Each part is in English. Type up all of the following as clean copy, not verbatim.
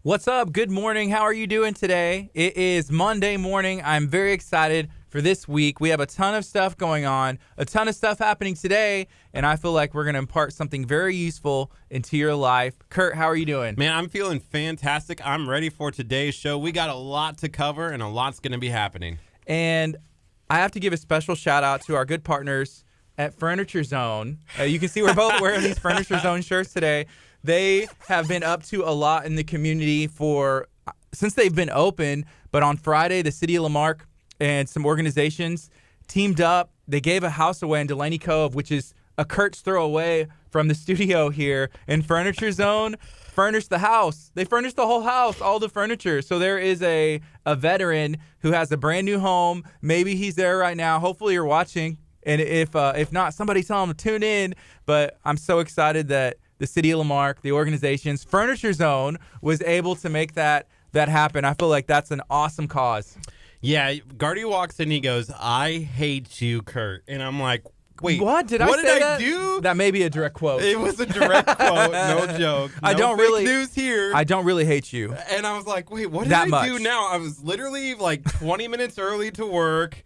What's up? Good morning. How are you doing today? It is Monday morning. I'm very excited for this week. We have a ton of stuff going on, a ton of stuff happening today, and I feel like we're going to impart something very useful into your life. Curt, how are you doing? Man, I'm feeling fantastic. I'm ready for today's show. We got a lot to cover, and a lot's going to be happening. And I have to give a special shout out to our good partners at Furniture Zone. You can see we're both wearing these Furniture Zone shirts today. They have been up to a lot in the community since they've been open. But on Friday, the city of Lamarck and some organizations teamed up. They gave a house away in Delaney Cove, which is a Curt's throw away from the studio here. And Furniture Zone furnished the house. They furnished the whole house, all the furniture. So there is a veteran who has a brand new home. Maybe he's there right now. Hopefully you're watching. And if not, somebody tell him to tune in. But I'm so excited that the city of Lamarck, the organizations, Furniture Zone was able to make that happen. I feel like that's an awesome cause. Yeah, Gardy walks in, he goes, "I hate you, Curt." And I'm like, wait, what did I do? That may be a direct quote. It was a direct quote, no joke. No fake news here. I don't really hate you. And I was like, wait, what did I do now? I was literally like 20 minutes early to work.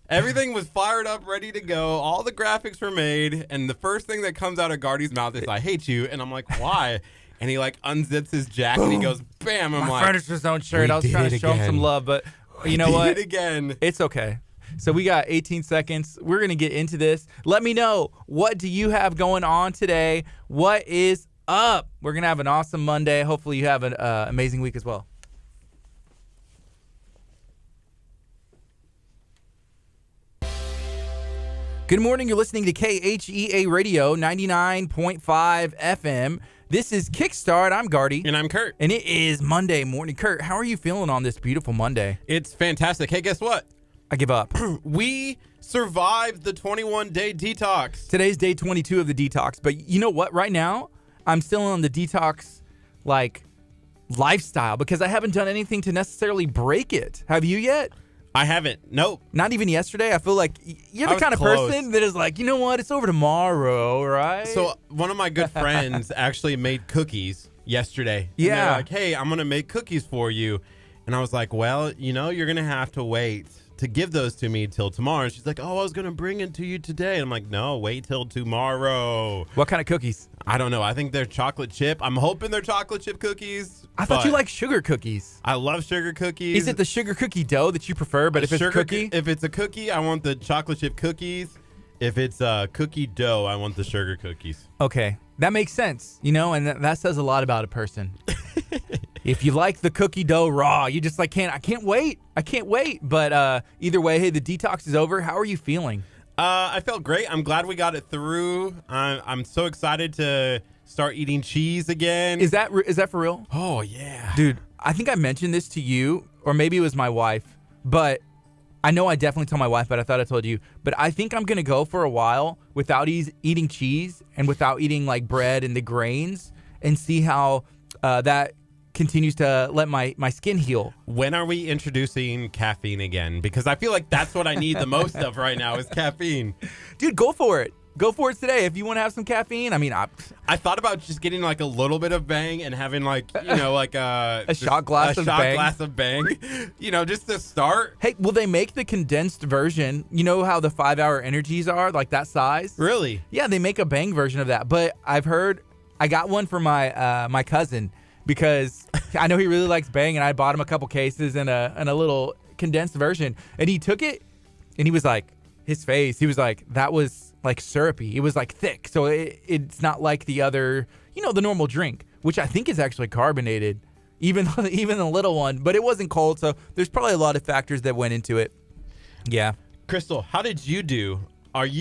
Everything was fired up, ready to go. All the graphics were made. And the first thing that comes out of Gardy's mouth is, "I hate you." And I'm like, why? And he like unzips his jacket and he goes, bam. I'm like, Furniture Zone shirt. I was trying to show him some love, but you know what? Did it again. It's okay. So we got 18 seconds. We're going to get into this. Let me know, what do you have going on today? What is up? We're going to have an awesome Monday. Hopefully you have an amazing week as well. Good morning. You're listening to KHEA Radio 99.5 FM. This is Kickstart. I'm Gardy. And I'm Curt. And it is Monday morning. Curt, how are you feeling on this beautiful Monday? It's fantastic. Hey, guess what? I give up. We survived the 21-day detox. Today's day 22 of the detox. But you know what? Right now, I'm still on the detox, lifestyle because I haven't done anything to necessarily break it. Have you yet? I haven't. Nope. Not even yesterday. I feel like you're the kind of person that is like, you know what? It's over tomorrow, right? So one of my good friends actually made cookies yesterday. Yeah. And they're like, "Hey, I'm going to make cookies for you." And I was like, "Well, you're going to have to wait to give those to me till tomorrow." And she's like, "Oh, I was going to bring it to you today." And I'm like, "No, wait till tomorrow." What kind of cookies? I don't know. I think they're chocolate chip. I'm hoping they're chocolate chip cookies. I thought you liked sugar cookies. I love sugar cookies. Is it the sugar cookie dough that you prefer? But if it's a cookie? If it's a cookie, I want the chocolate chip cookies. If it's cookie dough, I want the sugar cookies. Okay. That makes sense, and that says a lot about a person. If you like the cookie dough raw, you just I can't wait. I can't wait. But either way, hey, the detox is over. How are you feeling? I felt great. I'm glad we got it through. I'm so excited to start eating cheese again. Is that for real? Oh, yeah. Dude, I think I mentioned this to you, or maybe it was my wife, but I know I definitely told my wife, but I thought I told you. But I think I'm going to go for a while without eating cheese and without eating bread and the grains and see how that continues to let my skin heal. When are we introducing caffeine again? Because I feel like that's what I need the most of right now is caffeine. Dude, go for it. Go for it today if you want to have some caffeine. I mean, I thought about just getting a little bit of Bang and having a shot glass of Bang, just to start. Hey, will they make the condensed version? You know how the 5-hour energies are, that size? Really? Yeah, they make a Bang version of that. But I've heard, I got one for my cousin because I know he really likes Bang, and I bought him a couple cases and a little condensed version, and he took it, and he was like, his face, he was like, that was syrupy. It was thick, so it's not like the other, the normal drink, which I think is actually carbonated, even the little one. But it wasn't cold, so there's probably a lot of factors that went into it. Yeah. Crystal, how did you do? Have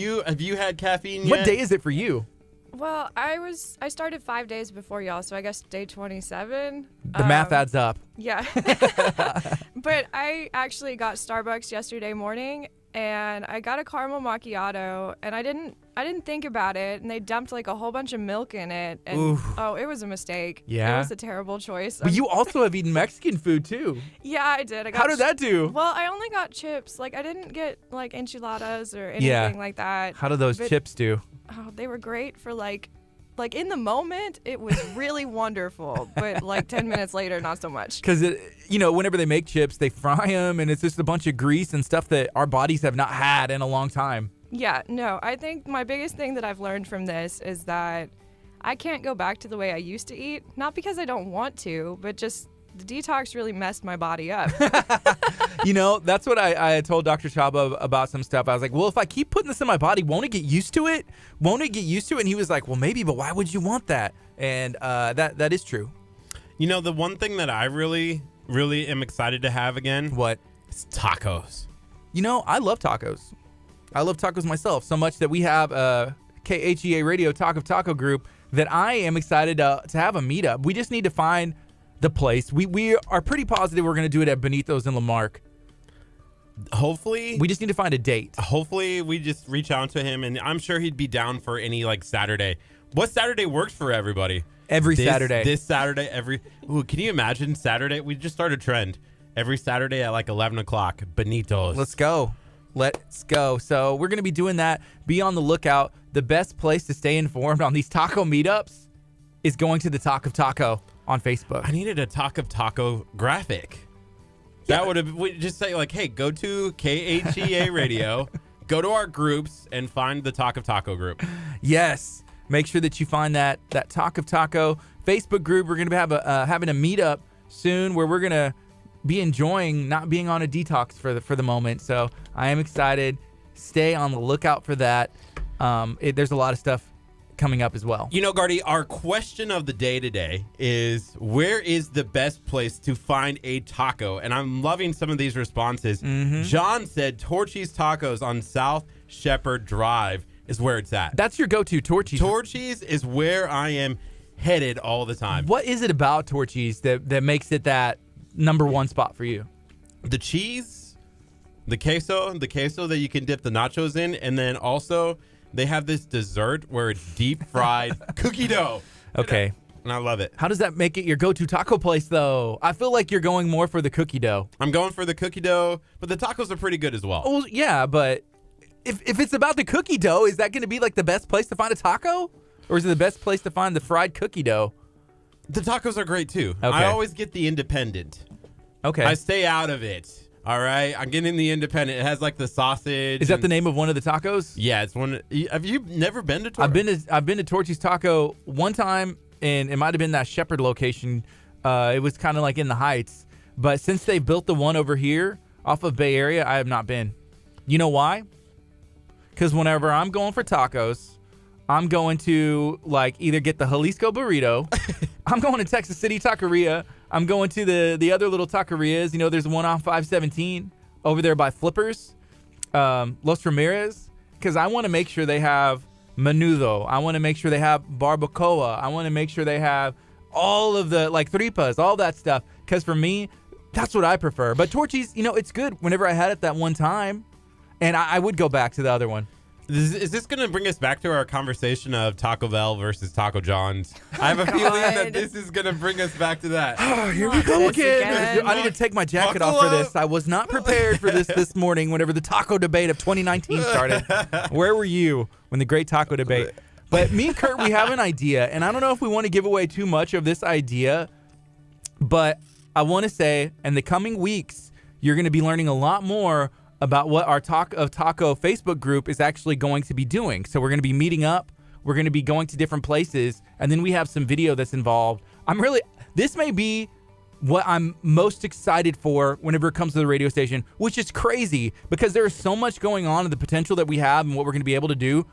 you had caffeine yet? What day is it for you? Well, I started 5 days before y'all, so I guess day 27. The math adds up. Yeah. But I actually got Starbucks yesterday morning, and I got a caramel macchiato, and I didn't think about it, and they dumped a whole bunch of milk in it, and Oof. it was a mistake. Yeah. It was a terrible choice. But you also have eaten Mexican food too. Yeah, I did. How did that do? Well, I only got chips. I didn't get enchiladas or anything like that. How do those chips do? Oh, they were great for like in the moment, it was really wonderful, but like 10 minutes later, not so much. Because, whenever they make chips, they fry them, and it's just a bunch of grease and stuff that our bodies have not had in a long time. Yeah, no, I think my biggest thing that I've learned from this is that I can't go back to the way I used to eat, not because I don't want to, but just the detox really messed my body up. That's what I told Dr. Chaba about some stuff. I was like, well, if I keep putting this in my body, won't it get used to it? And he was like, well, maybe, but why would you want that? And that is true. The one thing that I really, really am excited to have again. What? It's tacos. I love tacos. I love tacos myself so much that we have a KHEA Radio Talk of Taco group that I am excited to have a meetup. We just need to find the place. We are pretty positive we're going to do it at Benito's in Lamarck. Hopefully. We just need to find a date. Hopefully we just reach out to him, and I'm sure he'd be down for any Saturday. What Saturday works for everybody? Saturday. This Saturday, can you imagine Saturday? We just started a trend. Every Saturday at 11 o'clock, Benito's. Let's go. So we're going to be doing that. Be on the lookout. The best place to stay informed on these taco meetups is going to the Talk of Taco on Facebook. I needed a Talk of Taco graphic. That would have just say hey, go to KHEA Radio, go to our groups, and find the Talk of Taco group. Yes. Make sure that you find that Talk of Taco Facebook group. We're going to be having a meetup soon where we're going to be enjoying not being on a detox for the moment. So I am excited. Stay on the lookout for that. There's a lot of stuff coming up as well. Gardy, our question of the day today is, where is the best place to find a taco? And I'm loving some of these responses. Mm-hmm. John said Torchy's Tacos on South Shepherd Drive is where it's at. That's your go-to, Torchy's. Torchy's is where I am headed all the time. What is it about Torchy's that makes it that number one spot for you? The cheese, the queso that you can dip the nachos in, and then also they have this dessert where it's deep fried cookie dough. Okay. And I love it. How does that make it your go-to taco place, though? I feel like you're going more for the cookie dough. I'm going for the cookie dough, but the tacos are pretty good as well. Well, yeah, but if it's about the cookie dough, is that going to be the best place to find a taco? Or is it the best place to find the fried cookie dough? The tacos are great, too. Okay. I always get the independent. Okay. I stay out of it. All right? I'm getting the independent. It has the sausage. Is that the name of one of the tacos? Yeah, it's one. Have you never been to Torchy's? I've been to Torchy's Taco one time, and it might have been that Shepherd location. It was kind of in the Heights. But since they built the one over here off of Bay Area, I have not been. You know why? Because whenever I'm going for tacos, I'm going to either get the Jalisco burrito. I'm going to Texas City Taqueria. I'm going to the other little taquerias. There's one on 517 over there by Flippers, Los Ramirez, because I want to make sure they have menudo. I want to make sure they have barbacoa. I want to make sure they have all of the tripas, all that stuff. Because for me, that's what I prefer. But Torchy's, it's good whenever I had it that one time, and I would go back to the other one. Is this going to bring us back to our conversation of Taco Bell versus Taco John's? I have a feeling that this is going to bring us back to that. Oh, here we go again. I need to take my jacket off for this. I was not prepared for this morning whenever the taco debate of 2019 started. Where were you when the great taco debate? But me and Curt, we have an idea, and I don't know if we want to give away too much of this idea, but I want to say in the coming weeks, you're going to be learning a lot more about what our Talk of Taco Facebook group is actually going to be doing. So we're going to be meeting up. We're going to be going to different places. And then we have some video that's involved. This may be what I'm most excited for whenever it comes to the radio station, which is crazy because there is so much going on and the potential that we have and what we're going to be able to do,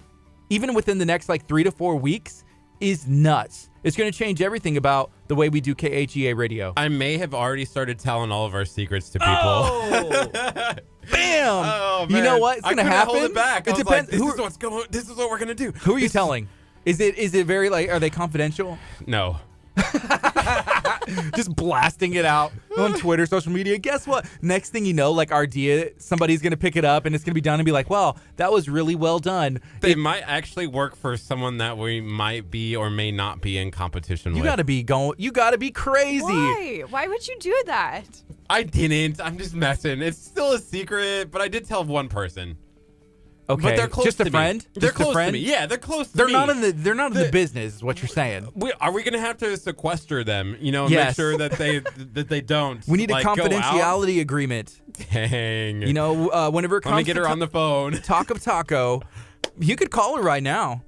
even within the next 3 to 4 weeks, is nuts. It's going to change everything about the way we do KHEA radio. I may have already started telling all of our secrets to people. Oh! Bam! Oh, man. You know what? It's going to happen. Hold it back. It depends. This is what we're going to do. Who are you telling? Is it very are they confidential? No. Just blasting it out on Twitter, social media. Guess what? Next thing you know, our idea, somebody's going to pick it up and it's going to be done and be like, wow, that was really well done. They might actually work for someone that we might be or may not be in competition with. You got to be crazy. Why? Why would you do that? I didn't. I'm just messing. It's still a secret, but I did tell one person. Okay, but they're close just to a friend. Me. They're just close a friend? to me. Yeah, they're close to they're me. They're not in the business. Is what you're saying? Are we gonna have to sequester them? You know, Yes. make sure that they don't. We need a like, go out? confidentiality agreement. Dang. You know, whenever it comes Let me get her on the phone. Talk of Taco, you could call her right now.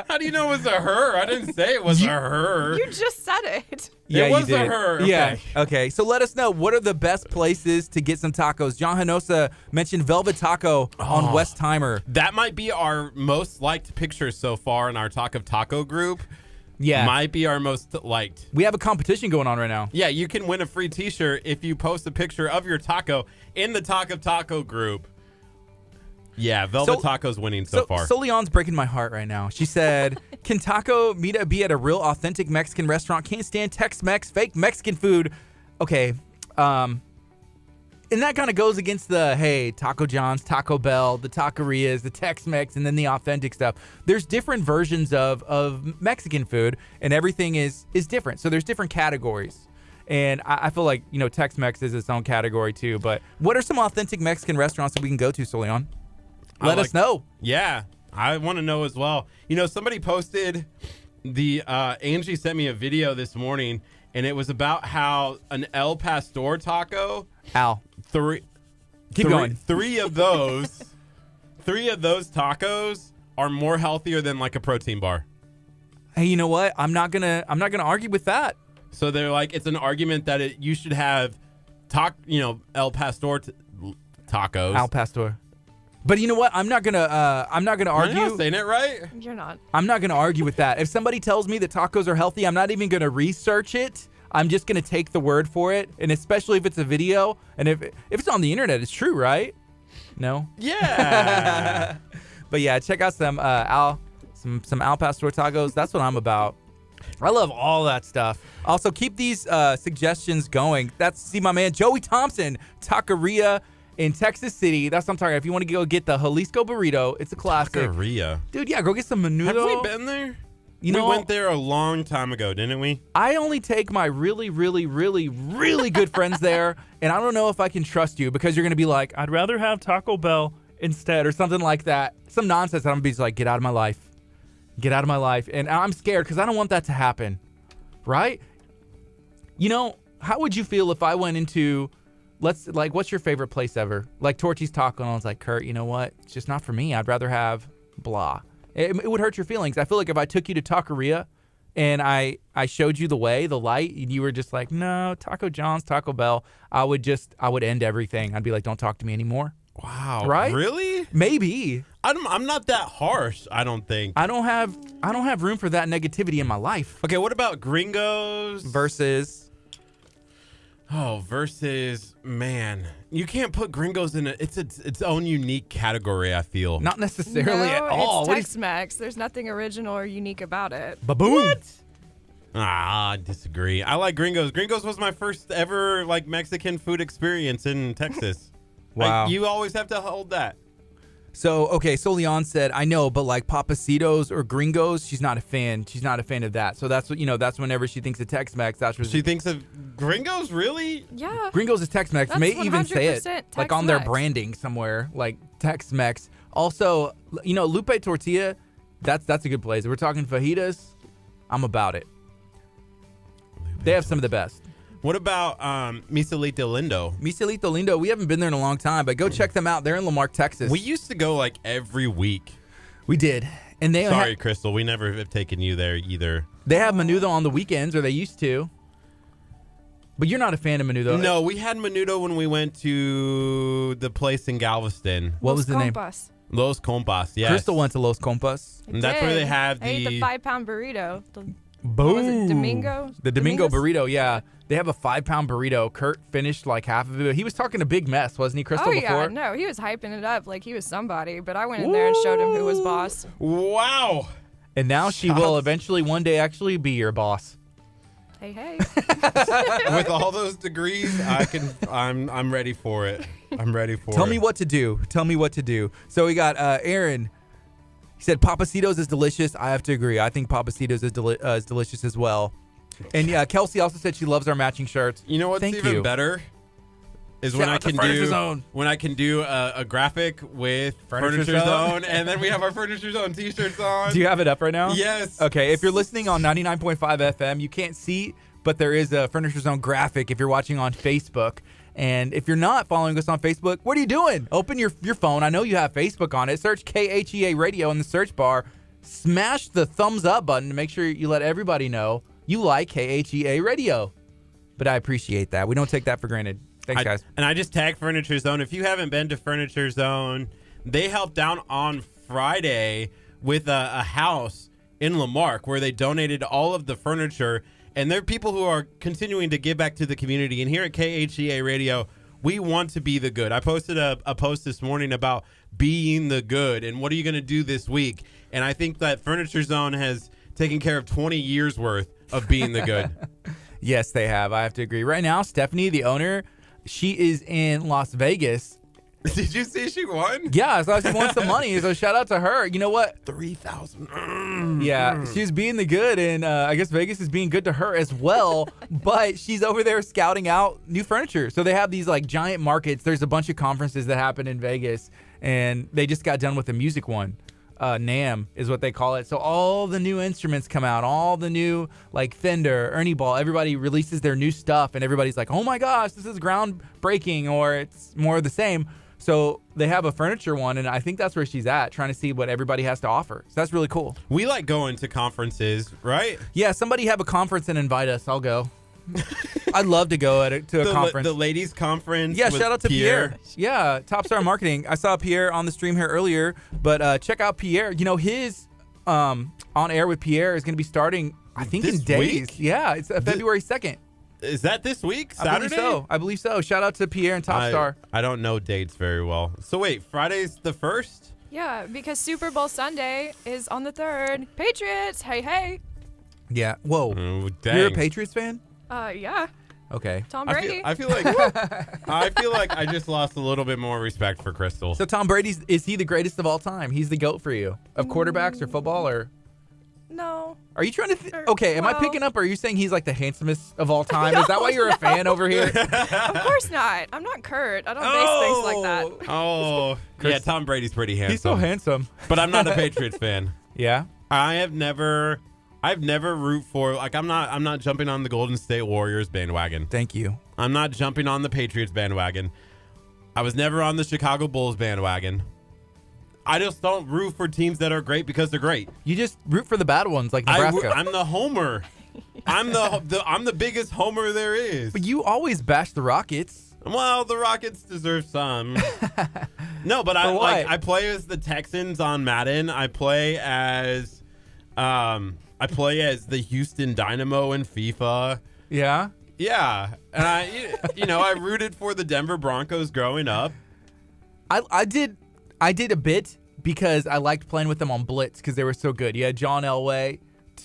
How do you know it was a her? I didn't say it was a her. You just said it. Yeah, it was you a did. her. Okay. Yeah. Okay. So let us know, what are the best places to get some tacos? John Hinosa mentioned Velvet Taco on West Timer. That might be our most liked picture so far in our Talk of Taco group. Yeah. Might be our most liked. We have a competition going on right now. Yeah, you can win a free t-shirt if you post a picture of your taco in the Talk of Taco group. Yeah, Velvet Taco's winning so far. So Leon's breaking my heart right now. She said, can taco meet be at a real authentic Mexican restaurant? Can't stand Tex-Mex, fake Mexican food. Okay. And that kind of goes against the, hey, Taco John's, Taco Bell, the taquerias, the Tex-Mex, and then the authentic stuff. There's different versions of Mexican food, and everything is different. So there's different categories. And I feel like, you know, Tex-Mex is its own category too. But what are some authentic Mexican restaurants that we can go to, Soleon? Let us know. Yeah, I want to know as well. You know, somebody posted Angie sent me a video this morning, and it was about how an El Pastor taco. Keep going. Three of those tacos are more healthier than like a protein bar. Hey, you know what? I'm not gonna argue with that. So they're like, it's an argument that you should have El Pastor tacos. Al Pastor. But you know what? I'm not gonna argue. Am I not saying it right? You're not. I'm not gonna argue with that. If somebody tells me that tacos are healthy, I'm not even gonna research it. I'm just gonna take the word for it, and especially if it's a video, and if it's on the internet, it's true, right? No. Yeah. But yeah, check out some Al Pastor tacos. That's what I'm about. I love all that stuff. Also, keep these suggestions going. See my man Joey Thompson, Taqueria in Texas City. That's what I'm talking about. If you want to go get the Jalisco burrito, it's a classic. Taqueria. Dude, yeah, go get some menudo. Have we been there? We went there a long time ago, didn't we? I only take my really, really, really, really good friends there, and I don't know if I can trust you because you're going to be like, I'd rather have Taco Bell instead or something like that. Some nonsense. I'm going to be just like, get out of my life. Get out of my life. And I'm scared because I don't want that to happen. Right? You know, how would you feel if I went into, what's your favorite place ever? Like Torchy's Taco, and I was like, Kurt, you know what? It's just not for me. I'd rather have blah. It would hurt your feelings. I feel like if I took you to Taqueria and I showed you the way, the light, and you were just like, no, Taco John's, Taco Bell, I would end everything. I'd be like, don't talk to me anymore. Wow. Right? Really? Maybe. I'm not that harsh, I don't think. I don't have room for that negativity in my life. Okay, what about Gringos versus man. You can't put Gringos in its own unique category, I feel. Not necessarily at all. It's Tex-Mex. There's nothing original or unique about it. Baboon. What? I disagree. I like Gringos. Gringos was my first ever Mexican food experience in Texas. Wow. You always have to hold that. So, okay, so Leon said, I know, but like Papacitos or Gringos, she's not a fan. She's not a fan of that. So that's what, that's whenever she thinks of Tex-Mex, that's what she thinks of Gringos, really? Yeah. Gringos is Tex-Mex. That's May even say it Tex-Mex. like on their branding somewhere, like Tex-Mex. Also, Lupe Tortilla, that's a good place. If we're talking fajitas, I'm about it. They have some of the best. What about Misalito Lindo? Misalito Lindo, we haven't been there in a long time, but go check them out. They're in Lamarck, Texas. We used to go every week. We did. And they Sorry, Crystal, we never have taken you there either. They have menudo on the weekends, or they used to. But you're not a fan of menudo. No, we had menudo when we went to the place in Galveston. What was the name? Los Compas, yes. Crystal went to Los Compas. And that's where they have I ate the 5-pound burrito. Boom. What was it, Domingo? The Domingo burrito, yeah. They have a 5-pound burrito. Kurt finished half of it. He was talking a big mess, wasn't he, Crystal, before? Yeah, no, he was hyping it up like he was somebody, but I went in there and showed him who was boss. Wow. And now she will eventually one day actually be your boss. Hey. With all those degrees, I'm ready for it. I'm ready for it. Tell me what to do. Tell me what to do. So we got Aaron. He said Papacitos is delicious. I have to agree. I think Papacitos is delicious as well. And yeah, Kelsey also said she loves our matching shirts. You know what's even better? is when I can do a graphic with Furniture Zone, and then we have our Furniture Zone t-shirts on. Do you have it up right now? Yes. Okay, if you're listening on 99.5 FM, you can't see, but there is a Furniture Zone graphic if you're watching on Facebook. And if you're not following us on Facebook, what are you doing? Open your phone. I know you have Facebook on it. Search KHEA Radio in the search bar. Smash the thumbs up button to make sure you let everybody know you like KHEA Radio. But I appreciate that. We don't take that for granted. Thanks, guys. And I just tagged Furniture Zone. If you haven't been to Furniture Zone, they helped out on Friday with a house in Lamarck where they donated all of the furniture. And they're people who are continuing to give back to the community. And here at KHEA Radio, we want to be the good. I posted a post this morning about being the good and what are you going to do this week. And I think that Furniture Zone has taken care of 20 years worth of being the good. Yes, they have. I have to agree. Right now, Stephanie, the owner, she is in Las Vegas. Did you see she won? Yeah, so she won some money. So shout out to her. You know what? 3,000. Yeah, she's being the good, and I guess Vegas is being good to her as well. But she's over there scouting out new furniture. So they have these like giant markets. There's a bunch of conferences that happen in Vegas, and they just got done with a music one. NAMM is what they call it. So all the new instruments come out, all the new like Fender, Ernie Ball, everybody releases their new stuff, and everybody's like, oh my gosh, this is groundbreaking, or it's more of the same. So they have a furniture one, and I think that's where she's at, trying to see what everybody has to offer. So that's really cool. We like going to conferences, right? Yeah, somebody have a conference and invite us. I'll go. I'd love to go to a conference. The ladies' conference. Yeah, shout out to Pierre. Yeah, Top Star Marketing. I saw Pierre on the stream here earlier, but check out Pierre. You know, his On Air with Pierre is going to be starting, I think, in days. Week? Yeah, it's February 2nd. Is that this week? Saturday? I believe so. Shout out to Pierre and Top Star. I don't know dates very well. So wait, Friday's the 1st? Yeah, because Super Bowl Sunday is on the 3rd. Patriots, hey, hey. Yeah. Whoa. Oh, dang. You're a Patriots fan? Yeah. Okay. Tom Brady. I feel like I just lost a little bit more respect for Crystal. So Tom Brady, is he the greatest of all time? He's the GOAT for you of quarterbacks or football, or? No. Are you trying to? Okay, am I picking up? Or are you saying he's like the handsomest of all time? Is that why you're a fan over here? Of course not. I'm not Kurt. I don't base things like that. Oh, yeah. Tom Brady's pretty handsome. He's so handsome. But I'm not a Patriots fan. Yeah. I've never root for, like, I'm not jumping on the Golden State Warriors bandwagon. Thank you. I'm not jumping on the Patriots bandwagon. I was never on the Chicago Bulls bandwagon. I just don't root for teams that are great because they're great. You just root for the bad ones, like Nebraska. I'm the homer. I'm the biggest homer there is. But you always bash the Rockets. Well, the Rockets deserve some. No, but I play as the Texans on Madden. I play as the Houston Dynamo in FIFA. Yeah. Yeah, and I rooted for the Denver Broncos growing up. I did a bit because I liked playing with them on Blitz because they were so good. You had John Elway.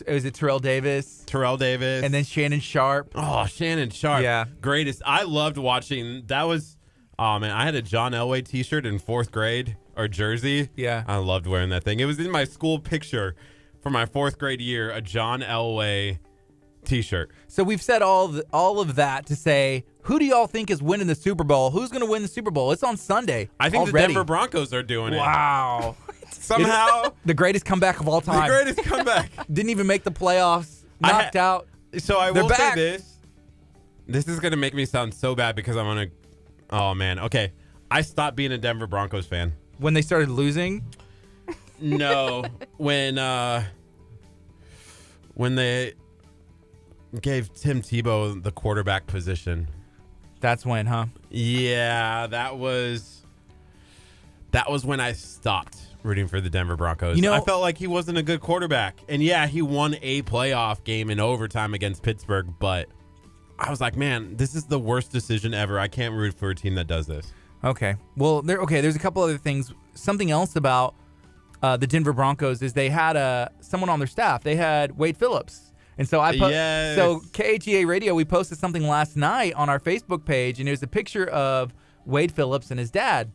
Was it Terrell Davis? And then Shannon Sharp. Oh, Shannon Sharp. Yeah. Greatest. I loved watching. That was, oh, man, I had a John Elway t-shirt in 4th grade, or jersey. Yeah. I loved wearing that thing. It was in my school picture for my 4th grade year, a John Elway t-shirt. So we've said all of that to say, who do y'all think is winning the Super Bowl? Who's going to win the Super Bowl? It's on Sunday. I think already. The Denver Broncos are doing it. Wow. Somehow. The greatest comeback of all time. The greatest comeback. Didn't even make the playoffs. Knocked out. So I will say this. This is going to make me sound so bad because I'm going to... Oh, man. Okay. I stopped being a Denver Broncos fan. When they started losing? No. When they gave Tim Tebow the quarterback position. That's when, huh? Yeah, that was when I stopped rooting for the Denver Broncos. You know, I felt like he wasn't a good quarterback. And yeah, he won a playoff game in overtime against Pittsburgh, but I was like, man, this is the worst decision ever. I can't root for a team that does this. Okay. Well, there's a couple other things. Something else about the Denver Broncos is they had someone on their staff. They had Wade Phillips. And so so KHEA Radio, we posted something last night on our Facebook page, and it was a picture of Wade Phillips and his dad,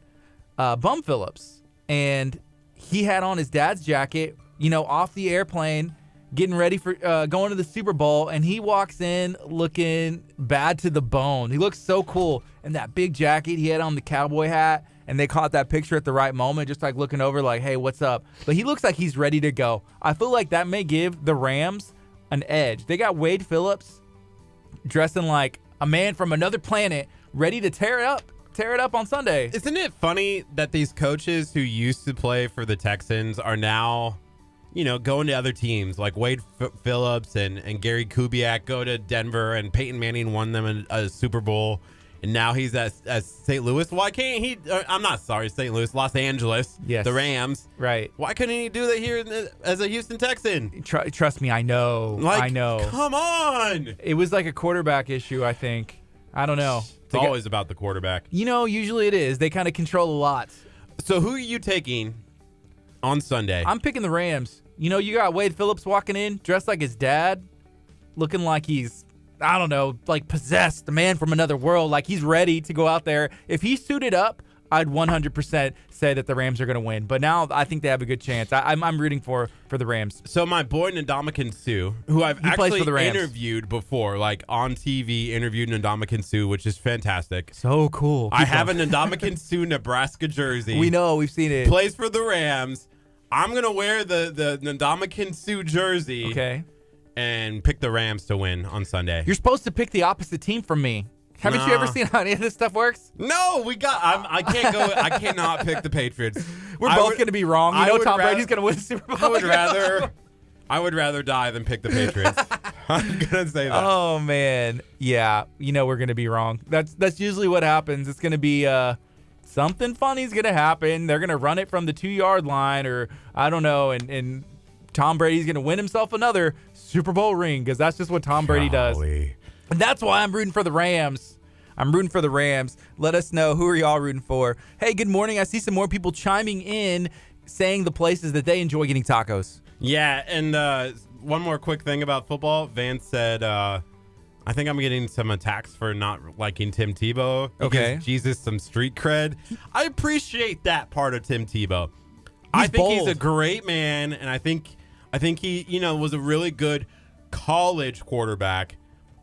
Bum Phillips. And he had on his dad's jacket, off the airplane, getting ready for going to the Super Bowl, and he walks in looking bad to the bone. He looks so cool. And that big jacket, he had on the cowboy hat, and they caught that picture at the right moment, just like looking over like, hey, what's up? But he looks like he's ready to go. I feel like that may give the Rams an edge. They got Wade Phillips dressing like a man from another planet, ready to tear it up on Sunday. Isn't it funny that these coaches who used to play for the Texans are now, going to other teams, like Wade Phillips and Gary Kubiak go to Denver, and Peyton Manning won them a Super Bowl, and now he's at St. Louis. Why can't he? St. Louis, Los Angeles, yes. The Rams. Right. Why couldn't he do that here as a Houston Texan? Trust me, I know. I know. Come on. It was like a quarterback issue, I think. I don't know. It's always about the quarterback. Usually it is. They kind of control a lot. So who are you taking on Sunday? I'm picking the Rams. You got Wade Phillips walking in, dressed like his dad, looking like he's, I don't know, like possessed, the man from another world, like he's ready to go out there. If he suited up, I'd 100% say that the Rams are going to win. But now I think they have a good chance. I'm rooting for the Rams. So my boy Ndamukong Suh, who I've actually interviewed before, like on TV, interviewed Ndamukong Suh, which is fantastic. So cool. I have a Ndamukong Suh Nebraska jersey. We know. We've seen it. Plays for the Rams. I'm going to wear the Ndamukong Suh jersey. Okay. And pick the Rams to win on Sunday. You're supposed to pick the opposite team from me. Haven't you ever seen how any of this stuff works? No, I can't go. I cannot pick the Patriots. We're both going to be wrong. Tom Brady's going to win the Super Bowl. I would rather die than pick the Patriots. I'm going to say that. Oh, man. Yeah, we're going to be wrong. That's usually what happens. It's going to be something funny is going to happen. They're going to run it from the 2-yard line, or I don't know, and Tom Brady's going to win himself another Super Bowl ring, because that's just what Tom Brady does. And that's why I'm rooting for the Rams. Let us know, who are y'all rooting for? Hey, good morning. I see some more people chiming in saying the places that they enjoy getting tacos. Yeah, and one more quick thing about football. Vance said, I think I'm getting some attacks for not liking Tim Tebow. Okay. Jesus some street cred. I appreciate that part of Tim Tebow. I think he's a great man, and I think he, was a really good college quarterback.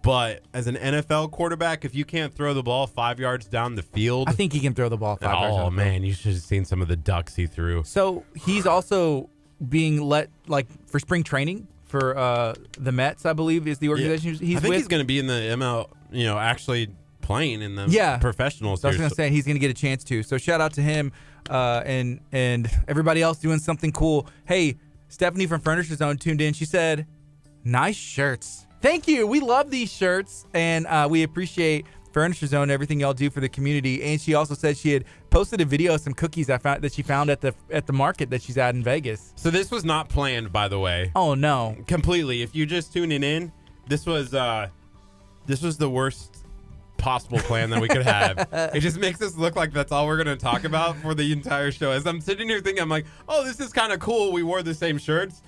But as an NFL quarterback, if you can't throw the ball 5 yards down the field, I think he can throw the ball 5 yards. Oh man, you should have seen some of the ducks he threw. So he's also being let for spring training for the Mets, I believe, is the organization he's with. I think he's going to be in the ML, actually playing in the professional series. I was going to say he's going to get a chance to. So shout out to him and everybody else doing something cool. Hey, Stephanie from Furniture Zone tuned in. She said, "Nice shirts." Thank you. We love these shirts, and we appreciate Furniture Zone and everything y'all do for the community. And she also said she had posted a video of some cookies that she found at the market that she's at in Vegas. So this was not planned, by the way. Oh no, completely. If you just tuning in, this was the worst possible plan that we could have. It just makes us look like that's all we're going to talk about for the entire show. As I'm sitting here thinking, I'm like, oh, this is kind of cool. We wore the same shirts.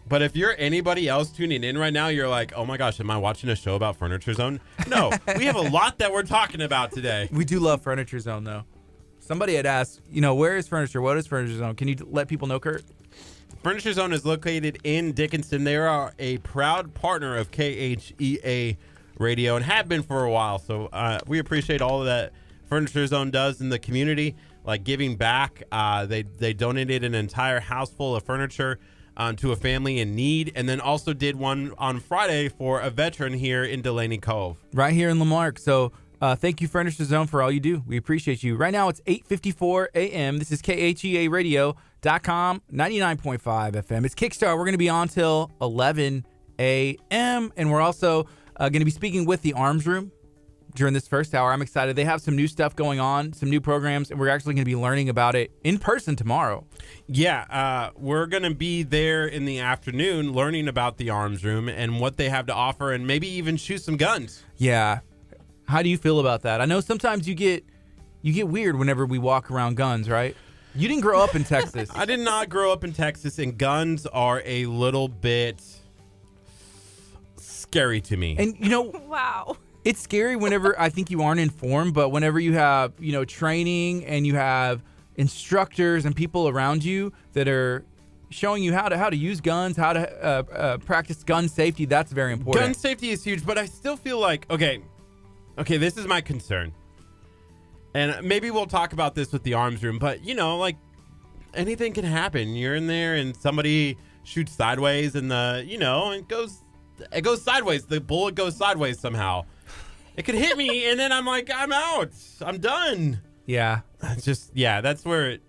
But if you're anybody else tuning in right now, you're like, oh my gosh, am I watching a show about Furniture Zone? No, we have a lot that we're talking about today. We do love Furniture Zone, though. Somebody had asked, where is Furniture? What is Furniture Zone? Can you let people know, Kurt? Furniture Zone is located in Dickinson. They are a proud partner of KHEA Radio and have been for a while. So we appreciate all of that Furniture Zone does in the community, like giving back. They donated an entire house full of furniture to a family in need, and then also did one on Friday for a veteran here in Delaney Cove. Right here in Lamarck. So thank you, Furniture Zone, for all you do. We appreciate you. Right now, it's 8:54 a.m. This is KHEA Radio.com, 99.5 FM. It's Kickstart. We're going to be on till 11 a.m., and we're also going to be speaking with the Arms Room during this first hour. I'm excited. They have some new stuff going on, some new programs, and we're actually going to be learning about it in person tomorrow. Yeah, we're going to be there in the afternoon learning about the Arms Room and what they have to offer, and maybe even shoot some guns. Yeah. How do you feel about that? I know sometimes you get weird whenever we walk around guns, right? You didn't grow up in Texas. I did not grow up in Texas, and guns are a little bit scary to me. And, wow. It's scary whenever I think you aren't informed, but whenever you have, training and you have instructors and people around you that are showing you how to use guns, how to practice gun safety. That's very important. Gun safety is huge, but I still feel like, okay, this is my concern. And maybe we'll talk about this with the arms room, but, like, anything can happen. You're in there and somebody shoots sideways and it goes sideways. The bullet goes sideways somehow. It could hit me and then I'm like, I'm out. I'm done. Yeah. It's just, that's where it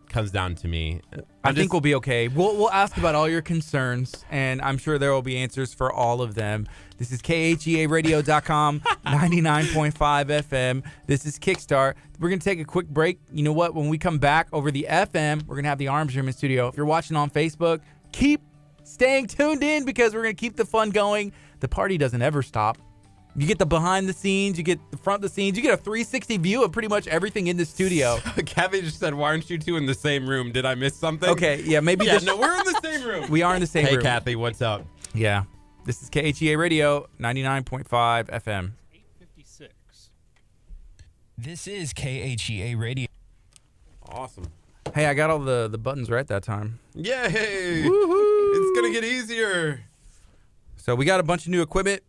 comes down to me. I think we'll be okay. We'll ask about all your concerns, and I'm sure there will be answers for all of them. This is KHEAradio.com, 99.5 FM. This is Kickstart. We're going to take a quick break. You know what? When we come back over the FM, we're going to have the Arms Room in studio. If you're watching on Facebook, keep staying tuned in because we're going to keep the fun going. The party doesn't ever stop. You get the behind the scenes, you get the front of the scenes, you get a 360 view of pretty much everything in the studio. Kathy just said, why aren't you two in the same room? Did I miss something? Okay, yeah, maybe. No, we're in the same room. We are in the same room. Hey, Kathy, what's up? Yeah. This is KHEA Radio, 99.5 FM. 856. This is KHEA Radio. Awesome. Hey, I got all the buttons right that time. Yay! Woohoo! It's going to get easier. So we got a bunch of new equipment.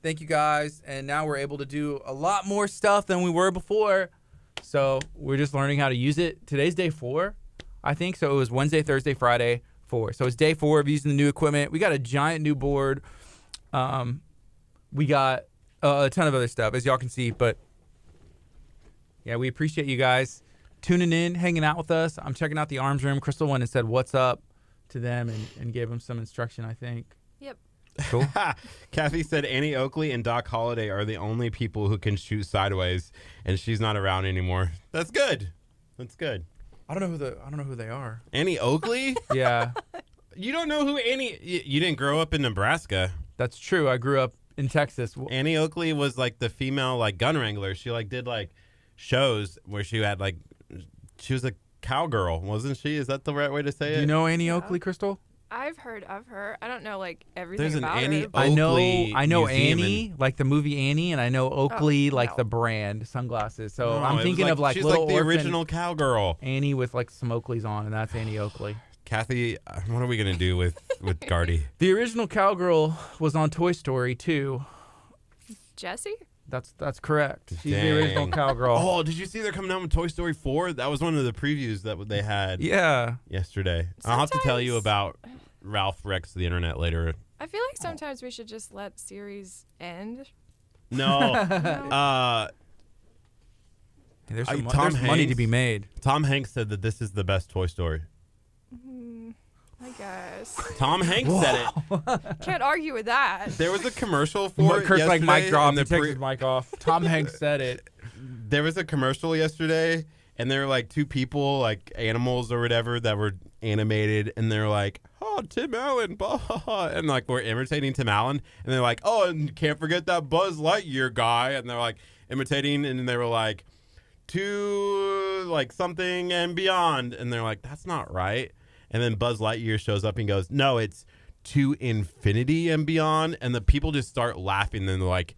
Thank you guys. And now we're able to do a lot more stuff than we were before. So we're just learning how to use it. Today's day 4, I think. So it was Wednesday, Thursday, Friday, 4. So it's day 4 of using the new equipment. We got a giant new board. We got a ton of other stuff, as y'all can see. But yeah, we appreciate you guys tuning in, hanging out with us. I'm checking out the Arms Room. Crystal went and said what's up to them and gave them some instruction, I think. Yep. Cool. Kathy said Annie Oakley and Doc Holliday are the only people who can shoot sideways, and she's not around anymore. That's good. That's good. I don't know who they are. Annie Oakley? Yeah. You don't know who Annie? You didn't grow up in Nebraska. That's true. I grew up in Texas. Annie Oakley was like the female like gun wrangler. She like did like shows where she had like she was a cowgirl, wasn't she? Is that the right way to say it? Do you know Annie Oakley, Crystal? I've heard of her. I don't know like everything There's an about Annie her. but- Oakley I know museum Annie, like the movie Annie, and I know Oakley, like no. the brand sunglasses. So No, I'm it was thinking of like she's little like the orphan original cowgirl. Annie with like some Oakleys on, and that's Annie Oakley. Kathy, what are we gonna do with Gardy? The original cowgirl was on Toy Story 2. Jessie? That's correct. She's Dang. the original cowgirl. Oh, did you see they're coming out with Toy Story 4? That was one of the previews that they had Yeah. yesterday. I'll have to tell you Sometimes- about Ralph Rex the Internet later. I feel like sometimes we should just let series end. No. Hey, there's Tom there's money to Hanks. be made. Tom Hanks said that this is the best Toy Story. I guess. Tom Hanks said it. Can't argue with that. There was a commercial for it Kurt's like yesterday mic drop. in He the takes his mic off. Tom Hanks said it. There was a commercial yesterday, and there were like two people, like animals or whatever, that were animated, and they're like, "Oh, Tim Allen," blah, blah, blah, and like we're imitating Tim Allen, and they're like, "Oh, and can't forget that Buzz Lightyear guy," and they're like imitating, and they were like, "To like something and beyond," and they're like, "That's not right." And then Buzz Lightyear shows up and goes, "No, it's to infinity and beyond," and the people just start laughing, and they're like,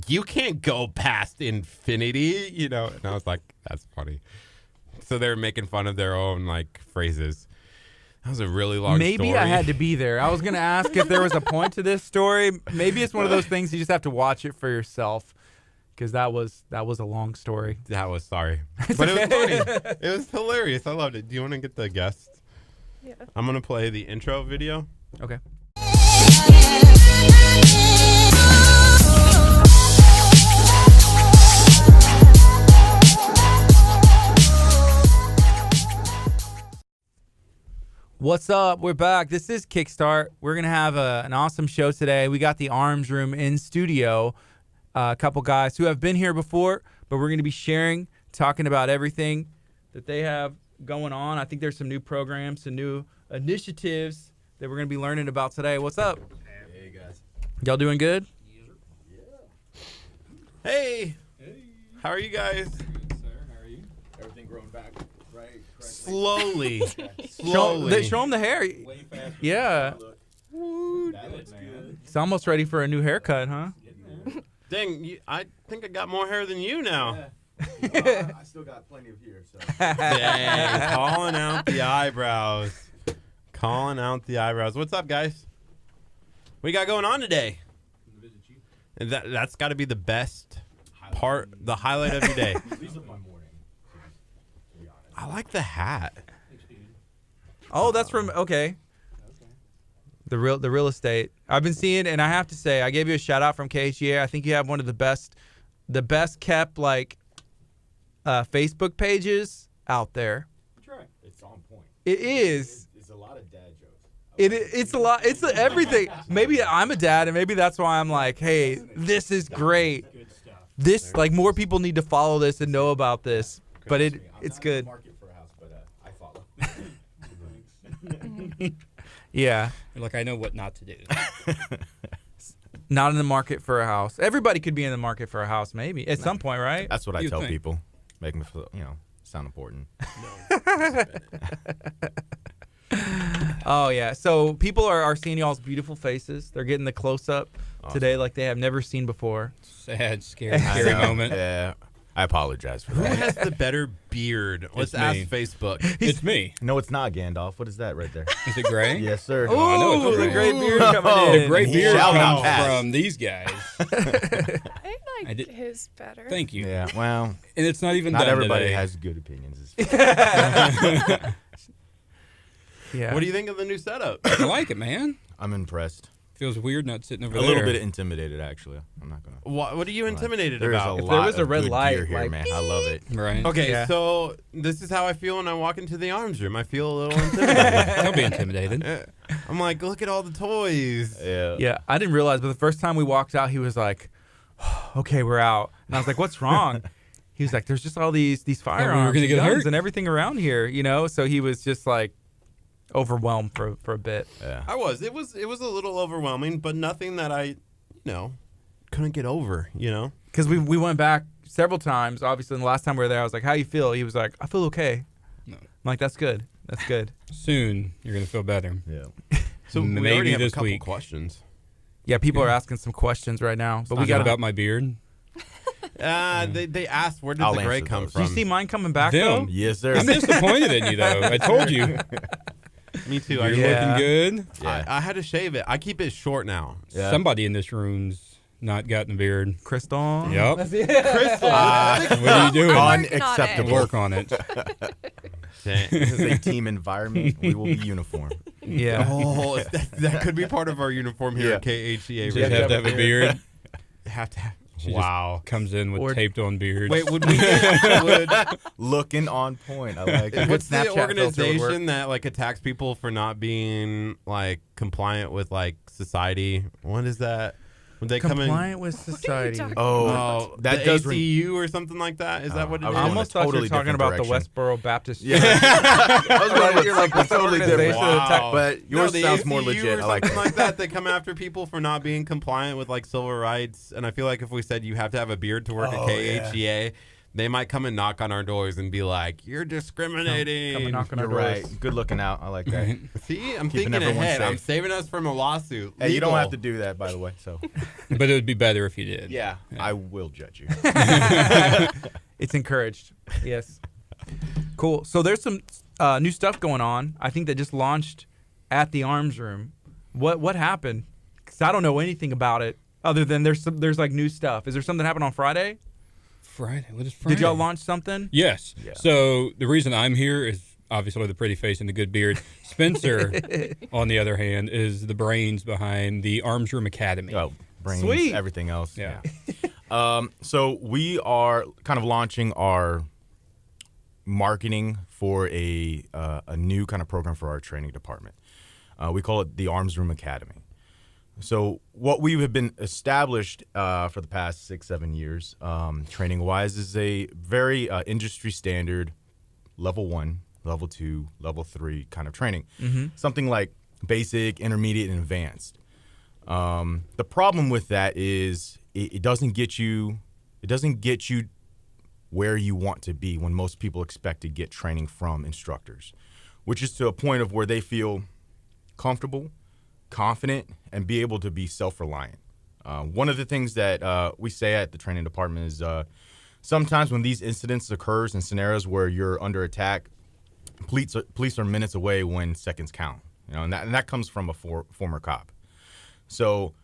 "You can't go past infinity," you know? And I was like, that's funny. So they're making fun of their own like phrases. That was a really long story. Maybe I had to be there. I was going to ask if there was a point to this story. Maybe it's one of those things you just have to watch it for yourself, because that was a long story. That was sorry. But it was funny. It was hilarious. I loved it. Do you want to get the guest? Yeah. I'm going to play the intro video. Okay. What's up? We're back. This is Kickstart. We're going to have an awesome show today. We got the Arms Room in studio. A couple guys who have been here before, but we're going to be sharing, talking about everything that they have going on. I think there's some new programs, some new initiatives that we're going to be learning about today. What's up? Hey, guys. Y'all doing good? Yeah. Hey. How are you guys? Good, sir. How are you? Everything growing back right correctly? Slowly. Show them the hair. Way faster. Yeah. Look. That looks good. It's almost ready for a new haircut, huh? Dang, I think I got more hair than you now. Yeah. I still got plenty of here, so. Dang, calling out the eyebrows. Calling out the eyebrows. What's up, guys? What you got going on today? And that's got to be the best part, the highlight of your day. I like the hat. Oh, that's from The real estate. I've been seeing, and I have to say, I gave you a shout out from KHEA. I think you have one of the best kept Facebook pages out there. That's right. It's on point. It is. It's a lot of dad jokes. It's a lot. It's everything. Maybe I'm a dad, and maybe that's why I'm like, hey, this is great. Good stuff. This more people need to follow this and know about this. But it's good. I'm not in the market for a house, but I follow. Yeah. Like, I know what not to do. Not in the market for a house. Everybody could be in the market for a house, maybe at some point, right? That's what I You tell think. people. Make them feel, sound important. Oh yeah. So people are seeing y'all's beautiful faces. They're getting the close up today like they have never seen before. Sad, scary moment. Yeah. I apologize for Who that. has the better beard? Let's It's ask me. Facebook. It's me. No, it's not Gandalf. What is that right there? Is it gray? Yes, sir. I know it's Ooh, the gray. great beard coming in. The gray beard Shout out comes Pat. from these guys. I I like did- his better. Thank you. Yeah, well, And it's not even not done everybody today. has good opinions. Yeah. What do you think of the new setup? I like it, man. I'm impressed. Feels weird not sitting over A there. little bit intimidated, actually. I'm not going to. What are you intimidated There's about? a If there lot was a of red good light, gear here, like, man. I love it. Right. Okay, Yeah. so this is how I feel when I walk into the arms room. I feel a little intimidated. Don't be intimidated. I'm like, look at all the toys. Yeah. Yeah, I didn't realize, but the first time we walked out, he was like, "Okay, we're out," and I was like, "What's wrong?" He was like, "There's just all these firearms, gonna and get guns, hurt. and everything around here, So he was just like overwhelmed for a bit. Yeah. I was. It was a little overwhelming, but nothing that I, couldn't get over. Because we went back several times. Obviously, and the last time we were there, I was like, "How you feel?" He was like, "I feel okay." No. I'm like, "That's good. That's good." Soon, you're going to feel better. Yeah. So we Maybe already have this a couple week. questions. Yeah, people are asking some questions right now, but we Talking got about my beard. They asked where did I'll the gray answer come those. Do from? you see mine coming back Them. though? Yes, sir. I'm disappointed in you, though. I told you. Me too. You're Yeah. looking good. Yeah. I had to shave it. I keep it short now. Yeah. Somebody in this room's not gotten a beard. Crystal. Yep. Crystal. What are you doing? Unacceptable. Work on it. Dang. This is a team environment. We will be uniform. Yeah. Oh, that could be part of our uniform here at KHEA. Just have to have a beard. Have to have. She Wow. just comes in with Or- taped on beards. Wait, would we? Looking on point. I like it. What's the Snapchat filter would work. organization that attacks people for not being compliant with society? What is that? When they come in? Compliant with society. talking Oh, that the does ring. ACU or something like that. Is that what it I is? was I going almost a thought totally you were talking different about the direction. Westboro Baptist. Yeah. I was going You're like, what's the totally different. organization that attack- Wow. But No, yours the sounds more ACU legit. Or I like something that. like that. They come after people for not being compliant with civil rights, and I feel like if we said you have to have a beard to work at KHEA, they might come and knock on our doors and be like, "You're discriminating." Come and knock on our You're right. doors. Good looking out. I like that. See, I'm Keeping thinking everyone ahead. I'm safe. saving us from a lawsuit. Hey, you don't Legal. have to do that, by the way. So, But it would be better if you did. yeah, I will judge you. It's encouraged. Yes. Cool. So there's some new stuff going on. I think that just launched at the Arms Room. What happened? Because I don't know anything about it other than there's new stuff. Is there something that happened on Friday? Friday. What is Friday? Did y'all launch something? Yes. Yeah. So the reason I'm here is obviously the pretty face and the good beard. Spencer, on the other hand, is the brains behind the Arms Room Academy. Oh, brains, Sweet. everything else. Yeah. So we are kind of launching our marketing for a new kind of program for our training department. We call it the Arms Room Academy. So what we have been established for the past 6-7 years, training-wise, is a very industry standard level 1, level 2, level 3 kind of training. Something like basic, intermediate, and advanced. The problem with that is it doesn't get you where you want to be when most people expect to get training from instructors, which is to a point of where they feel comfortable, confident, and be able to be self-reliant. One of the things that we say at the training department is sometimes when these incidents occurs in scenarios where you're under attack, police are minutes away when seconds count. and that comes from a former cop. So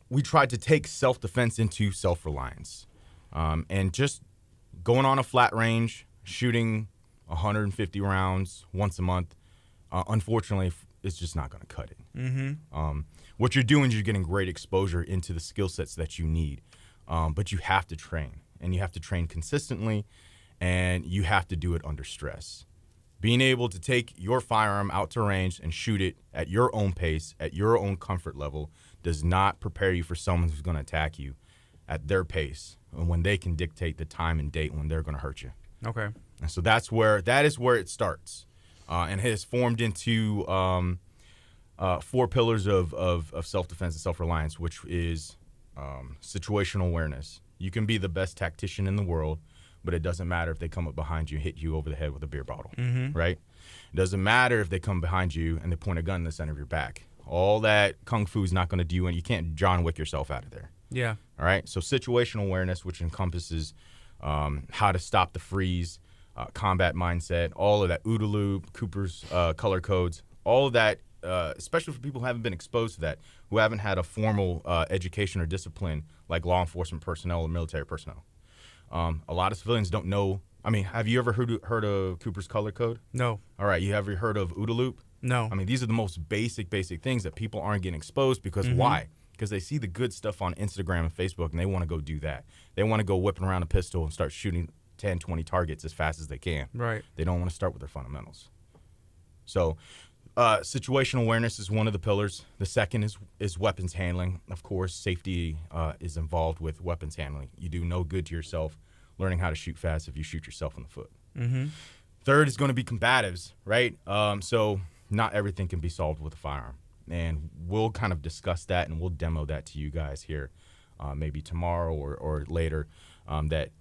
we tried to take self-defense into self-reliance, and just going on a flat range, shooting 150 rounds once a month, unfortunately, it's just not going to cut it. What you're doing is you're getting great exposure into the skill sets that you need, but you have to train, and you have to train consistently, and you have to do it under stress. Being able to take your firearm out to range and shoot it at your own pace, at your own comfort level, does not prepare you for someone who's going to attack you at their pace and when they can dictate the time and date when they're going to hurt you. Okay. And so that is where it starts, and it has formed into 4 pillars of self-defense and self-reliance, which is situational awareness. You can be the best tactician in the world, but it doesn't matter if they come up behind you and hit you over the head with a beer bottle, right? It doesn't matter if they come behind you and they point a gun in the center of your back. All that kung fu is not going to do, and you can't John Wick yourself out of there. Yeah. All right? So situational awareness, which encompasses how to stop the freeze, combat mindset, all of that, OODA loop, Cooper's color codes, all of that, especially for people who haven't been exposed to that, who haven't had a formal education or discipline like law enforcement personnel or military personnel. A lot of civilians don't know. I mean, have you ever heard of Cooper's color code? No. All right. You ever heard of OODA loop? No. I mean, these are the most basic things that people aren't getting exposed because why? Because they see the good stuff on Instagram and Facebook, and they want to go do that. They want to go whipping around a pistol and start shooting 10, 20 targets as fast as they can. Right. They don't want to start with their fundamentals. So situational awareness is one of the pillars. The second is weapons handling. Of course, safety is involved with weapons handling. You do no good to yourself learning how to shoot fast if you shoot yourself in the foot. Third is going to be combatives, right? So not everything can be solved with a firearm. And we'll kind of discuss that, and we'll demo that to you guys here maybe tomorrow or later, that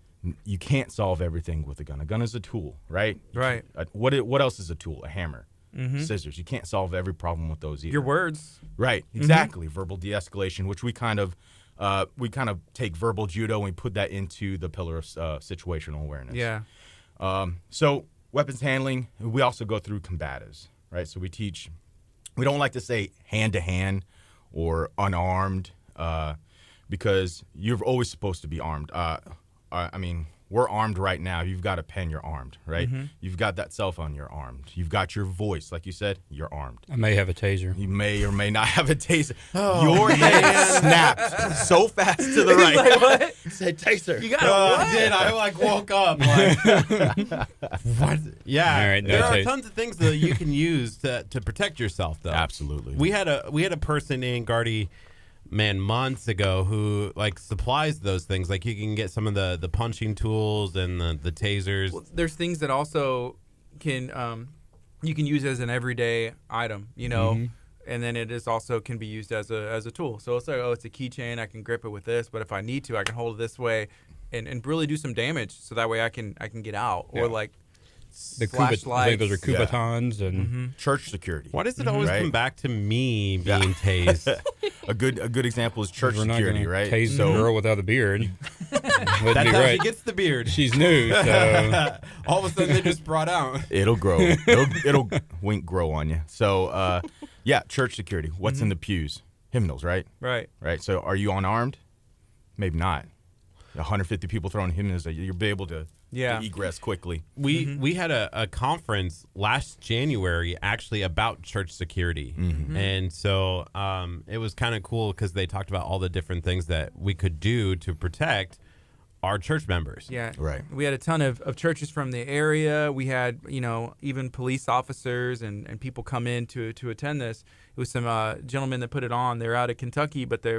you can't solve everything with a gun. A gun is a tool, right? Right. What else is a tool? A hammer. Scissors. You can't solve every problem with those either. Your words. Right. Exactly. Verbal de-escalation, which we kind of take verbal judo and we put that into the pillar of situational awareness. Yeah. So weapons handling, we also go through combatives, right? So we teach, we don't like to say hand-to-hand or unarmed because you're always supposed to be armed. I mean, we're armed right now. You've got a pen, you're armed, right? You've got that cell phone, you're armed. You've got your voice, like you said, you're armed. I may have a taser. You may or may not have a taser. Your head snapped so fast to the right. Like, what? Said taser. You got what? I did. I like woke up. Like, what? Yeah. All right, no there are taser. tons of things that you can use to protect yourself, though. Absolutely. We had a person named Gardy, months ago who like supplies those things. Like you can get some of the punching tools and the tasers. Well, there's things that also can you can use as an everyday item, you know, and then it is also can be used as a tool. So it's like, oh, it's a keychain. I can grip it with this, but if I need to, I can hold it this way and really do some damage. So that way I can get out or like. The Flashlights. I think those are Kubatons and church security. Why does it always Right. come back to me being tased? A good example is church we're not security, gonna right? tase the girl without a beard. Wouldn't That's be how right. she gets the beard. She's new, so All of a sudden they just brought out. It'll grow. It'll wink grow on you. So yeah, church security. What's in the pews? Hymnals, right? Right. Right. So are you unarmed? Maybe not. 150 people throwing hymnals, you'll be able to egress quickly. We had a conference last January actually about church security, and so it was kind of cool because they talked about all the different things that we could do to protect our church members. Yeah. Right. We had a ton of churches from the area. We had, even police officers and people come in to attend this. It was some gentlemen that put it on. They're out of Kentucky, but they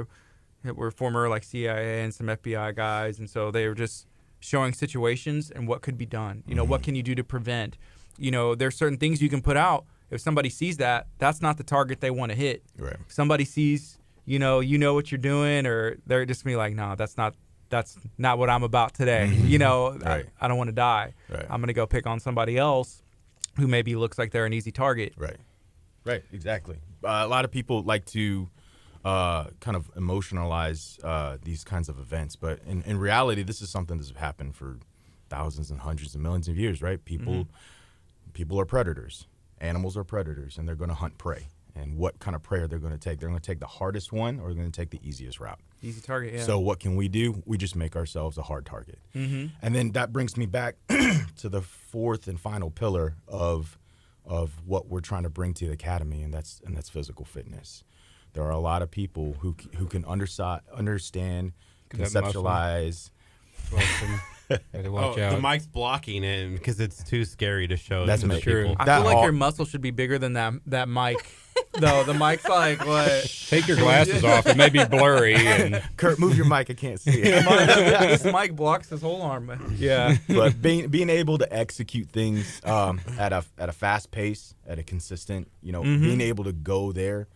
were former like CIA and some FBI guys, and so they were just showing situations and what could be done. What can you do to prevent? There's certain things you can put out. If somebody sees that, that's not the target they want to hit. Right. If somebody sees, you know what you're doing, or they're just gonna be like, no, that's not what I'm about today. Right. I don't want to die. Right. I'm gonna go pick on somebody else who maybe looks like they're an easy target. Right. Exactly. A lot of people like to kind of emotionalize these kinds of events, but in reality, this is something that's happened for thousands and hundreds of millions of years, right? People are predators, Animals are predators, and they're going to hunt prey. And what kind of prey are they going to take? They're going to take the hardest one, or they're going to take the easiest route. Easy target, yeah. So what can we do? We just make ourselves a hard target. Mm-hmm. And then that brings me back to the fourth and final pillar of what we're trying to bring to the academy, and that's physical fitness. There are a lot of people who can understand, conceptualize. Watch out. The mic's blocking it because it's too scary to show. That's true. I feel like your muscle should be bigger than that mic. Though the mic's like, what? Take your glasses off. It may be blurry. And Curt, move your mic. I can't see it. This mic blocks his whole arm. Yeah. But being able to execute things at a fast pace, at a consistent, being able to go there,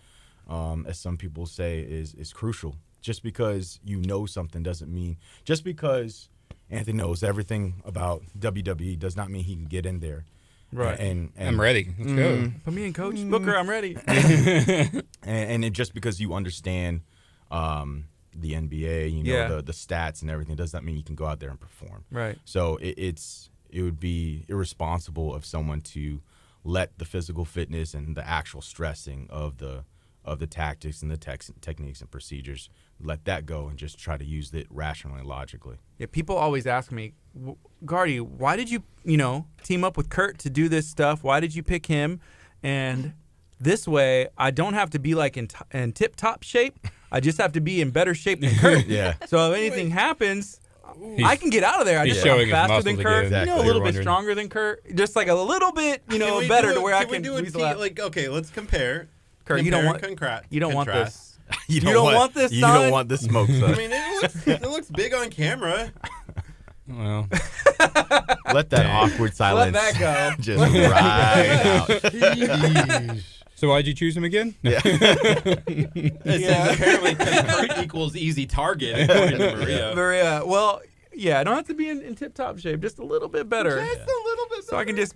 as some people say, is crucial. Just because you know something doesn't mean, just because Anthony knows everything about WWE does not mean he can get in there. Right. And I'm ready. Let's go. Put me in, Coach Booker. I'm ready. and just because you understand the NBA, the stats and everything, does not mean you can go out there and perform. Right. So it would be irresponsible of someone to let the physical fitness and the actual stressing of the tactics and the techniques and procedures, let that go and just try to use it rationally and logically. Yeah, people always ask me, Gardy, why did you team up with Curt to do this stuff? Why did you pick him? And this way, I don't have to be like in tip-top shape. I just have to be in better shape than Curt. Yeah. So if anything happens, I can get out of there. I he's just showing am faster his than muscles Curt, again. a little bit stronger than Curt, just like a little bit, better to where I can weasel out. Like, okay, let's compare. Curt, you don't want this. You don't want this, You son? don't want this smoke, son. I mean, it looks big on camera. Well, let that awkward silence let that go. just ride out. So why'd you choose him again? Yeah. It says apparently Curt equals easy target according to Maria. Maria, well, yeah, I don't have to be in tip-top shape, just a little bit better. Just a little bit better. So I can just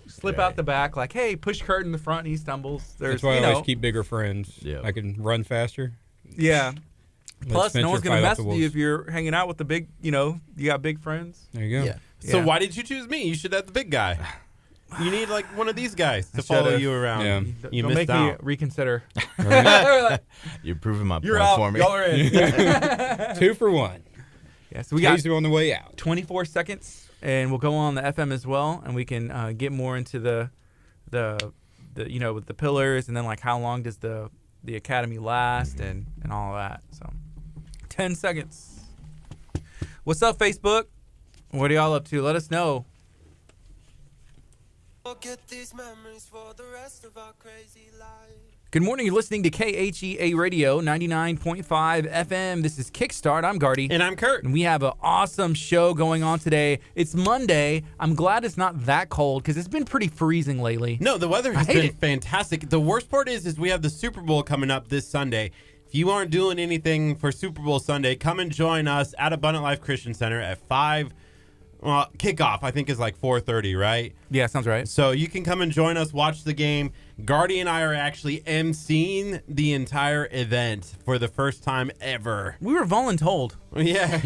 slip out the back, like, hey, push Curt in the front and he stumbles. That's why I always keep bigger friends. Yeah. I can run faster. Yeah. Plus, no one's going to mess with you wolves. if you're hanging out with the big, you got big friends. There you go. Yeah. So why did you choose me? You should have the big guy. You need like one of these guys to follow you around. Yeah. You don't missed make out. me reconsider. You're proving my You're point out. for me. Y'all are in. 2 for 1. Yeah, so we got on the way out. 24 seconds, and we'll go on the FM as well, and we can get more into the with the pillars, and then like how long does the academy last, and all of that. So 10 seconds. What's up, Facebook? What are y'all up to? Let us know. Get these memories for the rest of our crazy lives. Good morning. You're listening to KHEA Radio 99.5 FM. This is Kickstart. I'm Gardy. And I'm Curt. And we have an awesome show going on today. It's Monday. I'm glad it's not that cold because it's been pretty freezing lately. No, the weather has been fantastic. The worst part is we have the Super Bowl coming up this Sunday. If you aren't doing anything for Super Bowl Sunday, come and join us at Abundant Life Christian Center at 5. Well, kickoff, I think, is like 4:30, right? Yeah, sounds right. So you can come and join us, watch the game. Gardy and I are actually emceeing the entire event for the first time ever. We were voluntold. Yeah.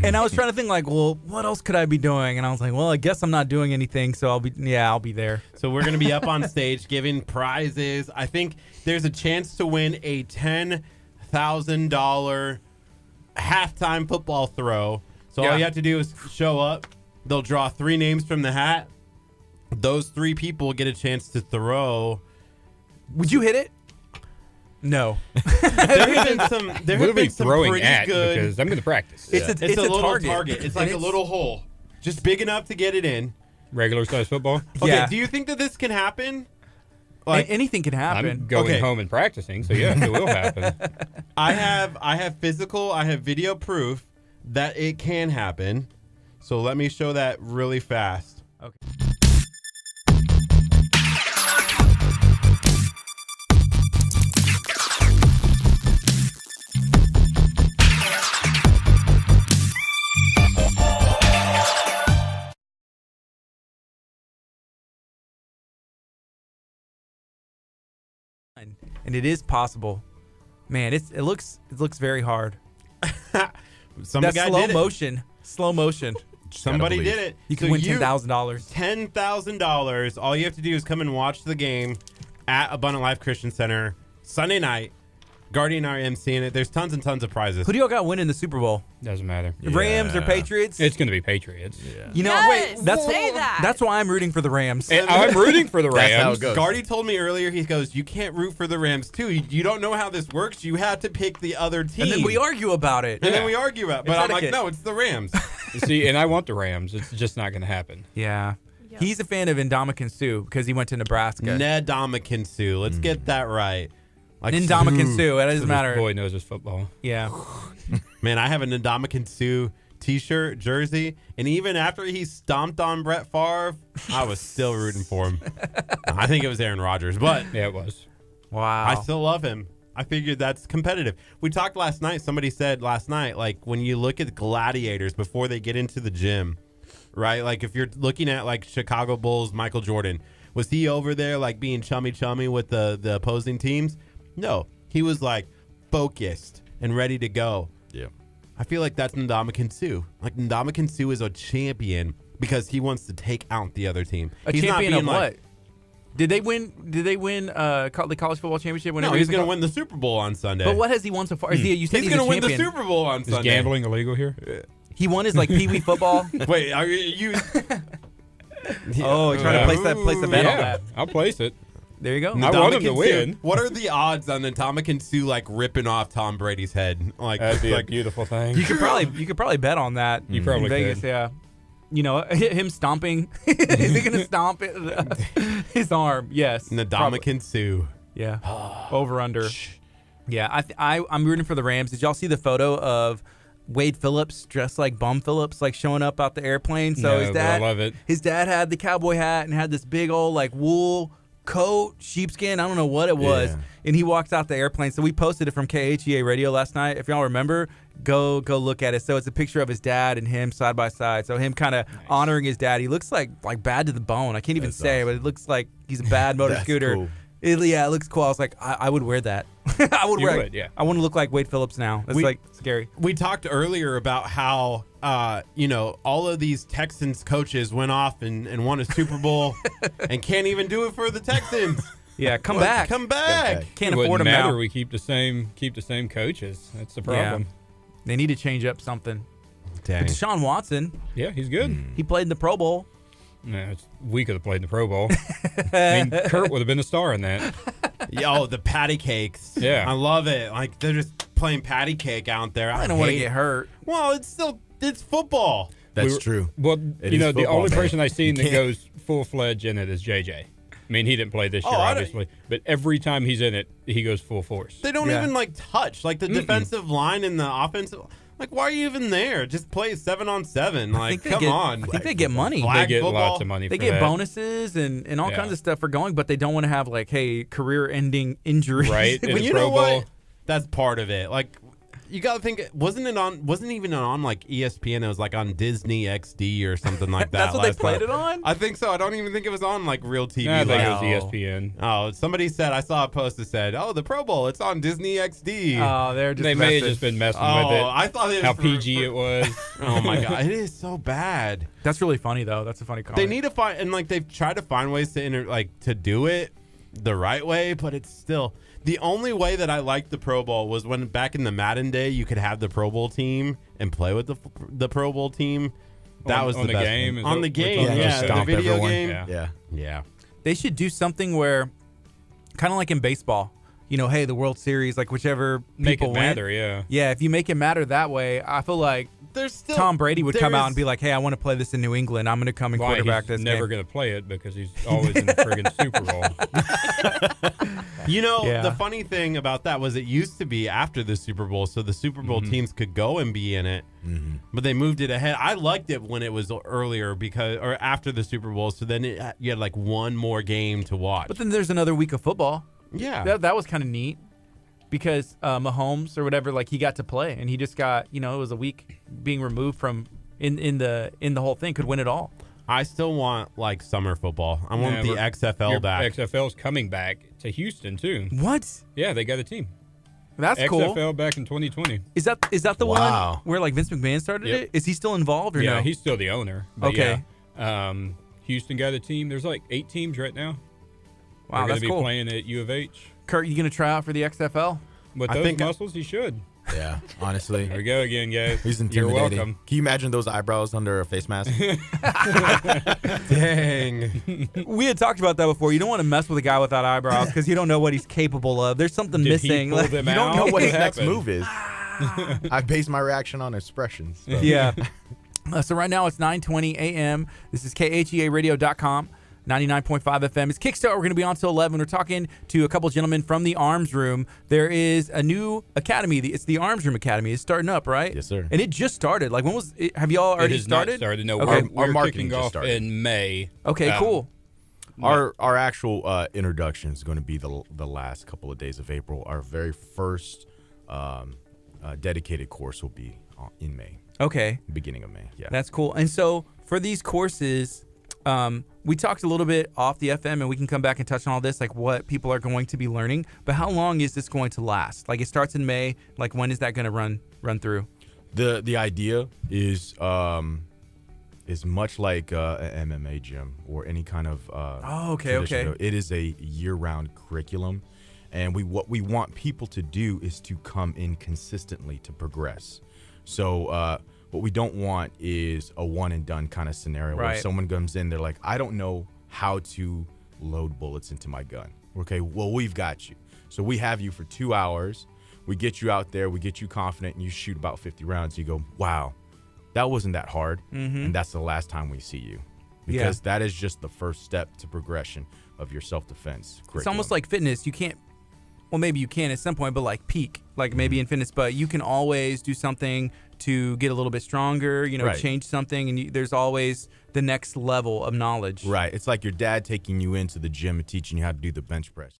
And I was trying to think, like, well, what else could I be doing? And I was like, well, I guess I'm not doing anything, so I'll be there. So we're going to be up on stage giving prizes. I think there's a chance to win a $10,000 halftime football throw. So all you have to do is show up. They'll draw 3 names from the hat. Those 3 people get a chance to throw. Would you hit it? No. There have been some. There What have are we been some throwing pretty at? good. Because I'm going to practice. It's It's a a little target. It's like a little hole, just big enough to get it in. Regular size football. Okay. Yeah. Do you think that this can happen? Anything can happen. I'm going home and practicing, so yeah, it will happen. I have physical. I have video proof that it can happen. So let me show that really fast. Okay. And it is possible. Man, it looks very hard. Some That's guy slow did it. motion. Slow motion. Somebody did it. You can win $10,000. $10,000. All you have to do is come and watch the game at Abundant Life Christian Center Sunday night. Gardy and I are emceeing it. There's tons and tons of prizes. Who do y'all got winning the Super Bowl? Doesn't matter. Rams or Patriots? It's going to be Patriots. Yeah. You know, Yes, that's say that. That's why I'm rooting for the Rams. And I'm rooting for the Rams. That's how it goes. Gardy told me earlier, he goes, you can't root for the Rams too. You don't know how this works. You have to pick the other team. And then we argue about it. And then we argue about it. But It's I'm like, etiquette. no, it's the Rams. You see, and I want the Rams. It's just not going to happen. Yeah. Yep. He's a fan of Ndamukong Suh because he went to Nebraska. Ndamukong Suh. Let's get that right. Like Ndamukong Suh. That doesn't This matter. boy knows his football. Yeah. Man, I have an Ndamukong Suh t-shirt, jersey, and even after he stomped on Brett Favre, I was still rooting for him. I think it was Aaron Rodgers, but Yeah, it was. Wow. I still love him. I figured that's competitive. We talked last night. Somebody said last night, like, when you look at gladiators before they get into the gym, right? Like, if you're looking at, like, Chicago Bulls, Michael Jordan, was he over there, like, being chummy with the opposing teams? No. He was, like, focused and ready to go. Yeah. I feel like that's Ndamukong Suh. Like, Ndamukong Suh is a champion because he wants to take out the other team. A He's not champion being of like, what? Did they win the college football championship? No, he's going to win the Super Bowl on Sunday. But what has he won so far? You said He's he's going to a win the champion. Super Bowl on Is Sunday. gambling illegal here? He won his like Pee Wee football. Wait, are you? Oh, you're trying to place a bet on Yeah, that. I'll place it. There you go. I want him to Ndamukong win. Suh. What are the odds on Ndamukong Suh like ripping off Tom Brady's head? Like, That'd be a like beautiful thing. You could probably bet on that. You probably in Vegas, could. yeah. You know, him stomping. Is he gonna stomp his arm? Yes. probably. Ndamukong Suh. Yeah. Over under. Yeah. I'm rooting for the Rams. Did y'all see the photo of Wade Phillips dressed like Bum Phillips, like showing up out the airplane? So No, his but dad, I love it. His dad had the cowboy hat and had this big old like wool coat, sheepskin. I don't know what it was. Yeah. And he walks out the airplane. So we posted it from KHEA radio last night. If y'all remember, go look at it. So it's a picture of his dad and him side by side. So him kind of honoring his dad. He looks like bad to the bone. I can't even say, but it looks like he's a bad motor That's scooter. cool. It looks cool. I was like, I would wear that. I would You wear. would, yeah. I want to look like Wade Phillips now. It's like scary. We talked earlier about how all of these Texans coaches went off and won a Super Bowl and can't even do it for the Texans. Yeah, come Like, back. Come back. Can't it afford wouldn't them matter. now. We keep the same coaches. That's the problem. They need to change up something. Dang. But Deshaun Watson, Yeah, he's good. he played in the Pro Bowl. No, we could have played in the Pro Bowl. I mean, Curt would have been the star in that. Yo, the patty cakes. Yeah. I love it. Like, they're just playing patty cake out there. I don't want to get hurt. Well, it's football. That's true. Well, It you is know, the football, only man. person I've seen You that can't- goes full-fledged in it is JJ. I mean, he didn't play this year, I don't- obviously, but every time he's in it, he goes full force. They don't Yeah. even like touch like the defensive line and the offensive. Like, why are you even there? Just play 7-on-7. Like, come on. I think they get money. They Flag get football. lots of money They for get that. bonuses and all Yeah. kinds of stuff for going, but they don't want to have like, hey, career-ending injuries. Right. But in you Pro know Bowl. what? That's part of it. Like, you gotta think. Wasn't even on like ESPN? It was like on Disney XD or something like that. That's what they last played night. it on? I think so. I don't even think it was on like real TV. Nah, I think like- it was ESPN. Oh, somebody said, I saw a post that said, "Oh, the Pro Bowl, it's on Disney XD." Oh, they're just They may have messing. just been messing Oh, with it. I thought it was How for- PG it was. Oh my god, it is so bad. That's really funny though. That's a funny comment. They need to find, and like they've tried to find ways to to do it the right way, but it's still the only way that I liked the Pro Bowl was when back in the Madden day you could have the Pro Bowl team and play with the Pro Bowl team. That was on the the best game? thing. Is On what the we're game, talking yeah, about? Just the stomp video everyone. game. Yeah. Yeah. They should do something where, kind of like in baseball, hey, the World Series, like whichever Make people it matter, yeah. Yeah, if you make it matter that way, I feel like There's still Tom Brady would come out and be there's- like, hey, I want to play this in New England. I'm going to come and Why, quarterback he's this never game. going to play it because he's always in the friggin' Super Bowl. You know, Yeah. the funny thing about that was it used to be after the Super Bowl, so the Super Bowl teams could go and be in it, but they moved it ahead. I liked it when it was earlier or after the Super Bowl, so then you had like one more game to watch. But then there's another week of football. Yeah. That was kind of neat because Mahomes or whatever, like he got to play and he just got, it was a week being removed from in the whole thing, could win it all. I still want like summer football. I want Yeah, the XFL Your back. XFL's coming back to Houston, too. What? Yeah, they got a team. That's XFL cool. back in 2020. Is that the Wow. one where like Vince McMahon started Yep. it? Is he still involved or Yeah, no? he's still the owner. But Okay. Yeah, Houston got a team. There's like 8 teams right now. Wow, They're that's going to be cool. playing at U of H. Kurt, you gonna try out for the XFL? With I those think muscles, he should. Yeah, honestly. There we go again, guys. He's You're intimidating. welcome. Can you imagine those eyebrows under a face mask? Dang. We had talked about that before. You don't want to mess with a guy without eyebrows because you don't know what he's capable of. There's something Did missing. he pull them You out? don't know what his What next happened? move is. I base my reaction on expressions. So. Yeah. So right now it's 9:20 a.m. This is KHEARadio.com. 99.5 FM. It's Kickstart. We're going to be on till 11. We're talking to a couple gentlemen from the Arms Room. There is a new academy. It's the Arms Room Academy. It's starting up, right? Yes, sir. And it just started. Like, when was it? Have y'all already It has started? not started. No, Okay. we're marketing kicking just off started. in May. Okay, cool. Our actual introduction is going to be the last couple of days of April. Our very first dedicated course will be in May, Okay. beginning of May. Yeah. That's cool. And so for these courses, we talked a little bit off the FM, and we can come back and touch on all this, like what people are going to be learning. But how long is this going to last? Like, it starts in May. Like, when is that going to run through? The idea is much like an MMA gym or any kind of okay. traditional- It is a year-round curriculum, and what we want people to do is to come in consistently to progress. So what we don't want is a one-and-done kind of scenario where Right. someone comes in, they're like, I don't know how to load bullets into my gun. Okay, well, we've got you. So we have you for 2 hours. We get you out there, we get you confident, and you shoot about 50 rounds. You go, wow, that wasn't that hard. And that's the last time we see you. Because that is just the first step to progression of your self-defense curriculum. It's almost like fitness. You can't, well, maybe you can at some point, but like peak, like maybe in fitness, but you can always do something to get a little bit stronger, Right. change something. And there's always the next level of knowledge. Right. It's like your dad taking you into the gym and teaching you how to do the bench press.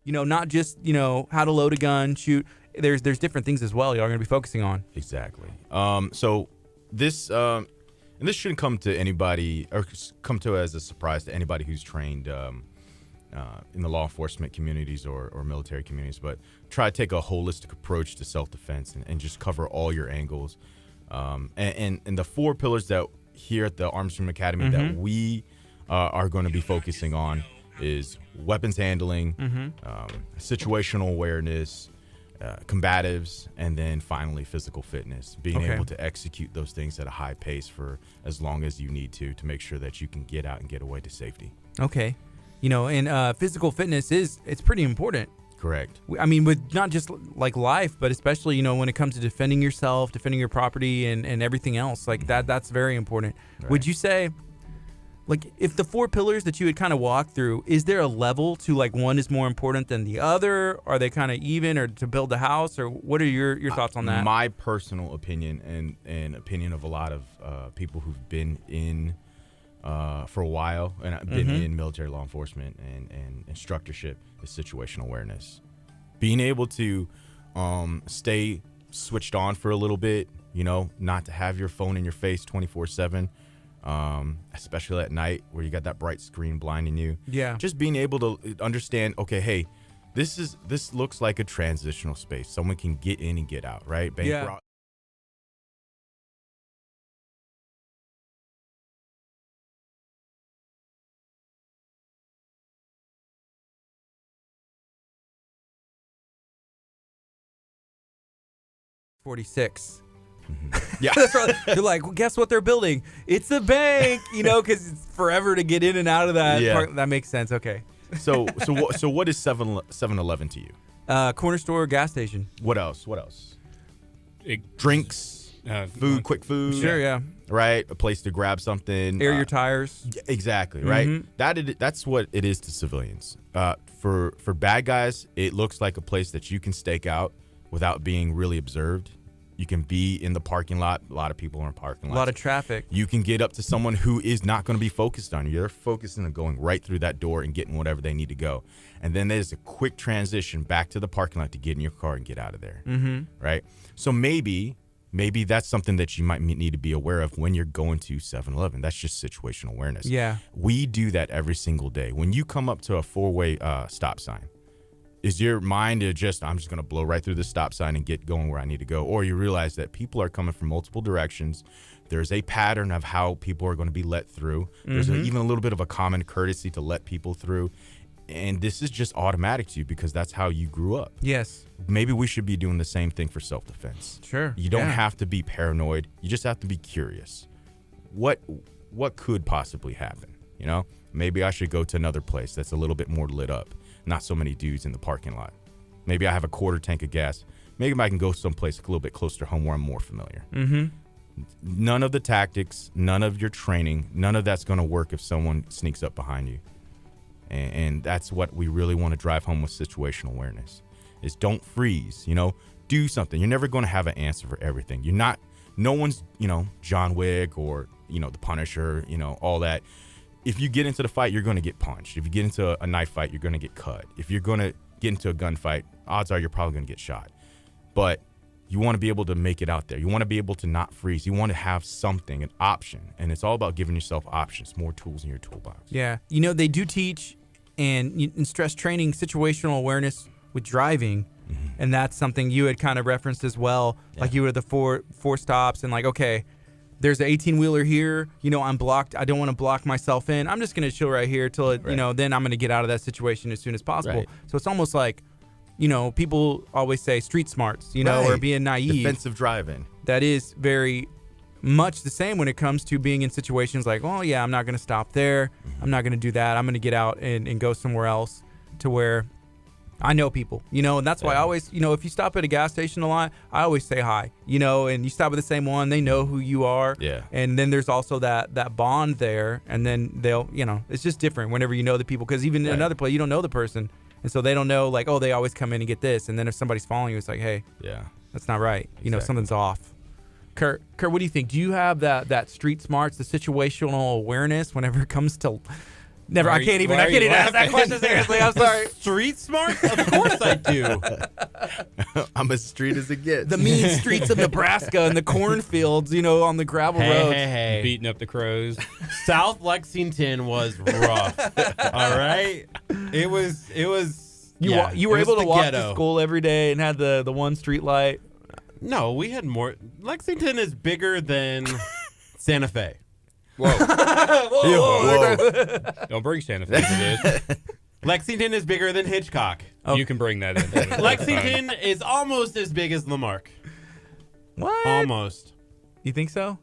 Not just, how to load a gun, shoot. There's different things as well y'all are going to be focusing on. Exactly. So this and this shouldn't come to anybody or come to as a surprise to anybody who's trained in the law enforcement communities or military communities, but try to take a holistic approach to self-defense and just cover all your angles. And the 4 pillars that here at the Arms Room Academy that we are going to be focusing on is weapons handling, situational awareness, combatives, and then finally physical fitness, being able to execute those things at a high pace for as long as you need to make sure that you can get out and get away to safety. Okay. And physical fitness it's pretty important. Correct. I mean, with not just like life, but especially, when it comes to defending yourself, defending your property and everything else, like that's very important. Right. Would you say, like, if the 4 pillars that you had kind of walked through, is there a level to like one is more important than the other? Are they kind of even, or to build a house, or what are your thoughts on that? My personal opinion and opinion of a lot of people who've been in for a while and I've been in military law enforcement and instructorship is situational awareness. Being able to stay switched on for a little bit, not to have your phone in your face 24/7. Especially at night where you got that bright screen blinding you. Yeah. Just being able to understand, okay, hey, this looks like a transitional space. Someone can get in and get out, right? Bank Yeah. rob- .46. Yeah. That's right. They're like, well, guess what they're building? It's a bank, because it's forever to get in and out of that. Yeah. That makes sense. Okay. So what is 7-Eleven to you? Corner store, gas station. What else? Drinks, food, quick food. Sure, yeah. Right, a place to grab something. Air your tires. Exactly, right? That's what it is to civilians. For bad guys, it looks like a place that you can stake out without being really observed. You can be in the parking lot. A lot of people are in parking lots. A lot of traffic. You can get up to someone who is not going to be focused on you. They're focusing on going right through that door and getting whatever they need to go. And then there's a quick transition back to the parking lot to get in your car and get out of there. Right? So maybe that's something that you might need to be aware of when you're going to 7-Eleven. That's just situational awareness. Yeah. We do that every single day. When you come up to a 4-way stop sign, is your mind I'm just going to blow right through the stop sign and get going where I need to go? Or you realize that people are coming from multiple directions. There's a pattern of how people are going to be let through. There's even a little bit of a common courtesy to let people through. And this is just automatic to you because that's how you grew up. Yes. Maybe we should be doing the same thing for self-defense. Sure. You don't have to be paranoid. You just have to be curious. What could possibly happen? Maybe I should go to another place that's a little bit more lit up. Not so many dudes in the parking lot. Maybe I have a quarter tank of gas. Maybe I can go someplace a little bit closer to home where I'm more familiar. None of the tactics, none of your training, none of that's going to work if someone sneaks up behind you. And that's what we really want to drive home with situational awareness is don't freeze, do something. You're never going to have an answer for everything. No one's, John Wick or, the Punisher, all that. If you get into the fight, you're going to get punched. If you get into a knife fight, you're going to get cut. If you're going to get into a gunfight, odds are you're probably going to get shot. But you want to be able to make it out there. You want to be able to not freeze. You want to have something, an option. And it's all about giving yourself options, more tools in your toolbox. Yeah. They do teach and stress training situational awareness with driving. And that's something you had kind of referenced as well. Yeah. Like you were at the four stops and like, okay, there's an 18-wheeler here. I'm blocked. I don't want to block myself in. I'm just going to chill right here till it, right. Then I'm going to get out of that situation as soon as possible. Right. So it's almost like, people always say street smarts, right. or being naive. Defensive driving. That is very much the same when it comes to being in situations like, oh, yeah, I'm not going to stop there. I'm not going to do that. I'm going to get out and go somewhere else to where I know people, and that's why I always, if you stop at a gas station a lot, I always say hi, and you stop at the same one, they know who you are. Yeah. And then there's also that bond there. And then they'll, it's just different whenever you know the people, because even in another place, you don't know the person. And so they don't know like, oh, they always come in and get this. And then if somebody's following you, it's like, hey, that's not right. Something's off. Kurt, what do you think? Do you have that street smarts, the situational awareness whenever it comes to... Never. I can't even ask that question seriously. I'm sorry. Street smart? Of course I do. I'm as street as it gets. The mean streets of Nebraska and the cornfields, on the gravel roads. Hey. Beating up the crows. South Lexington was rough. All right? It was. You were able to walk to school every day and had the one street light? No, we had more. Lexington is bigger than Santa Fe. Whoa. Whoa. Don't bring Santa Fe to this. Lexington is bigger than Hitchcock. Oh. You can bring that in. Lexington is almost as big as Lamarck. What? Almost. You think so?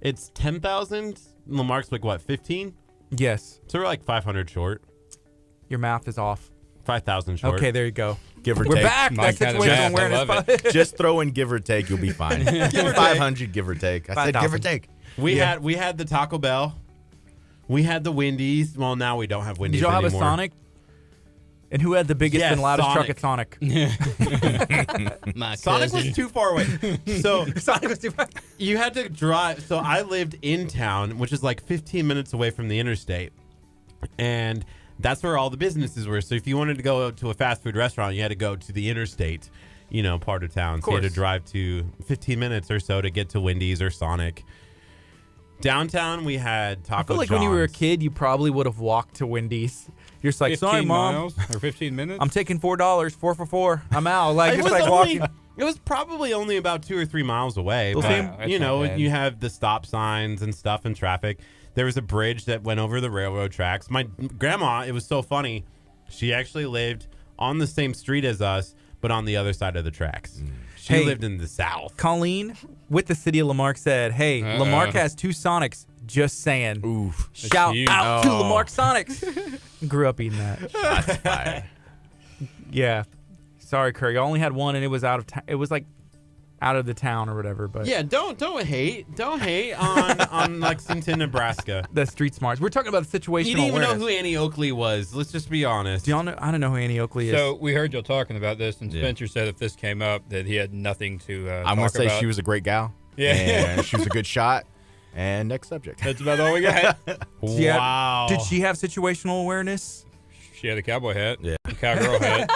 It's 10,000. Lamarck's like, what, 15? Yes. So we're like 500 short. Your math is off. 5,000 short. Okay, there you go. Give or We're take. back. That's situational awareness. Just throw in give or take. You'll be fine. 500, give or take. I said give or take. We had the Taco Bell. We had the Wendy's. Well, now we don't have Wendy's anymore. Did y'all have a Sonic? And who had the biggest and loudest truck at Sonic? Sonic was too far away. So Sonic was too far. You had to drive. So I lived in town, which is like 15 minutes away from the interstate. And that's where all the businesses were. So if you wanted to go to a fast food restaurant, you had to go to the interstate, part of town. So you had to drive to 15 minutes or so to get to Wendy's or Sonic. Downtown, we had Taco I feel like John's. when you were a kid, you probably would have walked to Wendy's. You're just like, sorry, Mom. miles or 15 minutes? I'm taking $4, 4 for 4. I'm out. Like, it just like walking. It was probably only about 2 or 3 miles away. Wow, But, you have the stop signs and stuff and traffic. There was a bridge that went over the railroad tracks. My grandma, it was so funny. She actually lived on the same street as us, but on the other side of the tracks. She lived in the South. Colleen with the city of Lamarck said, hey, Lamarck has 2 Sonics. Just saying. Oof. Shout out to Lamarck Sonics. Grew up eating that. That's fire. Yeah. Sorry, Curt. You only had one, and it was out of town. It was like out of the town or whatever. But yeah, don't hate on Lexington, Nebraska. The street smarts. We're talking about the situational You didn't even awareness. know who Annie Oakley was. Let's just be honest. Do y'all know? I don't know who Annie Oakley is. So we heard y'all talking about this, and Spencer said if this came up that he had nothing to I'm going to say about. she was a great gal. Yeah. And she was a good shot. And next subject. That's about all we got. Wow. Did she have situational awareness? She had a cowboy hat. Yeah. A cowgirl hat.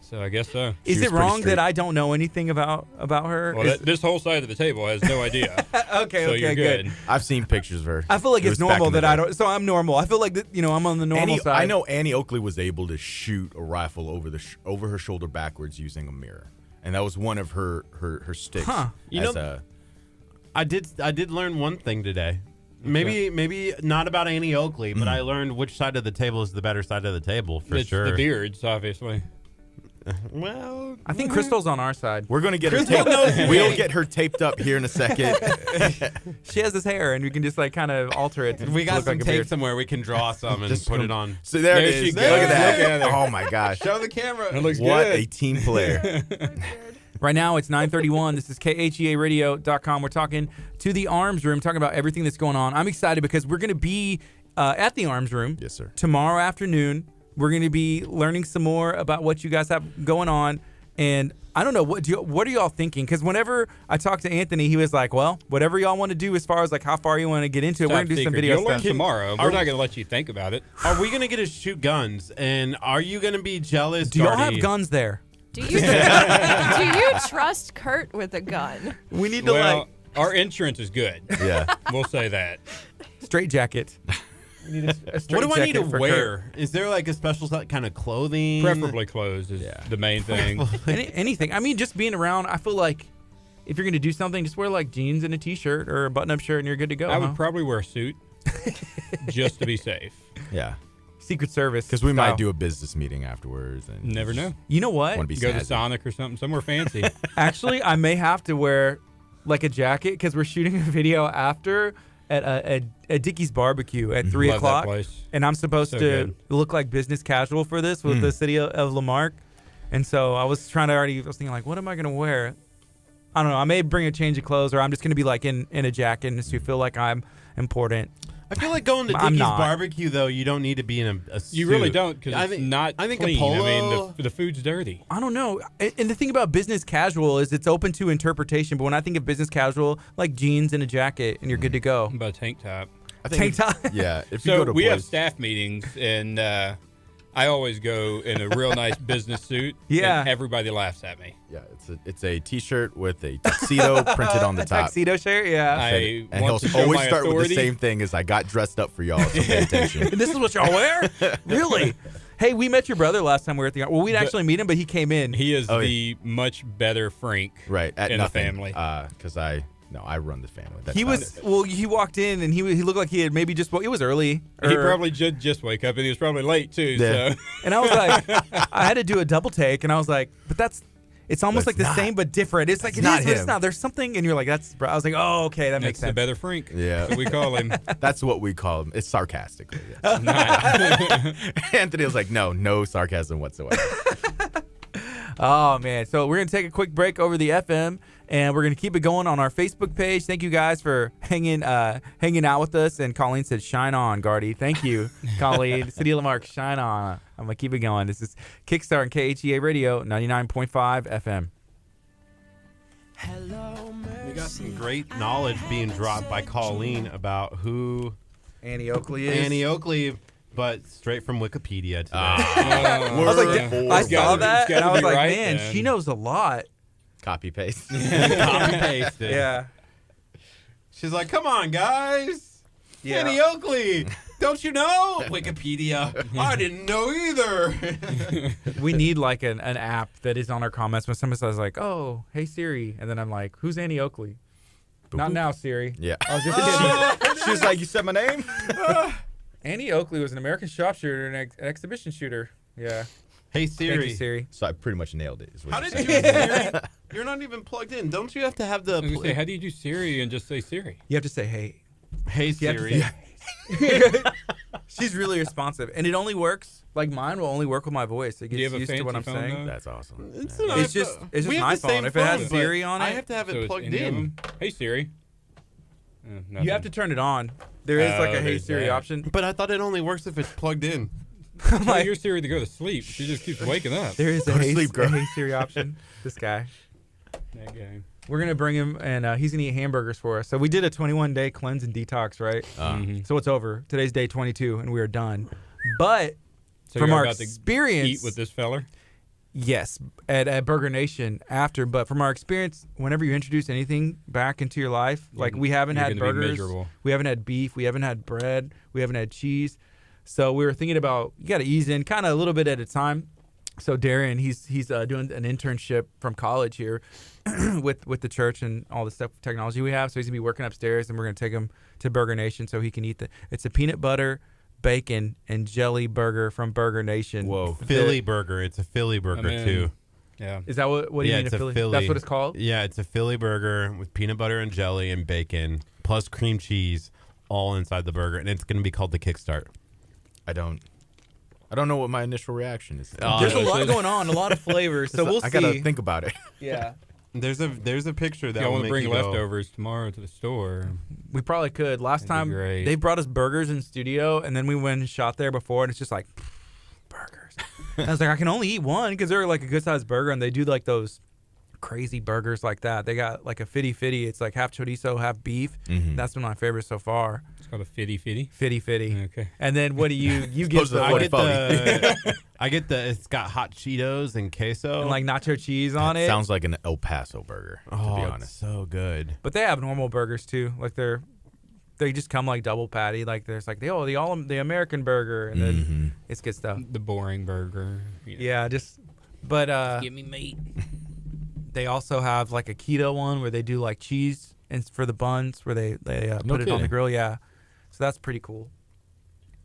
So I guess so. Is it wrong that I don't know anything about her? Well, this whole side of the table has no idea. Okay, so you're good. I've seen pictures of her. I feel like It it's was back normal in the that I day. don't. So I'm normal. I feel like that, I'm on the normal side. I know Annie Oakley was able to shoot a rifle over her shoulder backwards using a mirror, and that was one of her sticks. Huh. I did learn one thing today. Maybe not about Annie Oakley, but I learned which side of the table is the better side of the table for It's sure. the beards, obviously. Well, I think Crystal's on our side. We're gonna get her taped. We'll get her taped up here in a second. She has this hair, and we can just kind of alter it. we got look some like a tape beard. somewhere we can draw some and put it on. So there it There she is. Look goes. at that. Look at her. Oh my gosh. Show the camera. It looks What good. a team player. Right now, it's 9:31. This is KHEARadio.com. We're talking to the Arms Room, talking about everything that's going on. I'm excited because we're going to be at the Arms Room Yes, sir. tomorrow afternoon. We're going to be learning some more about what you guys have going on. And I don't know, what are y'all thinking? Because whenever I talked to Anthony, he was like, well, whatever y'all want to do as far as how far you want to get into it, we're going to do some video You'll learn stuff. tomorrow. We're not going to let you think about it. Are we gonna get to shoot guns? And are you gonna be jealous? Do y'all Gardy? have guns there? Do you do you trust Curt with a gun? We need to Well, our insurance is good. Yeah. We'll say that. straight jacket. We need a straight What do I need to jacket for wear? Is there a special kind of clothing? Preferably clothes is the main thing. Kurt. Anything. I mean, just being around, I feel like if you're going to do something, just wear jeans and a t-shirt or a button-up shirt and you're good to go. I would probably wear a suit just to be safe. Yeah. Secret Service. Because we style. might do a business meeting afterwards. And Never know. You know what? Want to be Go to snazzy. Sonic or something, somewhere fancy. Actually, I may have to wear a jacket because we're shooting a video after at a Dickie's barbecue at 3 Love that o'clock, place. and I'm supposed So to good. look like business casual for this with the city of Lamarck, and so I was thinking what am I gonna wear? I don't know. I may bring a change of clothes, or I'm just gonna be in a jacket and to feel like I'm important. I feel like going to I'm Dickie's not. barbecue though. You don't need to be in a suit. You really don't because I it's think- not I think clean. a polo. I mean, the food's dirty. I don't know. And the thing about business casual is it's open to interpretation. But when I think of business casual, like jeans and a jacket, and you're good to go. About a tank top. I think Tank top. Yeah. If you So go to we have place- staff meetings, and I always go in a real nice business suit. Yeah. And everybody laughs at me. Yeah, it's a t-shirt with a tuxedo printed on the A top. tuxedo shirt, yeah. I And want to he'll show always my start with the authority. same thing as I got dressed up for y'all, so pay attention. This is what y'all wear? Really? Hey, we met your brother last time we were at the. Well, we didn't actually meet him, but he came in. He is Oh, the much better Frank Right, at in nothing. the family. Because I run the family. That's He about was it. well. He walked in and he looked like he had maybe just. Well, it was early. He or- probably just wake up, and he was probably late too. Yeah. So And I was like, I had to do a double take, and I was like, but that's. It's almost like That's the not- same but different. It's like that's it not is, but it's him. not. There's something, and you're like, that's. I was like, oh, okay, that makes that's the sense. better Frank. Yeah. That's what we call him. That's what we call him. It's sarcastically. Yes. It's not. Anthony was like, no sarcasm whatsoever. Oh man! So we're gonna take a quick break over the FM, and we're gonna keep it going on our Facebook page. Thank you guys for hanging out with us. And Colleen said, "Shine on, Gardy." Thank you, Colleen. City of Lamarck, shine on. I'm gonna keep it going. This is Kickstart and KHEA Radio 99.5 FM. We got some great knowledge being dropped by Colleen about who Annie Oakley is. Annie Oakley, but straight from Wikipedia today. I was like, I It's saw gotta- that, it's and gotta I was be like, right man, then. she knows a lot. Copy paste. Copy pasted. Yeah. She's like, come on, guys. Yeah. Annie Oakley. Don't you know? Wikipedia. I didn't know either. We need like an app that is on our comments when someone says like, "Oh, hey Siri," and then I'm like, "Who's Annie Oakley?" Not now, Siri. Yeah. I was just kidding. She was like, you said my name? Annie Oakley was an American sharpshooter and an exhibition shooter. Yeah. Hey Siri. Thank you, Siri. So I pretty much nailed it. How did you Siri? You're not even plugged in. Don't you have to have the... Say, how do you do Siri and just say Siri? You have to say, hey. Hey Siri. She's really responsive. And it only works, like mine will only work with my voice. It Do you gets have a used to what I'm fancy phone, saying. though? That's awesome. It's just we an have the same iPhone. If it has phone, Siri but on it- I have to have So it it's plugged any of in. them? Hey Siri. You have to turn it on. There is like a Hey there's Siri that. option. But I thought it only works if it's plugged in. Tell your Siri to go to sleep. She just keeps waking up. There is a Go to hey, sleep, girl. a Hey Siri option. This guy. That guy. We're going to bring him, and he's going to eat hamburgers for us. So we did a 21-day cleanse and detox, right? So it's over. Today's day 22, and we are done. But So from you're our about to experience... eat with this feller? Yes, at Burger Nation after. But from our experience, whenever you introduce anything back into your life, like we haven't you're had gonna be burgers, miserable. we haven't had beef, we haven't had bread, we haven't had cheese. So we were thinking about, you got to ease in kind of a little bit at a time. So Darian, he's doing an internship from college here with the church and all the stuff technology we have. So he's gonna be working upstairs, and we're gonna take him to Burger Nation so he can eat it's a peanut butter, bacon, and jelly burger from Burger Nation. Whoa. Philly burger. It's a Philly burger in. too. Yeah. Is that what do you mean it's a a Philly? Philly. That's what it's called? Yeah, it's a Philly burger with peanut butter and jelly and bacon plus cream cheese all inside the burger, and it's going to be called the Kickstart. I don't know what my initial reaction is. There's a lot going on, a lot of flavors. So we'll see. I gotta think about it. Yeah. There's a picture that Y'all will want to make bring you go, leftovers tomorrow to the store? We probably could. Last That'd be time great. they brought us burgers in studio, and then we went and shot there before, and it's just like burgers. And I was like, I can only eat one because they're like a good sized burger, and they do like those crazy burgers like that. They got like a fitty. It's like half chorizo, half beef. That's been my favorite so far. It's called a fitty. Fitty. Okay. And then what do you get? I get the it's got hot Cheetos and queso and like nacho cheese on it. Sounds like an El Paso burger, to be honest. It's so good. But they have normal burgers too. Like they just come like double patty. Like there's like the American burger, and then it's good stuff. The boring burger. Yeah, but Give me meat. they also have like a keto one where they do like cheese and for the buns where they put it on the kidding. grill. Yeah, so that's pretty cool.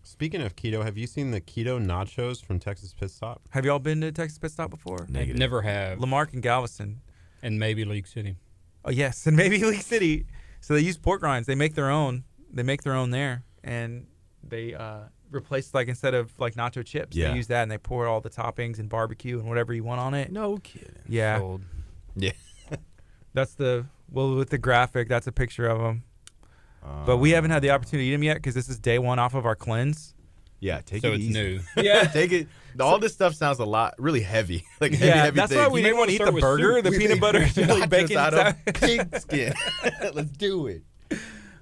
Speaking of keto, have you seen the keto nachos from Texas Pit Stop? Have y'all been to Texas Pit Stop before? Negative. Never have. Lamarck and Galveston. And maybe League City. Oh yes, and maybe League City. So they use pork rinds. They make their own. They make their own there, and they replace like instead of like nacho chips, they use that, and they pour all the toppings and barbecue and whatever you want on it. No kidding. Yeah, Sold. Yeah. that's with the graphic. That's a picture of them. But we haven't had the opportunity to eat them yet because this is day one off of our cleanse. Yeah, take So it it's easy. new. Yeah, Take it. All this stuff sounds really heavy. Like heavy that's things. why we You may didn't want to wanna eat start the with burger, soup. the peanut butter, jelly, bacon. out of pig skin. Let's do it.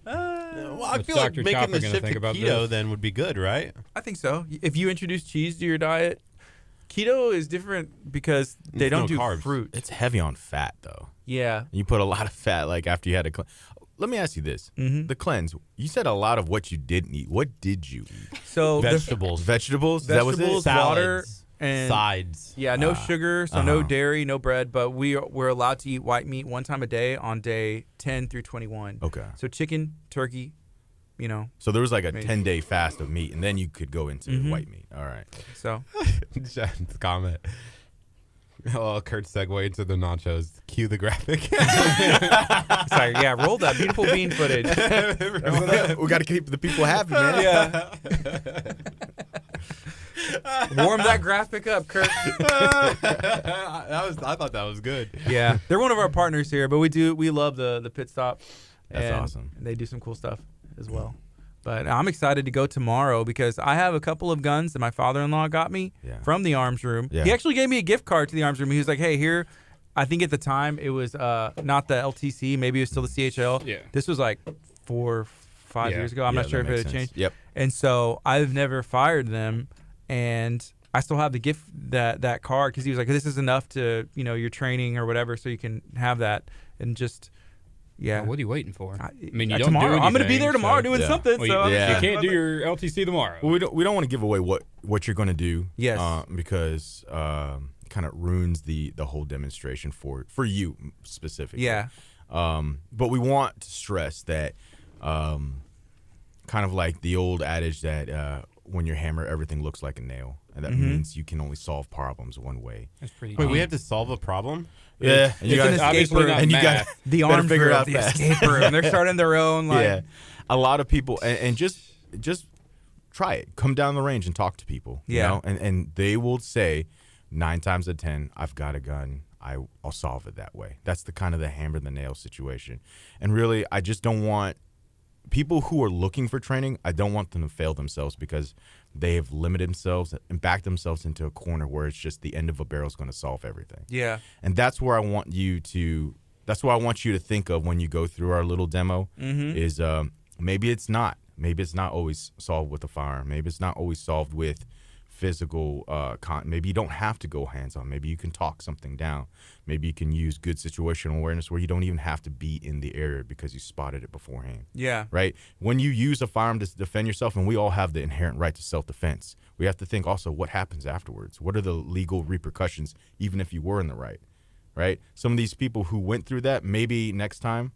Well, I What's feel like Dr. making Chopper the gonna shift think to about keto this? then would be good, right? I think so. If you introduce cheese to your diet, keto is different because they There's don't no do carbs. fruit. It's heavy on fat though. Yeah. You put a lot of fat like after you had a cleanse. Let me ask you this: the cleanse. You said a lot of what you didn't eat. What did you eat? So Vegetables. Vegetables. That was vegetables, it. water, Salads. and Sides. yeah, no sugar, so no uh-huh. dairy, no bread, but we're allowed to eat white meat one time a day on day 10 through 21. Okay. So chicken, turkey, So there was like a Maybe. 10-day fast of meat, and then you could go into white meat. All right. so Jen's comment. Oh, Kurt segue into the nachos. Cue the graphic. it's like, yeah, roll that beautiful bean footage. We got to keep the people happy, man. Yeah. Warm that graphic up, Kurt. I thought that was good. Yeah, they're one of our partners here, but we love the pit stop. That's and awesome. They do some cool stuff as well. But I'm excited to go tomorrow because I have a couple of guns that my father-in-law got me from the arms room. Yeah. He actually gave me a gift card to the arms room. He was like, hey, here. I think at the time it was not the LTC. Maybe it was still the CHL. Yeah. This was like 4 or 5 years ago. I'm Yeah, not sure if that it makes had sense. changed. Yep. And so I've never fired them. And I still have the gift, that card, because he was like, this is enough to, your training or whatever, so you can have that. And just, yeah. What are you waiting for? I mean, you you don't tomorrow. do anything. I'm going to be there tomorrow doing Yeah. something. Well, so I'm you excited. can't do your LTC tomorrow. Well, we don't want to give away what you're going to do. Yes. Because it kind of ruins the whole demonstration for you specifically. Yeah. But we want to stress that kind of like the old adage that when your hammer, everything looks like a nail, and that means you can only solve problems one way. That's pretty. Wait, we have to solve a problem? Yeah, and you It's an got escape room. and you got the better arms figure it room, out the fast. escape room. They're starting their own. Like, Yeah, a lot of people, and just try it. Come down the range and talk to people. Yeah. You know? And they will say 9 times out of 10, I've got a gun. I'll solve it that way. That's the kind of the hammer the nail situation. And really, I just don't want people who are looking for training, I don't want them to fail themselves because they have limited themselves and backed themselves into a corner where it's just the end of a barrel is going to solve everything. Yeah. And that's where I want you to think of when you go through our little demo is maybe it's not always solved with a firearm. Maybe it's not always solved with physical maybe you don't have to go hands-on. Maybe you can talk something down. Maybe you can use good situational awareness where you don't even have to be in the area because you spotted it beforehand. Yeah. Right? When you use a firearm to defend yourself, and we all have the inherent right to self-defense, we have to think also what happens afterwards. What are the legal repercussions even if you were in the right? Right? Some of these people who went through that, maybe next time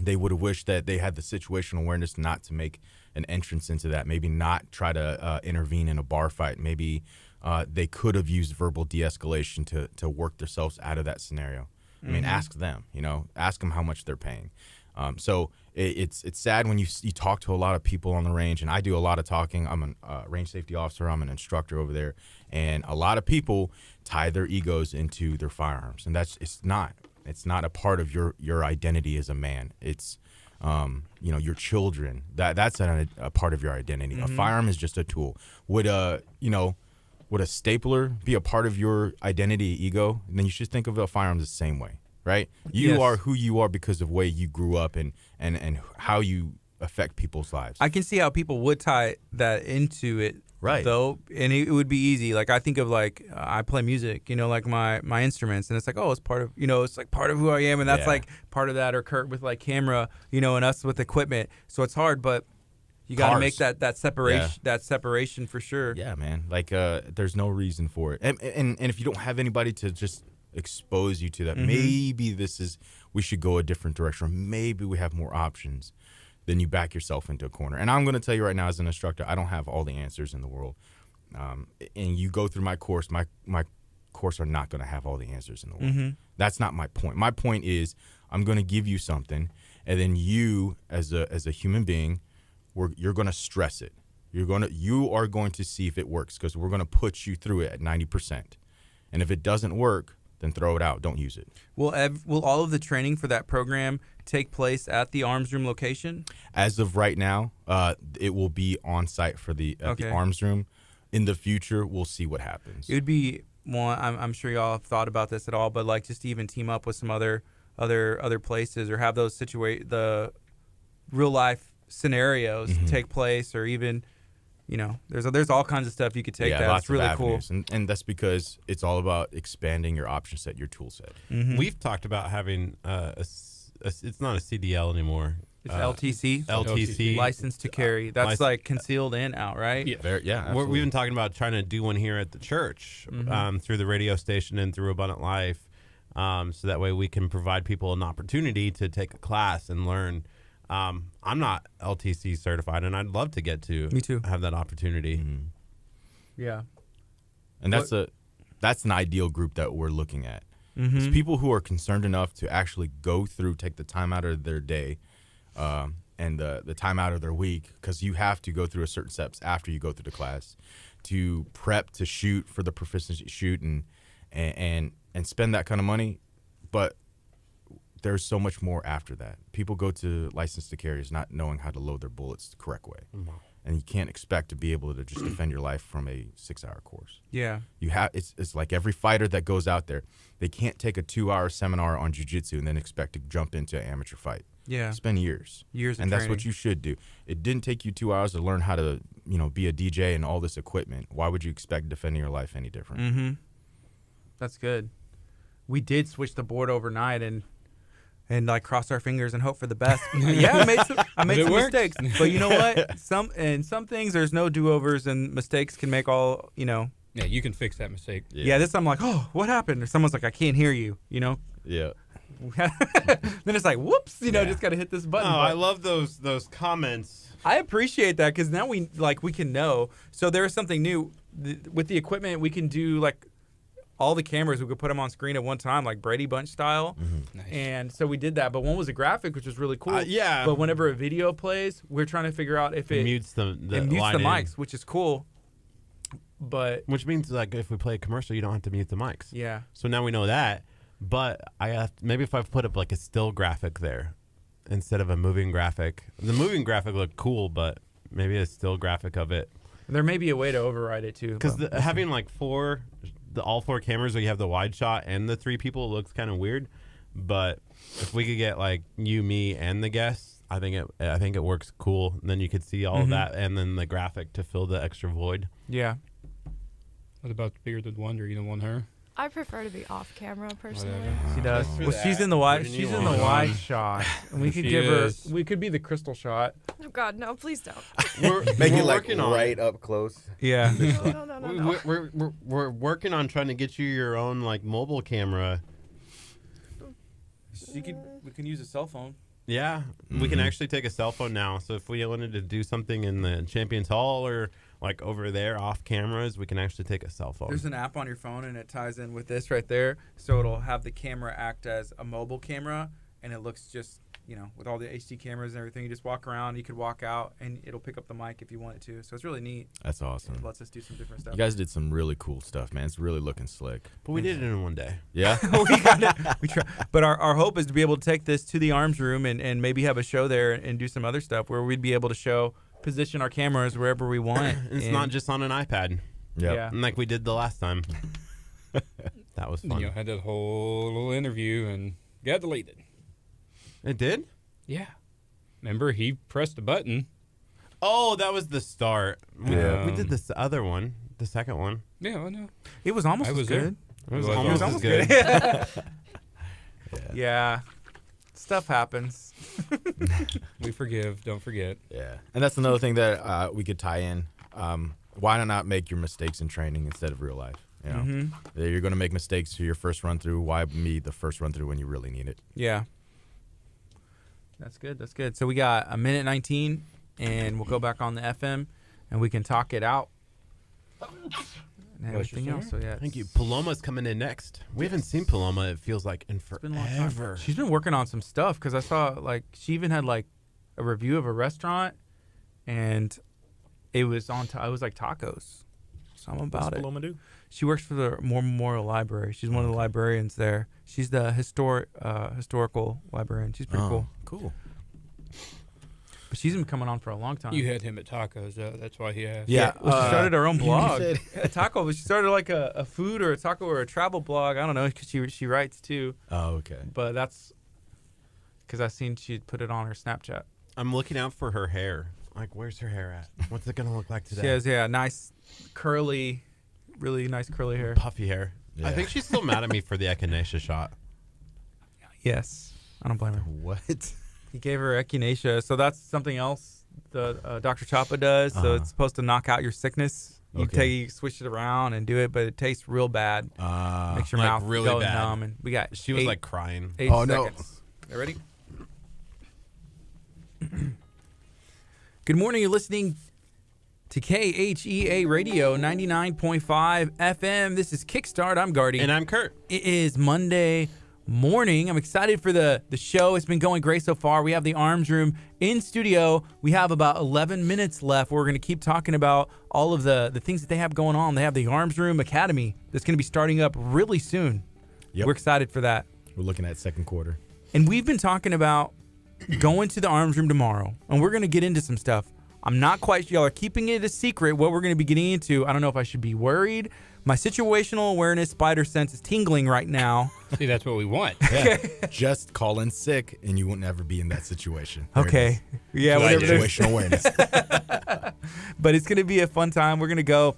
they would have wished that they had the situational awareness not to make an entrance into that, maybe not try to intervene in a bar fight. Maybe they could have used verbal de-escalation to work themselves out of that scenario. I mean, ask them, ask them how much they're paying. So it's sad when you talk to a lot of people on the range, and I do a lot of talking. I'm a range safety officer. I'm an instructor over there, and a lot of people tie their egos into their firearms, and it's not a part of your identity as a man. It's your children. That's a part of your identity. A firearm is just a tool. Would a stapler be a part of your identity, ego? And then you should think of a firearm the same way, right? You are who you are because of the way you grew up and how you affect people's lives. I can see how people would tie that into it, right? Though, and it would be easy. Like I think of I play music, like my instruments, and it's like, oh, it's part of it's like part of who I am, and that's like part of that. Or Kurt with like camera, and us with equipment. So it's hard, but you got to make that separation for sure. Yeah, man. Like there's no reason for it, and if you don't have anybody to just expose you to that, maybe we should go a different direction. Or maybe we have more options. Then you back yourself into a corner. And I'm going to tell you right now, as an instructor, I don't have all the answers in the world. And you go through my course, my course are not going to have all the answers in the world. That's not my point. My point is I'm going to give you something, and then you, as a human being, you're going to stress it. You are going to see if it works, because we're going to put you through it at 90%. And if it doesn't work, then throw it out. Don't use it. Will all of the training for that program take place at the arms room location? As of right now, it will be on site for the arms room. In the future, we'll see what happens. It would be one. I'm sure y'all have thought about this at all, but like just to even team up with some other places, or have those the real life scenarios take place, or even. There's all kinds of stuff you could take. That's really cool. And that's because it's all about expanding your option set, your tool set. We've talked about having it's not a CDL anymore. It's LTC. LTC. License to carry. That's like concealed and out, right? Yeah. We've been talking about trying to do one here at the church through the radio station and through Abundant Life, so that way we can provide people an opportunity to take a class and learn. I'm not LTC certified, and I'd love to get to have that opportunity. Yeah. And that's an ideal group that we're looking at. It's people who are concerned enough to actually go through, take the time out of their day, and the time out of their week, because you have to go through a certain steps after you go through the class to prep to shoot for the proficiency shoot and spend that kind of money. But there's so much more after that. People go to license to carriers not knowing how to load their bullets the correct way. And you can't expect to be able to just defend your life from a 6-hour course. Yeah. It's like every fighter that goes out there, they can't take a 2-hour seminar on jiu-jitsu and then expect to jump into an amateur fight. Yeah. Spend years. And that's what you should do. It didn't take you 2 hours to learn how to, be a DJ and all this equipment. Why would you expect defending your life any different? That's good. We did switch the board overnight and like cross our fingers and hope for the best. Yeah, I made some mistakes, but you know what? Some things there's no do-overs, and mistakes can make all. Yeah, you can fix that mistake. Yeah, this I'm like, oh, what happened? Or someone's like, I can't hear you. Yeah. Then it's like, whoops. Just got to hit this button. Oh, I love those comments I appreciate that because now we can know. So there is something new with the equipment. We can do like all the cameras. We could put them on screen at one time, like Brady Bunch style. Nice. And so we did that. But one was a graphic, which was really cool. Yeah. But whenever a video plays, we're trying to figure out if it mutes the mics, which is cool. But which means like if we play a commercial, you don't have to mute the mics. Yeah. So now we know that. But maybe if I put up like a still graphic there instead of a moving graphic. The moving graphic looked cool, but maybe a still graphic of it. There may be a way to override it too. Because having like all four cameras where you have the wide shot and the three people looks kind of weird. But if we could get like you, me, and the guests, I think it works cool. And then you could see all of that, and then the graphic to fill the extra void. Yeah. What about the bearded wonder? You don't want her? I prefer to be off camera personally. She does. Well, she's in the wide. She's in the wide shot. And we could give her. We could be the crystal shot. Oh God, no! Please don't. Make it like right up close. Yeah. No. We're working on trying to get you your own like mobile camera. We can use a cell phone. Yeah, we can actually take a cell phone now. So if we wanted to do something in the Champions Hall or like over there off cameras, we can actually take a cell phone. There's an app on your phone, and it ties in with this right there. So it'll have the camera act as a mobile camera, and it looks just, with all the HD cameras and everything. You just walk around. You could walk out, and it'll pick up the mic if you want it to. So it's really neat. That's awesome. It lets us do some different stuff. You guys did some really cool stuff, man. It's really looking slick. But we did it in one day. Yeah. We try. But our hope is to be able to take this to the arms room and maybe have a show there and do some other stuff where we'd be able to position our cameras wherever we want. It's not just on an iPad. Yep. Yeah. Like we did the last time. That was fun. Had that whole little interview and got deleted. It did? Yeah. Remember, he pressed a button. Oh, that was the start. Yeah. We did this other one, the second one. Yeah, I know. It was almost as good. It was almost as good. Yeah. Stuff happens. We forgive. Don't forget. Yeah. And that's another thing that we could tie in. Why not make your mistakes in training instead of real life? You're going to make mistakes for your first run through. Why me the first run through when you really need it? Yeah. That's good. That's good. So we got a minute 19, and we'll go back on the FM, and we can talk it out. And everything else. So yeah. Thank you. Paloma's coming in next. We haven't seen Paloma. It feels like in forever. She's been working on some stuff because I saw she even had a review of a restaurant, and it was it was like tacos. Something about it. Paloma do? She works for the Moore Memorial Library. She's one of the librarians there. She's the historical librarian. She's pretty cool. Cool. But she's been coming on for a long time. You had him at tacos. That's why he asked. Yeah. Well, she started her own blog. A taco. But she started like a food or a taco or a travel blog. I don't know because she writes too. Oh, okay. But that's because I seen she'd put it on her Snapchat. I'm looking out for her hair. Like, where's her hair at? What's it gonna look like today? She has nice curly. Really nice curly hair. Puffy hair. Yeah. I think she's still mad at me for the echinacea shot. Yes. I don't blame her. What? He gave her echinacea. So that's something else the Dr. Chapa does. So it's supposed to knock out your sickness. You switch it around and do it, but it tastes real bad. Makes your mouth really go bad. numb. And we got She was like crying. 8 seconds. You ready? Good morning. You're listening to KHEA Radio 99.5 FM. This is Kickstart. I'm Gardy. And I'm Curt. It is Monday morning. I'm excited for the show. It's been going great so far. We have the arms room in studio. We have about 11 minutes left. We're going to keep talking about all of the things that they have going on. They have the Arms Room Academy that's going to be starting up really soon. Yep. We're excited for that. We're looking at second quarter. And we've been talking about going to the arms room tomorrow, and we're going to get into some stuff. I'm not quite sure. Y'all are keeping it a secret what we're going to be getting into. I don't know if I should be worried. My situational awareness spider sense is tingling right now. See, that's what we want. Yeah. Just call in sick, and you won't ever be in that situation. Okay. Yeah, whatever. Situational awareness. But it's going to be a fun time. We're going to go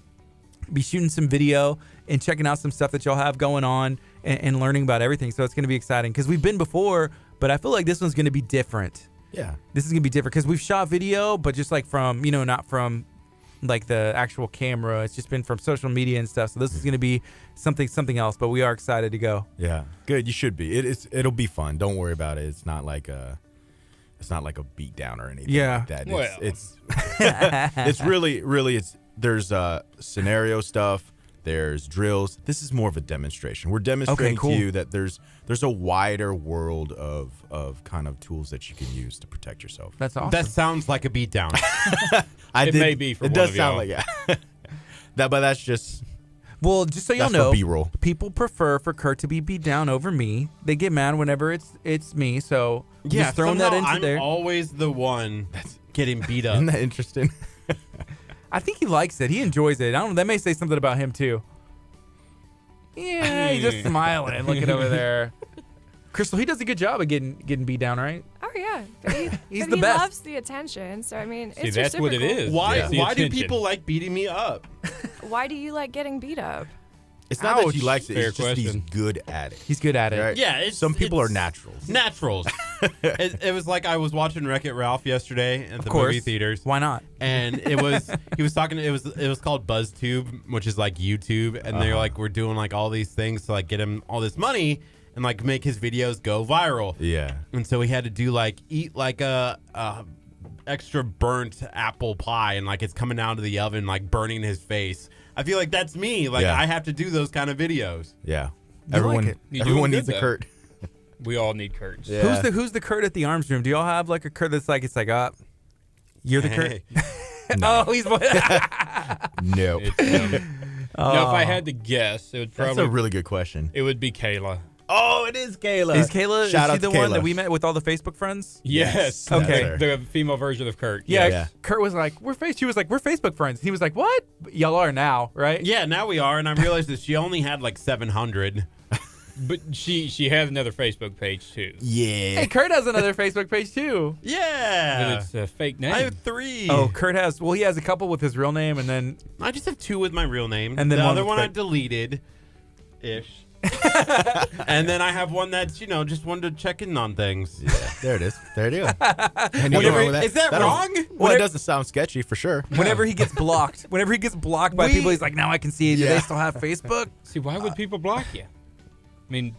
be shooting some video and checking out some stuff that y'all have going on and learning about everything. So it's going to be exciting because we've been before, but I feel like this one's going to be different. Yeah. This is going to be different because we've shot video, but just like from, not from like the actual camera. It's just been from social media and stuff. So this is going to be something else, but we are excited to go. Yeah. Good. You should be. It'll be fun. Don't worry about it. It's not like it's not like a beat down or anything Yeah. like that. Well. It's really there's scenario stuff. There's drills. This is more of a demonstration. We're demonstrating cool. to you that there's a wider world of kind of tools that you can use to protect yourself. That's awesome. That sounds like a beatdown. It may be for it one does of sound y'all. like but that's just Well, just so y'all that's for know, B-roll. people prefer for Curt to be beat down over me. They get mad whenever it's me. So Yeah, just throwing that somehow into I'm there. always the one that's getting beat up. Isn't that interesting? I think he likes it. He enjoys it. I don't know. That may say something about him too. Yeah, he's just smiling, looking over there. Crystal, he does a good job of getting beat down, right? Oh yeah, but He's but the he best. loves the attention. So I mean, See, it's that's what it reciprocal. is. Why? It's the Why do attention. people like beating me up? Why do you like getting beat up? It's not that Ouch. he likes it. Fair It's just he's question. good at it. He's good at it. Right? Yeah, Some people are it's naturals. Naturals. It was like I was watching Wreck-It Ralph yesterday at Of the course. movie theaters. Why not? And he was talking. It was called BuzzTube, which is like YouTube, and they're like, we're doing like all these things to like get him all this money and like make his videos go viral. Yeah. And so he had to do like eat like a extra burnt apple pie, and like it's coming out of the oven like burning his face. I feel like that's me. Like Yeah. I have to do those kind of videos. Yeah. You Everyone, like it. You're everyone doing needs good, a though. Curt. We all need Kurt's. Yeah. Who's the Curt at the arms room? Do y'all have like a Curt that's like it's like you're the Curt? Hey. Oh, he's No. It's, now, if I had to guess, it would That's probably a really good question. it would be Kayla. Oh, it is Kayla. Is Kayla? Shout is out she the to one Kayla. that we met with all the Facebook friends? Yes. Okay. That's The female version of Curt. Yeah. Yeah. Kurt was like, She was like, we're Facebook friends. He was like, what? Y'all are now, right? Yeah, now we are, and I realized that she only had like 700. But she had another Facebook page too. Yeah. Hey, Curt has another Facebook page too. Yeah, But it's a fake name. I have 3. Oh, Curt has. Well, he has a couple with his real name, and then I just have 2 with my real name, And then the one other with one I fake. deleted, ish. And then I have one that's just wanted to check in on things. Yeah, there it is. There it is. Is that wrong? Well, it doesn't sound sketchy for sure. whenever he gets blocked, by people, he's like, now I can see it. Do Yeah. they still have Facebook? See, why would people block you? I mean,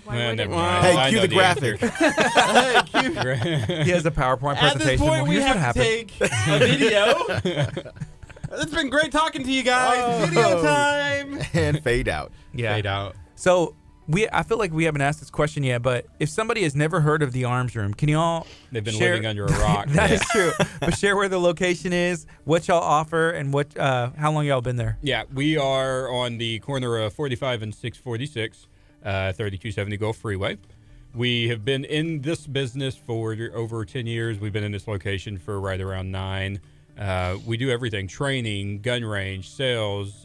Why well, would never it? mind. Hey, I cue know the graphic. answer. He has a PowerPoint At this presentation. point, we Here's what have to happened. take a video. It's been great talking to you guys. Oh. Video time. And fade out. Yeah. Fade out. So I feel like we haven't asked this question yet, but if somebody has never heard of the arms room, can you all They've been share- living under a rock. That is true. But share where the location is, what y'all offer, and how long y'all been there. Yeah, we are on the corner of 45 and 646, 3270 Gulf Freeway. We have been in this business for over 10 years. We've been in this location for right around 9. We do everything: training, gun range, sales,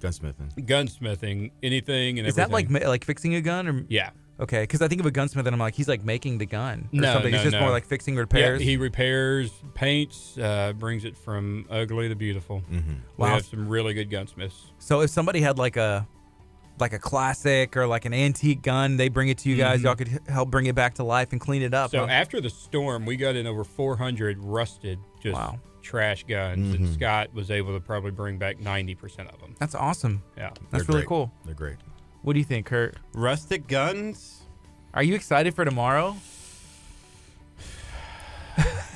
gunsmithing, anything and Is that everything. like fixing a gun? Or Yeah. Okay, because I think of a gunsmith and I'm like, he's like making the gun or No, something. It's no, just no. more like fixing repairs. Yeah, he repairs, paints, brings it from ugly to beautiful. Mm-hmm. We Wow. have some really good gunsmiths. So if somebody had like a classic or like an antique gun, they bring it to you guys. Y'all could help bring it back to life and clean it up. So huh? after the storm, we got in over 400 rusted, just Wow. trash guns, and Scott was able to probably bring back 90% of them. That's awesome. Yeah. That's They're really great. cool. They're great. What do you think, Curt? Rustic guns. Are you excited for tomorrow?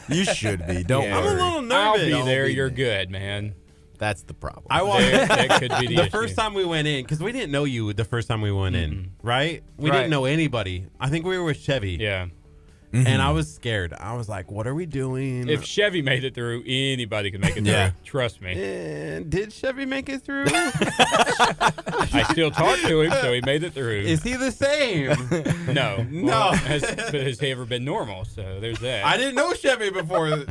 You should be. Don't Yeah. I'm a worry. little nervous. I'll be Don't there. be You're there. good, man. That's the problem. I walked That could be the the issue. first time we went in, because we didn't know you the first time we went in, right? We Right. didn't know anybody. I think we were with Chevy. Yeah. And I was scared. I was like, what are we doing? If Chevy made it through, anybody could make it Yeah. through. Trust me. And did Chevy make it through? I still talk to him, so he made it through. Is he the same? No. No. Well, but has he ever been normal? So there's that. I didn't know Chevy before.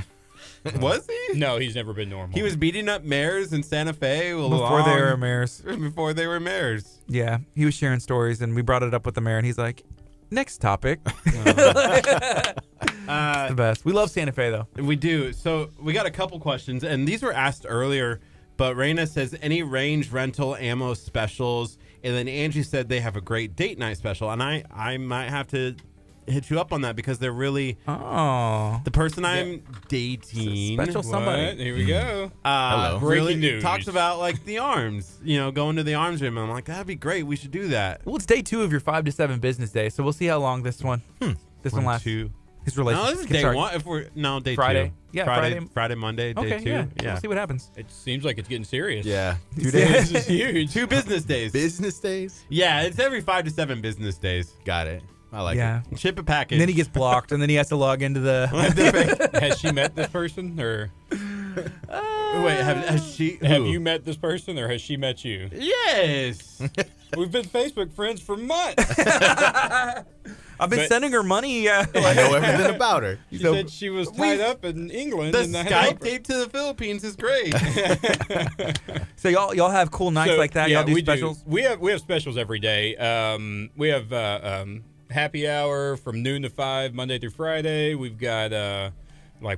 Was he? No, he's never been normal. He was beating up mares in Santa Fe Before they were mares. Before they were mares. Yeah, he was sharing stories, and we brought it up with the mayor, and he's like, next topic. The best. We love Santa Fe, though. We do. So we got a couple questions, and these were asked earlier. But Raina says any range rental ammo specials, and then Angie said they have a great date night special, and I might have to hit you up on that because they're really the person I'm dating. Special somebody. What? Here we go. Hello. Breaking really news. talks about like the arms, going to the arms room. And I'm like, that'd be great. We should do that. Well, it's day 2 of your 5 to 7 business day, so we'll see how long this one lasts. 2, His relationship. No, this is day one. If we're day Friday. 2. Yeah, Friday, Monday, day 2. Yeah. We'll see what happens. It seems like it's getting serious. Yeah. 2 days. This is huge. 2 business days. Business days? Yeah, it's every 5 to 7 business days. Got it. I like it. Ship a package. And then he gets blocked, and then he has to log into the. Has she met this person, or? Wait, has she? Have you met this person, or has she met you? Yes. We've been Facebook friends for months. I've been sending her money. I know everything about her. She said she was tied up in England. The and I Skype date to the Philippines is great. So y'all have cool nights like that. Y'all do specials. We have specials every day. We have happy hour from noon to 5 Monday through Friday. We've got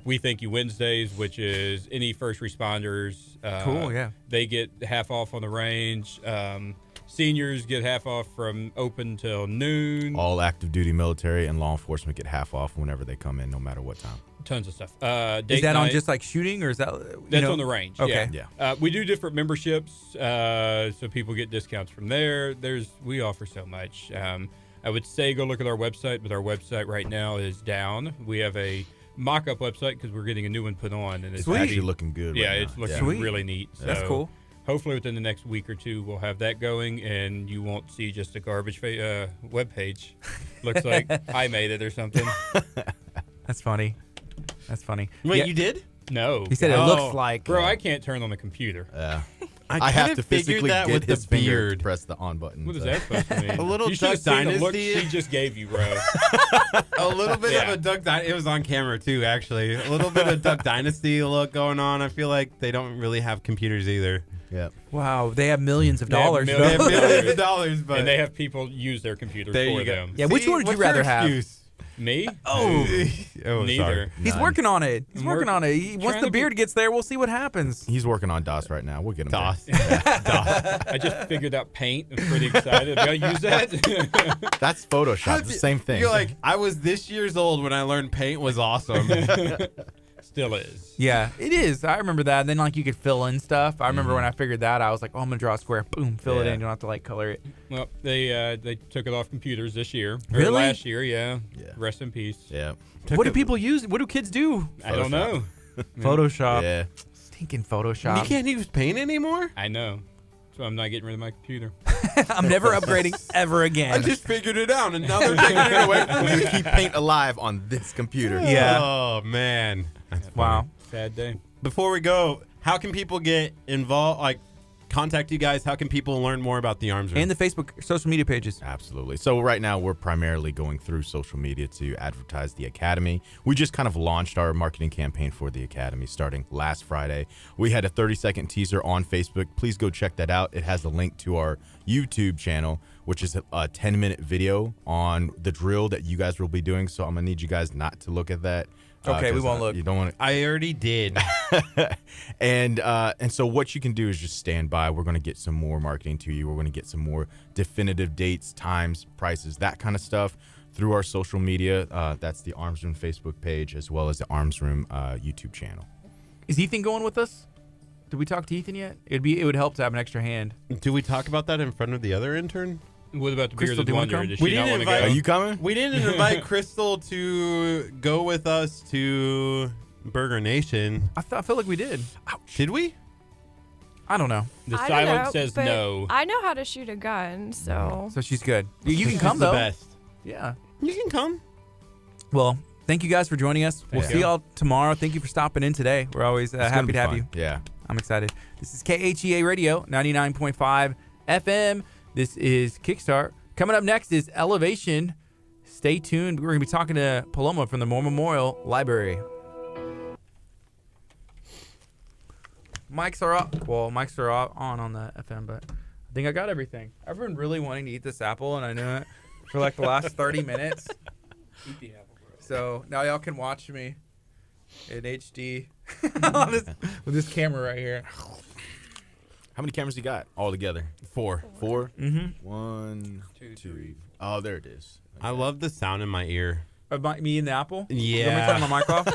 We Thank You Wednesdays, which is any first responders. Cool, yeah. They get half off on the range. Seniors get half off from open till noon. All active duty military and law enforcement get half off whenever they come in, no matter what time. Tons of stuff. Is that on just like shooting, or is that? That's on the range. Okay. Yeah. We do different memberships, so people get discounts from there. We offer so much. I would say go look at our website, but our website right now is down. We have a mock-up website because we're getting a new one put on, and it's actually looking good. Yeah, right it's now. looking really neat. So that's cool. Hopefully within the next week or two, we'll have that going, and you won't see just a garbage web page. Looks like I made it or something. That's funny. Wait, you did? No. He said it looks like. Bro, I can't turn on the computer. I have to physically that get with his the finger beard. to press the on button. What is that supposed to mean? A little you should Duck have seen the look Dynasty. she just gave you, bro. A little bit of a Duck Dynasty. It was on camera too, actually. A little bit of Duck Dynasty look going on. I feel like they don't really have computers either. Yeah. Wow, they have millions of dollars. They have millions of dollars, but and they have people use their computers There for you go. them. Yeah, which one would you rather have? Me? Oh, Neither. Sorry. he's working on it. Once the beard gets there, we'll see what happens. He's working on DOS right now. We'll get him DOS. there. I just figured out Paint. I'm pretty excited. Have y'all use that? That's Photoshop. It's the same thing. You're like, I was this years old when I learned Paint was awesome. Still is. Yeah, it is. I remember that. And then you could fill in stuff. I remember when I figured that, I was like, oh, I'm gonna draw a square. Boom, fill it in. You don't have to color it. Well, they took it off computers this year. Really? Or last year, yeah. Yeah. Rest in peace. Yeah. What do people use? What do kids do? I don't know. Photoshop. Yeah. Stinking Photoshop. You can't use Paint anymore? I know. So I'm not getting rid of my computer. I'm never upgrading ever again. I just figured it out, and now they're taking it away from me. We keep Paint alive on this computer. Yeah. Oh, man. Wow. Sad day. Before we go, how can people get involved, contact you guys? How can people learn more about the Arms Room? And the Facebook social media pages. Absolutely. So right now we're primarily going through social media to advertise the Academy. We just kind of launched our marketing campaign for the Academy starting last Friday. We had a 30-second teaser on Facebook. Please go check that out. It has a link to our YouTube channel, which is a 10-minute video on the drill that you guys will be doing. So I'm going to need you guys not to look at that. Okay, we won't look. You don't want to. I already did. And so what you can do is just stand by. We're going to get some more marketing to you. We're going to get some more definitive dates, times, prices, that kind of stuff through our social media. That's the Arms Room Facebook page as well as the Arms Room YouTube channel. Is Ethan going with us? Did we talk to Ethan yet? It would help to have an extra hand. Do we talk about that in front of the other intern? What about the Crystal, Bearded do you wanna Wonder? come? Does We she not didn't want to invite- go? Are you coming? We didn't invite Crystal to go with us to Burger Nation. I feel like we did. Did we? I don't know. The I don't silence know, says but no. I know how to shoot a gun, so. So she's good. You can come She's the though. best. Yeah. You can come. Well, thank you guys for joining us. We'll see y'all tomorrow. Thank you for stopping in today. We're always It's gonna happy be to have fun. you. Yeah. I'm excited. This is KHEA Radio, 99.5 FM. This is Kickstart. Coming up next is Elevation. Stay tuned. We're going to be talking to Paloma from the Moore Memorial Library. Mics are up. Well, mics are on the FM, but I think I got everything. I've been really wanting to eat this apple, and I knew it for the last 30 minutes. Eat the apple, bro. So now y'all can watch me in HD with this camera right here. How many cameras you got all together? 4. 4? Mm-hmm. 1, 2. Oh, there it is. I love the sound in my ear. About me and the apple? Yeah. You want me to turn my mic off?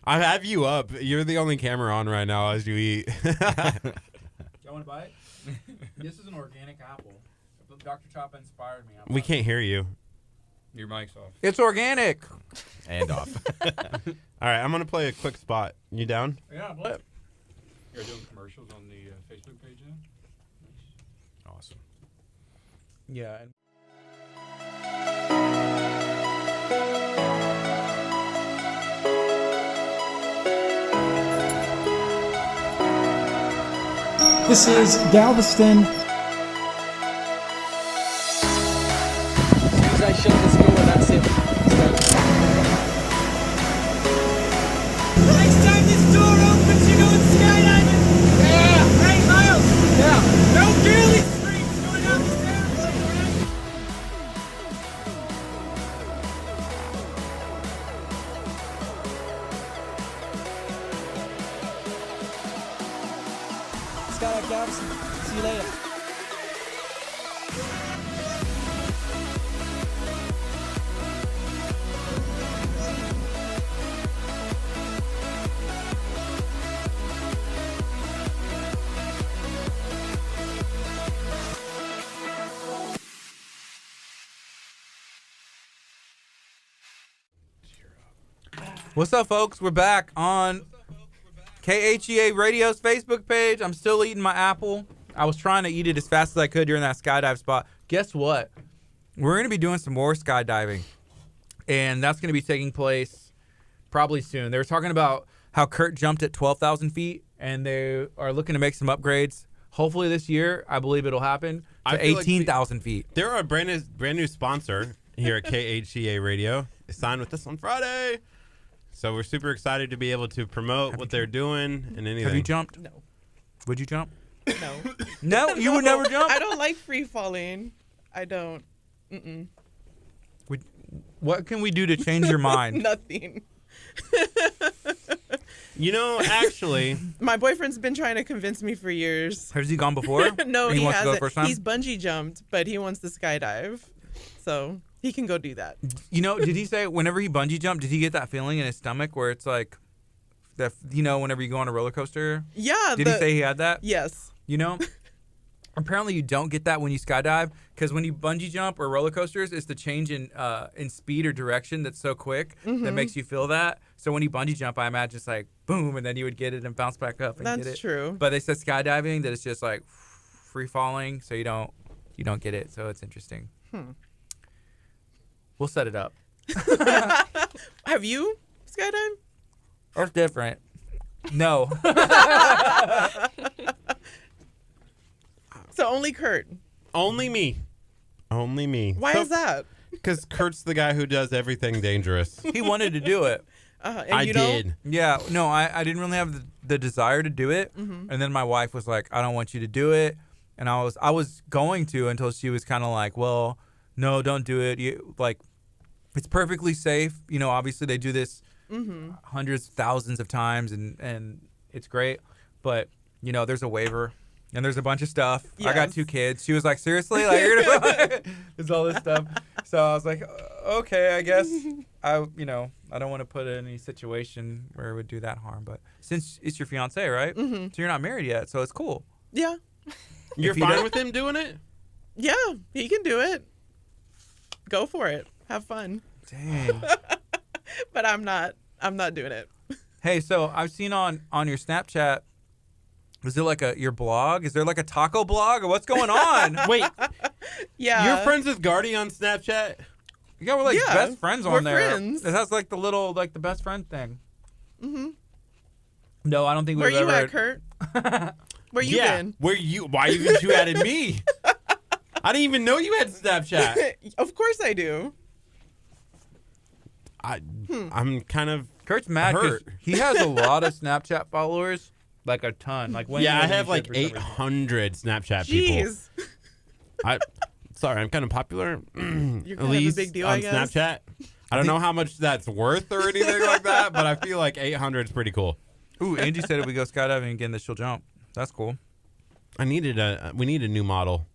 I have you up. You're the only camera on right now as you eat. Y'all want to buy it? This is an organic apple. Dr. Choppa inspired me. We can't hear you. Your mic's off. It's organic. And off. All right, I'm gonna play a quick spot. You down? Yeah, what? You're doing commercials on the Facebook page now? Nice. Awesome. Yeah. This is Galveston. As I shut this door, that's it. Next time this door opens, you're going skydiving. Yeah. Hey, Miles. Yeah. No girly screams going down the stairs, right? Skydive Galveston. See you later. What's up, folks? We're back on KHEA Radio's Facebook page. I'm still eating my apple. I was trying to eat it as fast as I could during that skydive spot. Guess what? We're going to be doing some more skydiving, and that's going to be taking place probably soon. They were talking about how Curt jumped at 12,000 feet, and they are looking to make some upgrades. Hopefully this year, I believe it'll happen to 18,000 feet. They're a brand new sponsor here at KHEA Radio. They signed with us on Friday. So we're super excited to be able to promote what they're doing and anything. Have you jumped? No. Would you jump? No. No? You would never jump? I don't like free falling. I don't. Mm-mm. What can we do to change your mind? Nothing. You know, actually, my boyfriend's been trying to convince me for years. Has he gone before? No, he wants hasn't. to go the first time? He's bungee jumped, but he wants to skydive. So he can go do that. You know, did he say whenever he bungee jumped, did he get that feeling in his stomach where it's like, that? You know, whenever you go on a roller coaster? Yeah. Did he say he had that? Yes. You know? Apparently you don't get that when you skydive, because when you bungee jump or roller coasters, it's the change in speed or direction that's so quick that makes you feel that. So when you bungee jump, I imagine it's like boom, and then you would get it and bounce back up and get it. That's true. But they said skydiving that it's just like free falling, so you don't get it. So it's interesting. We'll set it up. Have you skydived? Or different. No. So only Curt. only me. Only me. Why is that? Because Kurt's the guy who does everything dangerous. He wanted to do it. And I you did. Don't? Yeah. No, I didn't really have the desire to do it. And then my wife was like, I don't want you to do it. And I was going to until she was kind of like, well, no, don't do it. It's perfectly safe. You know, obviously they do this hundreds, thousands of times, and it's great. But, you know, there's a waiver. And there's a bunch of stuff. Yes. I got 2 kids. She was like, seriously? Like, you're gonna there's all this stuff. So I was like, okay, I guess. I don't want to put it in any situation where it would do that harm. But since it's your fiance, right? So you're not married yet, so it's cool. Yeah. You're fine with him doing it? Yeah, he can do it. Go for it. Have fun. Dang. But I'm not doing it. Hey, so I've seen on your Snapchat, is it like your blog? Is there like a taco blog or what's going on? Wait. Yeah. You're friends with Gardy on Snapchat? Yeah, we're best friends on we're there. Friends. It has like the little the best friend thing. No, I don't think we've Where you ever. at, Curt? Where you been? Why haven't you added me? I didn't even know you had Snapchat. Of course I do. I'm kind of Kurt's mad because hurt. he has a lot of Snapchat followers, like a ton. Like I have like 800 Snapchat people. Jeez. Sorry, I'm kind of popular. You're At kind of a least big deal, on I guess. Snapchat. I don't know how much that's worth or anything like that, but I feel like 800 is pretty cool. Ooh, Angie said if we go skydiving again, that she'll jump. That's cool. We need a new model.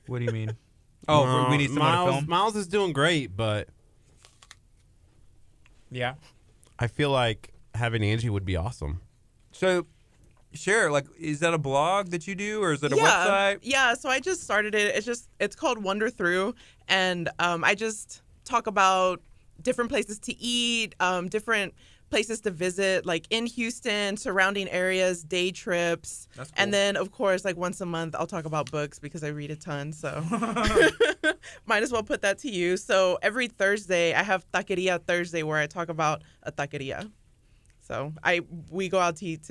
What do you mean? Oh, we need someone to film. Miles is doing great, but yeah, I feel like having Angie would be awesome. So share? Like, is that a blog that you do, or is it a website? Yeah, so I just started it. It's called Wonder Through, and I just talk about different places to eat, different places to visit, like in Houston, surrounding areas, day trips. That's cool. And then, of course, like once a month, I'll talk about books because I read a ton. So might as well put that to use. So every Thursday, I have Taqueria Thursday where I talk about a taqueria. So we go out to eat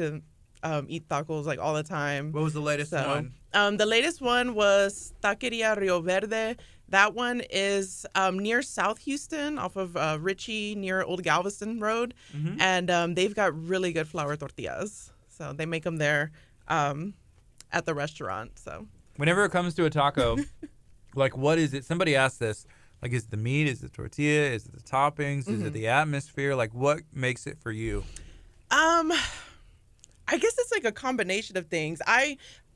tacos like all the time. What was the latest one? The latest one was Taqueria Rio Verde. That one is near South Houston off of Ritchie near Old Galveston Road. Mm-hmm. And they've got really good flour tortillas. So they make them there at the restaurant. So whenever it comes to a taco, like what is it? Somebody asked this. Like, is it the meat? Is it the tortilla? Is it the toppings? Is it the atmosphere? Like, what makes it for you? I guess it's like a combination of things.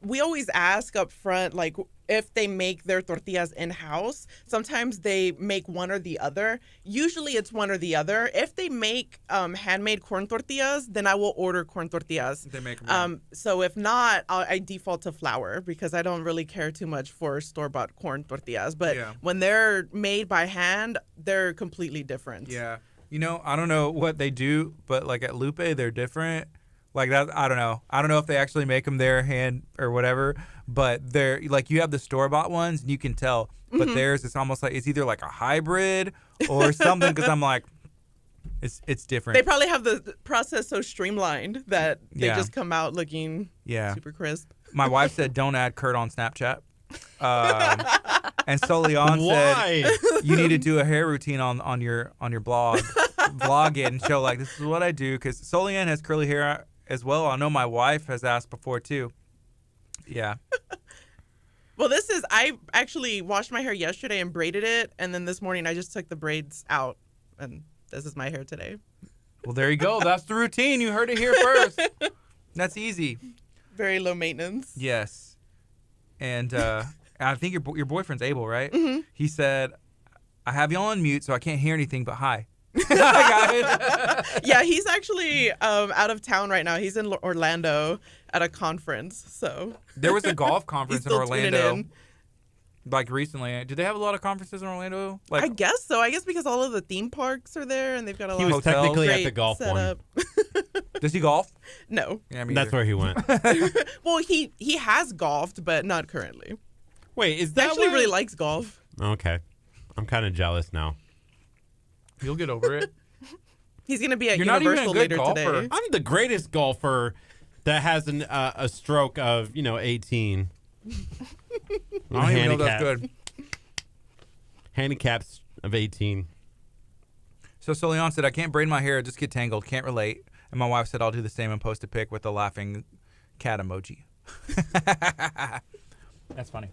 We always ask up front, like, if they make their tortillas in-house. Sometimes they make one or the other. Usually it's one or the other. If they make handmade corn tortillas, then I will order corn tortillas. They make them. So if not, I default to flour because I don't really care too much for store-bought corn tortillas. But when they're made by hand, they're completely different. Yeah. You know, I don't know what they do, but like at Lupe, they're different. Like that, I don't know. I don't know if they actually make them there hand or whatever, but they're like you have the store-bought ones and you can tell. But theirs, it's almost like it's either like a hybrid or something because I'm like, it's different. They probably have the process so streamlined that they just come out looking super crisp. My wife said, "Don't add Curt on Snapchat." And Solian said, "You need to do a hair routine on your blog, vlog it and show like this is what I do." Because Solian has curly hair as well. I know my wife has asked before too. Yeah. Well, I actually washed my hair yesterday and braided it, and then this morning I just took the braids out, and this is my hair today. Well, there you go. That's the routine. You heard it here first. That's easy. Very low maintenance. Yes. And I think your boyfriend's Abel, right? Mm-hmm. He said, "I have you on mute, so I can't hear anything but hi." I got it. Yeah, he's actually out of town right now. He's in Orlando at a conference. So there was a golf conference in Orlando, like recently. Did they have a lot of conferences in Orlando? Like, I guess so. I guess because all of the theme parks are there, and they've got a lot. He was of technically great at the golf setup. one. Does he golf? No. Yeah, me That's either. where he went. Well, he has golfed, but not currently. Wait, is He that actually why- really likes golf. Okay, I'm kind of jealous now. You'll get over it. He's gonna be at You're not even a Universal good later golfer. today. I'm the greatest golfer that has a stroke of 18. I don't even know that's good. Handicaps of 18. So Solian said, "I can't braid my hair, I just get tangled. Can't relate." And my wife said, "I'll do the same and post a pic with the laughing cat emoji." That's funny.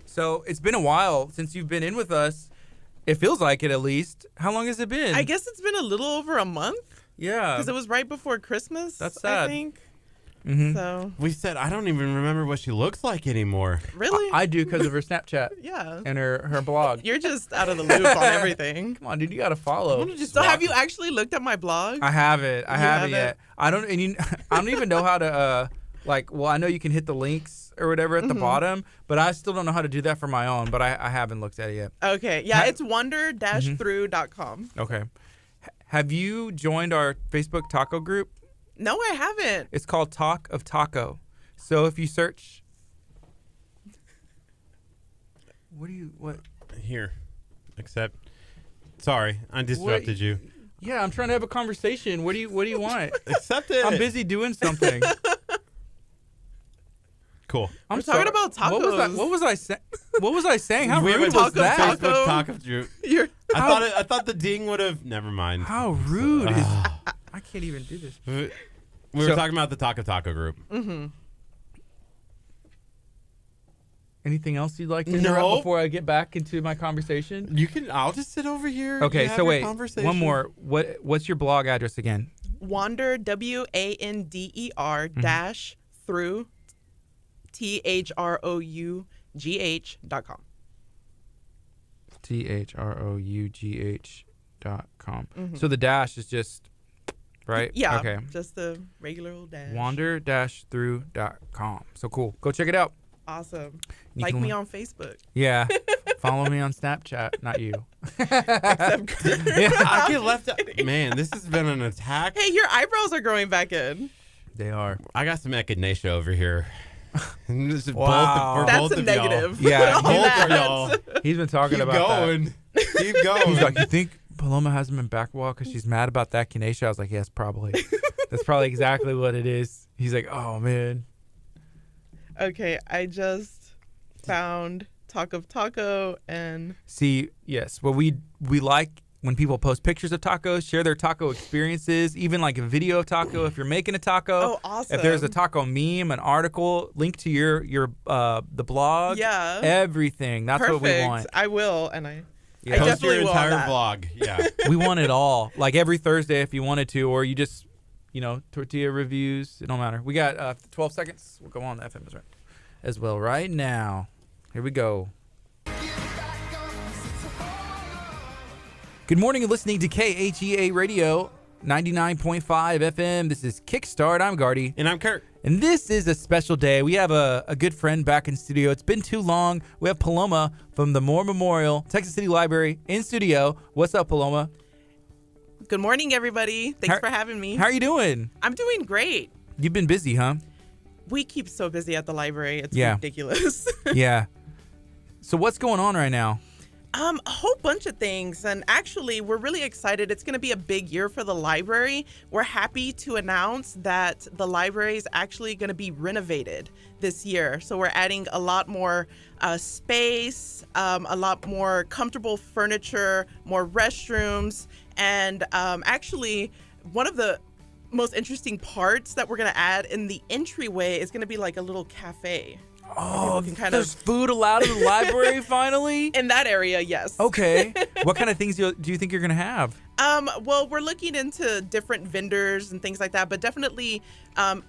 So it's been a while since you've been in with us. It feels like it, at least. How long has it been? I guess it's been a little over a month. Yeah. Because it was right before Christmas. That's sad. I think. Mm-hmm. So We said, I don't even remember what she looks like anymore. really, I do because of her Snapchat yeah. and her blog. You're just out of the loop on everything. Come on, dude, you got to follow. So have you actually looked at my blog? I haven't. I haven't haven't? yet. I don't even know how to well, I know you can hit the links or whatever at the bottom, but I still don't know how to do that for my own, but I haven't looked at it yet. Okay. Yeah, it's wonder-through.com. Okay. Have you joined our Facebook taco group? No, I haven't. It's called Talk of Taco. So if you search what? Here. Except, sorry, I disrupted you. Yeah, I'm trying to have a conversation. What do you want? Accept it. I'm busy doing something. Cool. We're talking about tacos. What was I saying? How We have rude a was that? Facebook taco group. I thought the ding would have. Never mind. How rude is? I can't even do this. We were talking about the taco group. Mm-hmm. Anything else you'd like to interrupt before I get back into my conversation? You can. I'll just sit over here. Okay, so wait. Conversation. One more. What's your blog address again? Wander WANDER dash through THROUGH.com. THROUGH.com. Mm-hmm. So the dash is just right? Yeah. Okay. Just the regular old dash. wander-through.com. So cool. Go check it out. Awesome. You Like can- me on Facebook. Yeah. Follow me on Snapchat. Not you. I get left out. Man, this has been an attack. Hey, your eyebrows are growing back in. They are. I got some echinacea over here. This is Wow. That's both a of negative. Y'all. Yeah. Put on Both that. of y'all. He's been talking Keep about going. Keep that. going. He's like, you think Paloma hasn't been back a while because she's mad about that echinacea? I was like, yes, probably. That's probably exactly what it is. He's like, oh, man. Okay, I just found Talk of Taco and See, yes. Well, we like when people post pictures of tacos, share their taco experiences, even like a video of taco if you're making a taco. Oh, awesome. If there's a taco meme, an article, link to your the blog. Yeah. Everything. That's perfect. what we want. I will, and I Yeah. I Post definitely your will entire on that. vlog. Yeah. We want it all. Like every Thursday if you wanted to, or you just, tortilla reviews. It don't matter. We got 12 seconds. We'll go on the FM as well right now. Here we go. Good morning. You're listening to KHEA Radio 99.5 FM. This is Kickstart. I'm Gardy. And I'm Curt. And this is a special day. We have a good friend back in studio. It's been too long. We have Paloma from the Moore Memorial, Texas City Library in studio. What's up, Paloma? Good morning, everybody. Thanks for having me. How are you doing? I'm doing great. You've been busy, huh? We keep so busy at the library. It's Yeah. ridiculous. Yeah. So what's going on right now? A whole bunch of things. And actually, we're really excited. It's going to be a big year for the library. We're happy to announce that the library is actually going to be renovated this year. So we're adding a lot more space, a lot more comfortable furniture, more restrooms. And actually, one of the most interesting parts that we're going to add in the entryway is going to be like a little cafe. Oh, there's food allowed in the library finally? In that area, yes. Okay. What kind of things do you think you're going to have? Well, we're looking into different vendors and things like that, but definitely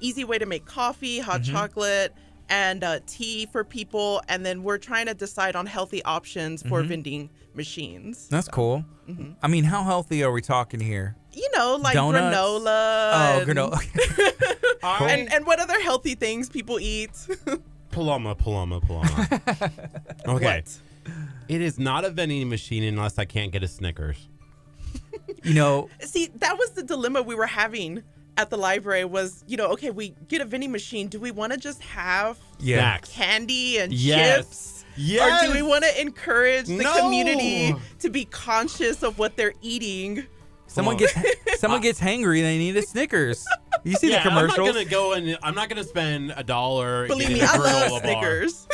easy way to make coffee, hot chocolate, and tea for people. And then we're trying to decide on healthy options for vending machines. That's cool. I mean, how healthy are we talking here? You know, like Donuts? granola. Oh, and, granola. and what other healthy things people eat? Paloma. Okay. What? It is not a vending machine unless I can't get a Snickers. See, that was the dilemma we were having at the library was, okay, we get a vending machine. Do we want to just have Snacks. candy and Yes. chips? Yes. Or do we want to encourage the community to be conscious of what they're eating? Someone gets hangry, they need a Snickers. You see the commercials? I'm not gonna spend $1. Believe getting me, a I granola love bar. Snickers.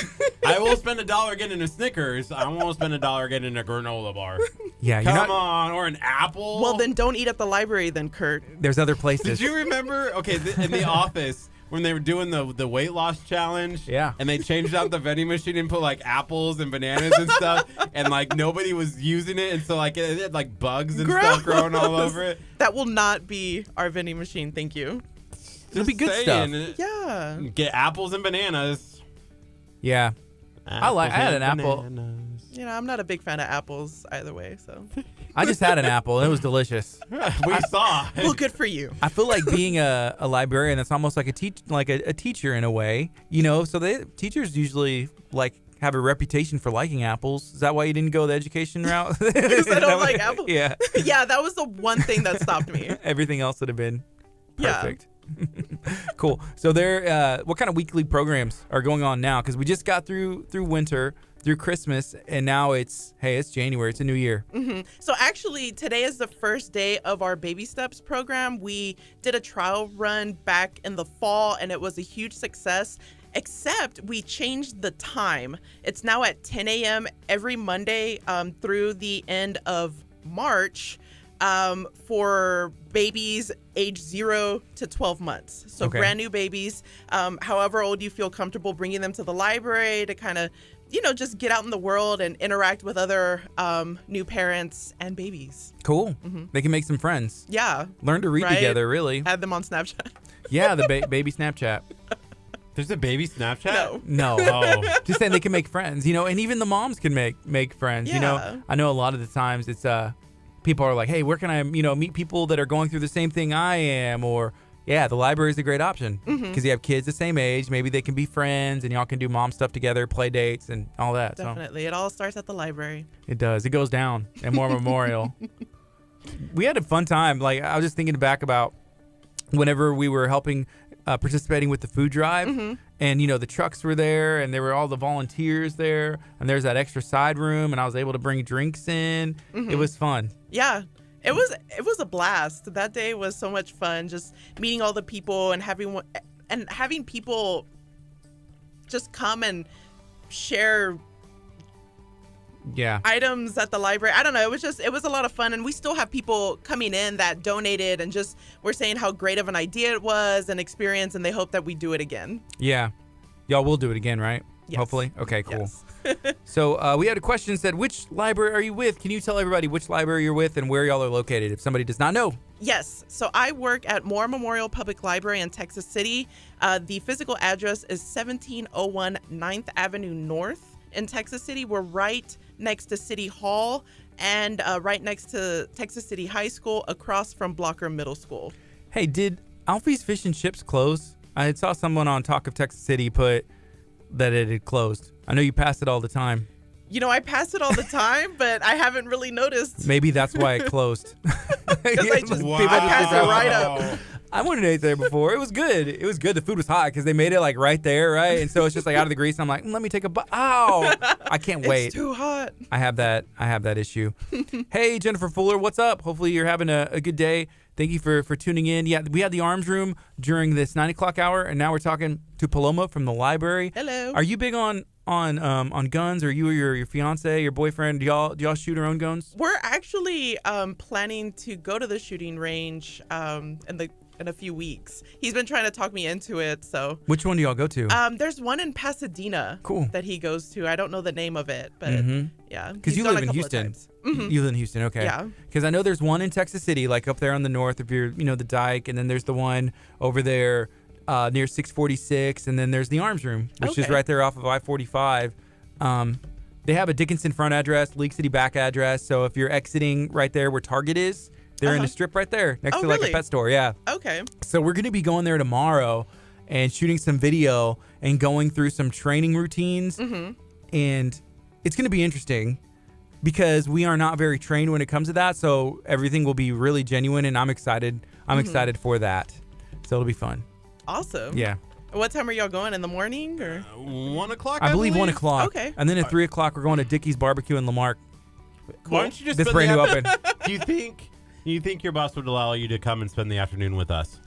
I will spend $1 getting a Snickers. I won't spend $1 getting a granola bar. Yeah, Come on, or an apple. Well, then don't eat at the library, then, Curt. There's other places. Did you remember? Okay, in the office when they were doing the weight loss challenge. Yeah. And they changed out the vending machine and put like apples and bananas and stuff, and like nobody was using it, and so like it had like bugs and stuff growing all over it. That will not be our vending machine. Thank you. It'll be good stuff. Yeah. Get apples and bananas. Yeah. I had an apple. I'm not a big fan of apples either way, so. I just had an apple. It was delicious. We saw. Well, good for you. I feel like being a librarian, that's almost like a teacher in a way, so teachers usually have a reputation for liking apples. Is that why you didn't go the education route? Because I don't like apples. Yeah. Yeah, that was the one thing that stopped me. Everything else would have been perfect. Yeah. Cool. So what kind of weekly programs are going on now? Because we just got through winter, through Christmas, and now it's January. It's a new year. So actually, today is the first day of our Baby Steps program. We did a trial run back in the fall, and it was a huge success. Except we changed the time. It's now at 10 a.m. every Monday through the end of March for babies age 0 to 12 months. So brand new babies, however old you feel comfortable bringing them to the library to kind of, just get out in the world and interact with other new parents and babies. Cool. They can make some friends. Yeah. Learn to read together, really. Add them on Snapchat. Yeah, the baby Snapchat. There's a baby Snapchat? No. Oh. Just saying they can make friends, and even the moms can make friends. Yeah. I know a lot of the times it's people are like, hey, where can I, meet people that are going through the same thing I am? Or, yeah, the library is a great option because you have kids the same age. Maybe they can be friends and y'all can do mom stuff together, play dates and all that. Definitely. It all starts at the library. It does. It goes down at Moore Memorial. We had a fun time. Like, I was just thinking back about whenever we were helping participating with the food drive and the trucks were there and there were all the volunteers there and there's that extra side room and I was able to bring drinks in. It was fun. Yeah. It was a blast. That day was so much fun, just meeting all the people and having people just come and share items at the library. I don't know. It was a lot of fun. And we still have people coming in that donated and just were saying how great of an idea it was and experience. And they hope that we do it again. Yeah. Y'all will do it again, right? Yes. Hopefully. Okay, cool. Yes. So we had a question that said, which library are you with? Can you tell everybody which library you're with and where y'all are located if somebody does not know? Yes. So I work at Moore Memorial Public Library in Texas City. The physical address is 1701 9th Avenue North in Texas City. We're right next to City Hall and right next to Texas City High School across from Blocker Middle School. Hey, did Alfie's Fish and Chips close? I saw someone on Talk of Texas City put that it had closed. I know you pass it all the time. I pass it all the time, but I haven't really noticed. Maybe that's why it closed. Because I pass it right up. I wanted to eat there before. It was good. It was good. The food was hot because they made it like right there, right? And so it's just like out of the grease. I'm like, let me take a bite. Ow! I can't wait. It's too hot. I have that issue. Hey, Jennifer Fuller, what's up? Hopefully you're having a good day. Thank you for tuning in. Yeah, we had the arms room during this 9 o'clock hour, and now we're talking to Paloma from the library. Hello. Are you big on guns, or you or your fiance, your boyfriend? Do y'all shoot your own guns? We're actually planning to go to the shooting range in a few weeks. He's been trying to talk me into it. So which one do y'all go to? There's one in Pasadena. Cool. That he goes to. I don't know the name of it, but yeah. Because you live in Houston. You live in Houston, okay? Yeah. Because I know there's one in Texas City, like up there on the north, if you're the dike, and then there's the one over there near 646, and then there's the arms room, which is right there off of I-45. They have a Dickinson front address, League City back address. So if you're exiting right there where Target is, they're in a strip right there next to like a pet store. Yeah. Okay. So we're going to be going there tomorrow and shooting some video and going through some training routines. And it's going to be interesting because we are not very trained when it comes to that. So everything will be really genuine, and I'm excited. I'm excited for that. So it'll be fun. Awesome. Yeah. What time are y'all going? In the morning or 1 o'clock? I believe 1 o'clock. Okay. And then at 3 o'clock we're going to Dickie's Barbecue in Lamarck. Why don't you just this brand new open? Do you think your boss would allow you to come and spend the afternoon with us?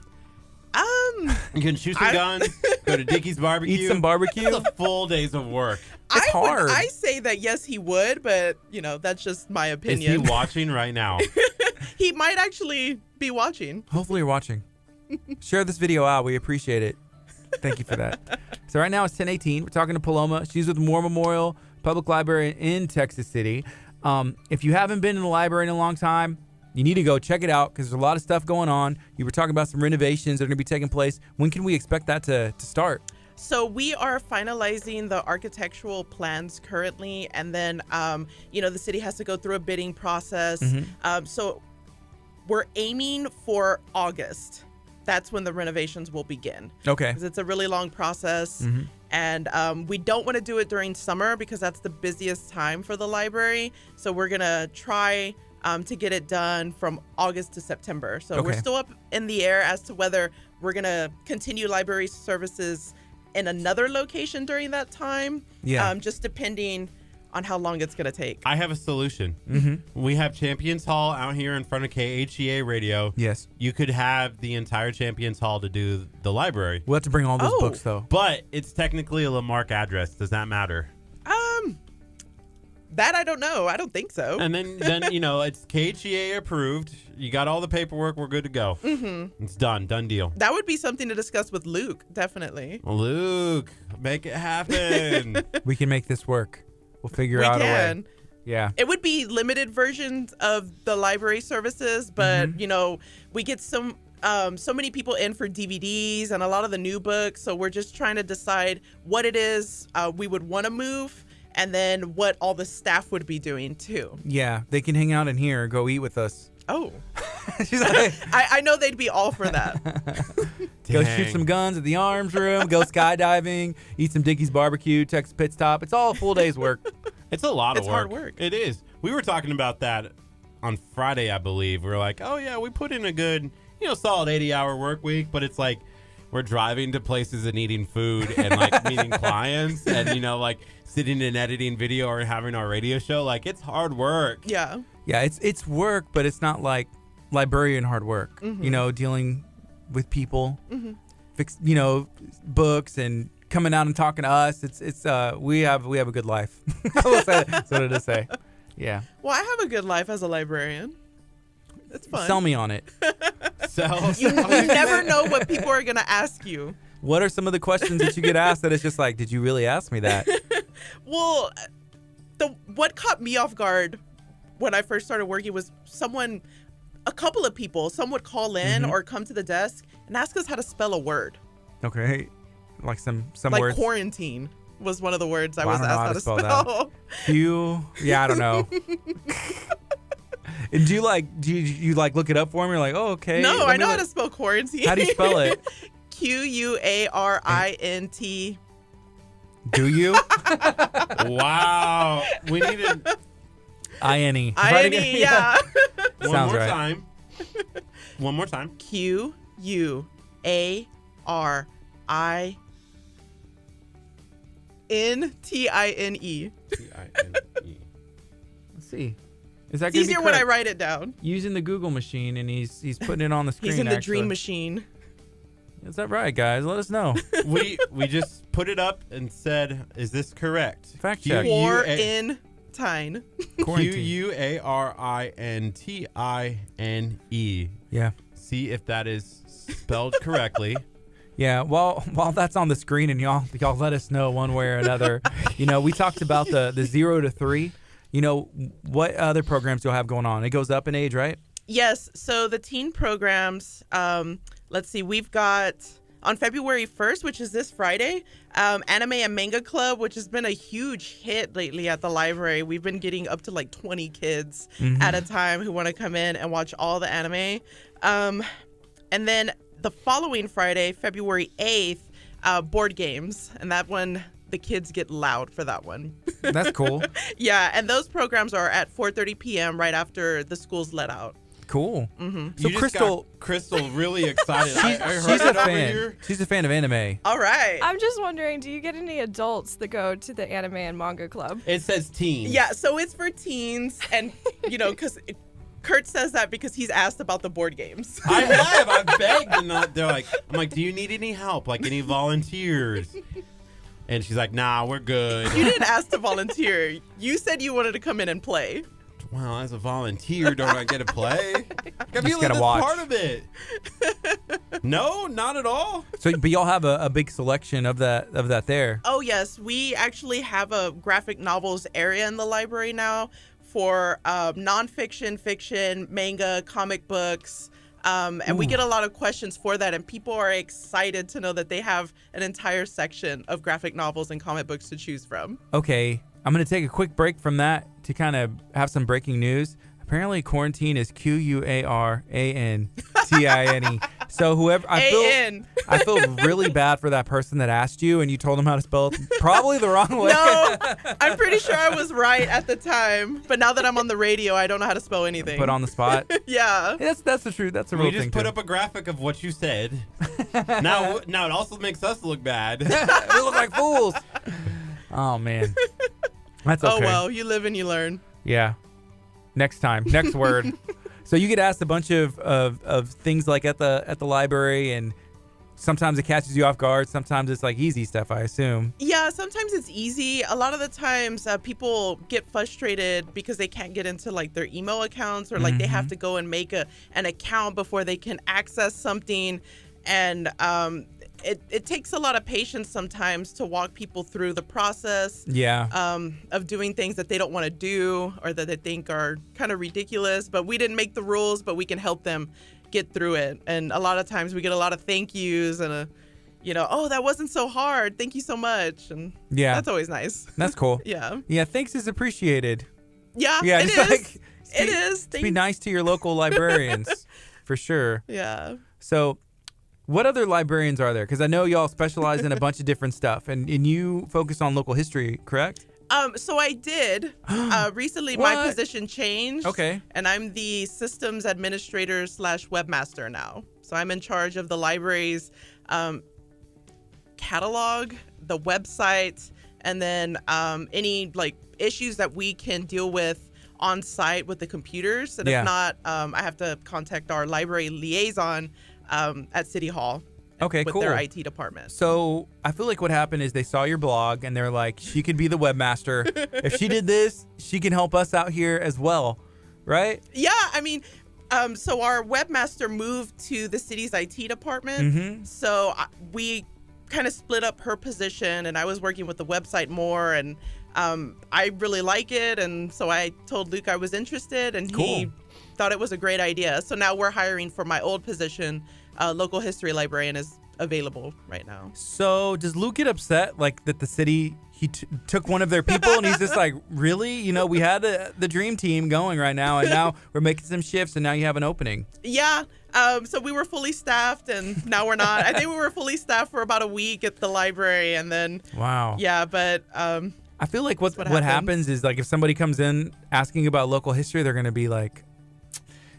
You can shoot some guns, go to Dickie's Barbecue, eat some barbecue. That's a full days of work. It's hard. I say that yes, he would, but that's just my opinion. Is he watching right now? He might actually be watching. Hopefully you're watching. Share this video out. We appreciate it. Thank you for that. So right now it's 10:18. We're talking to Paloma. She's with Moore Memorial Public Library in Texas City. If you haven't been in the library in a long time, you need to go check it out because there's a lot of stuff going on. You were talking about some renovations that are going to be taking place. When can we expect that to start? So we are finalizing the architectural plans currently, and then the city has to go through a bidding process. So we're aiming for August. That's when the renovations will begin. Okay. Because it's a really long process. And we don't want to do it during summer because that's the busiest time for the library. So we're going to try to get it done from August to September. So we're still up in the air as to whether we're going to continue library services in another location during that time. Yeah. Just depending on how long it's going to take. I have a solution. We have Champions Hall out here in front of KHEA radio. Yes. You could have the entire Champions Hall to do the library. We'll have to bring all those books, though. But it's technically a Lamarck address. Does that matter? That I don't know. I don't think so. And then it's KHEA approved. You got all the paperwork. We're good to go. It's done. Done deal. That would be something to discuss with Luke, definitely. Luke, make it happen. We can make this work. We'll figure out a way. Yeah. It would be limited versions of the library services, but we get so many people in for DVDs and a lot of the new books, so we're just trying to decide what it is we would want to move and then what all the staff would be doing too. Yeah, they can hang out in here, go eat with us. Oh. She's like, I know they'd be all for that. Go shoot some guns at the arms room, go skydiving, eat some Dickie's barbecue, Texas Pit Stop. It's all a full day's work. It's a lot of It's work. hard work. It is. We were talking about that on Friday, I believe. We were like, oh, yeah, we put in a good, solid 80-hour work week, but it's like we're driving to places and eating food and like meeting clients and, like sitting and editing video or having our radio show. Like, it's hard work. Yeah. Yeah, it's work, but it's not like librarian hard work. Dealing with people, fix books and coming out and talking to us. It's we have a good life. That's what it is say. Yeah. Well, I have a good life as a librarian. It's fun. Sell me on it. You never know what people are gonna ask you. What are some of the questions that you get asked that it's just like, did you really ask me that? Well, what caught me off guard when I first started working was a couple of people, some would call in or come to the desk and ask us how to spell a word. Okay. Like some like words. Quarantine was one of the words I was don't know asked how to spell. Yeah, I don't know. And do you look it up for me? You're like, oh, okay. No, I know how to spell quarantine. How do you spell it? Q-U-A-R-I-N-T. Do you? Wow. We needed I-N-E. I-N-E, yeah. Sounds right. One more time. Q-U-A-R-I-N-T-I-N-E. Let's see. Is that it's easier when I write it down. Using the Google machine, and he's putting it on the screen. He's in the dream machine. Is that right, guys? Let us know. we just put it up and said, is this correct? Fact check. Quarantine. Q-U-A-R-I-N-T-I-N-E. Yeah. See if that is spelled correctly. Yeah, while that's on the screen and y'all let us know one way or another. We talked about the 0 to 3. What other programs do you have going on? It goes up in age, right? Yes. So the teen programs, let's see, we've got on February 1st, which is this Friday, Anime and Manga Club, which has been a huge hit lately at the library. We've been getting up to like 20 kids at a time who want to come in and watch all the anime. And then the following Friday, February 8th, board games. And that one, the kids get loud for that one. That's cool. Yeah, and those programs are at 4:30 p.m. right after the school's let out. Cool. So Crystal really excited. She's a fan. She's a fan of anime. All right. I'm just wondering, do you get any adults that go to the anime and manga club? It says teens. Yeah, so it's for teens, and because Curt says that because he's asked about the board games. I have. I've begged, and they're like, I'm like, do you need any help? Like any volunteers? And she's like, nah, we're good. You didn't ask to volunteer. You said you wanted to come in and play. Well, as a volunteer, don't I get to play? I feel like that's watch. part of it. No, not at all. So, but y'all have a big selection of that there. Oh yes, we actually have a graphic novels area in the library now for nonfiction, fiction, manga, comic books. And we get a lot of questions for that, and people are excited to know that they have an entire section of graphic novels and comic books to choose from. Okay, I'm going to take a quick break from that to kind of have some breaking news. Apparently, quarantine is Q-U-A-R-A-N-T-I-N-E. So whoever I feel really bad for that person that asked you and you told them how to spell it probably the wrong way. No, I'm pretty sure I was right at the time, but now that I'm on the radio, I don't know how to spell anything. Put on the spot. Yeah. Hey, that's the truth. That's a real thing. We just put up a graphic of what you said. Now it also makes us look bad. We look like fools. Oh man, that's okay. Oh well, you live and you learn. Yeah. Next time, next word. So you get asked a bunch of things like at the library, and sometimes it catches you off guard. Sometimes it's like easy stuff, I assume. Yeah, sometimes it's easy. A lot of the times people get frustrated because they can't get into like their email accounts, or like they have to go and make an account before they can access something. And it takes a lot of patience sometimes to walk people through the process of doing things that they don't want to do or that they think are kind of ridiculous. But we didn't make the rules, but we can help them get through it. And a lot of times we get a lot of thank yous and oh, that wasn't so hard. Thank you so much. And that's always nice. That's cool. Yeah. Yeah, thanks is appreciated. Yeah, yeah, it is. It is. Be nice to your local librarians, for sure. Yeah. So, what other librarians are there? Because I know y'all specialize in a bunch of different stuff, and you focus on local history, correct? So I did. Recently, my position changed. Okay. And I'm the systems administrator / webmaster now. So I'm in charge of the library's catalog, the website, and then any issues that we can deal with on site with the computers. And if not, I have to contact our library liaison at City Hall. Okay, with cool. their IT department. So I feel like what happened is they saw your blog and they're like, she could be the webmaster. If she did this, she can help us out here as well, right? Yeah, I mean, so our webmaster moved to the city's IT department. So we kind of split up her position, and I was working with the website more, and I really like it. And so I told Luke I was interested, and he thought it was a great idea. So now we're hiring for my old position. Local history librarian is available right now. So does Luke get upset that the city took one of their people and he's just like, really? We had the dream team going right now, and now we're making some shifts, and now you have an opening. Yeah. So we were fully staffed, and now we're not. I think we were fully staffed for about a week at the library, and then wow. Yeah, but I feel like what happens is if somebody comes in asking about local history, they're going to be like,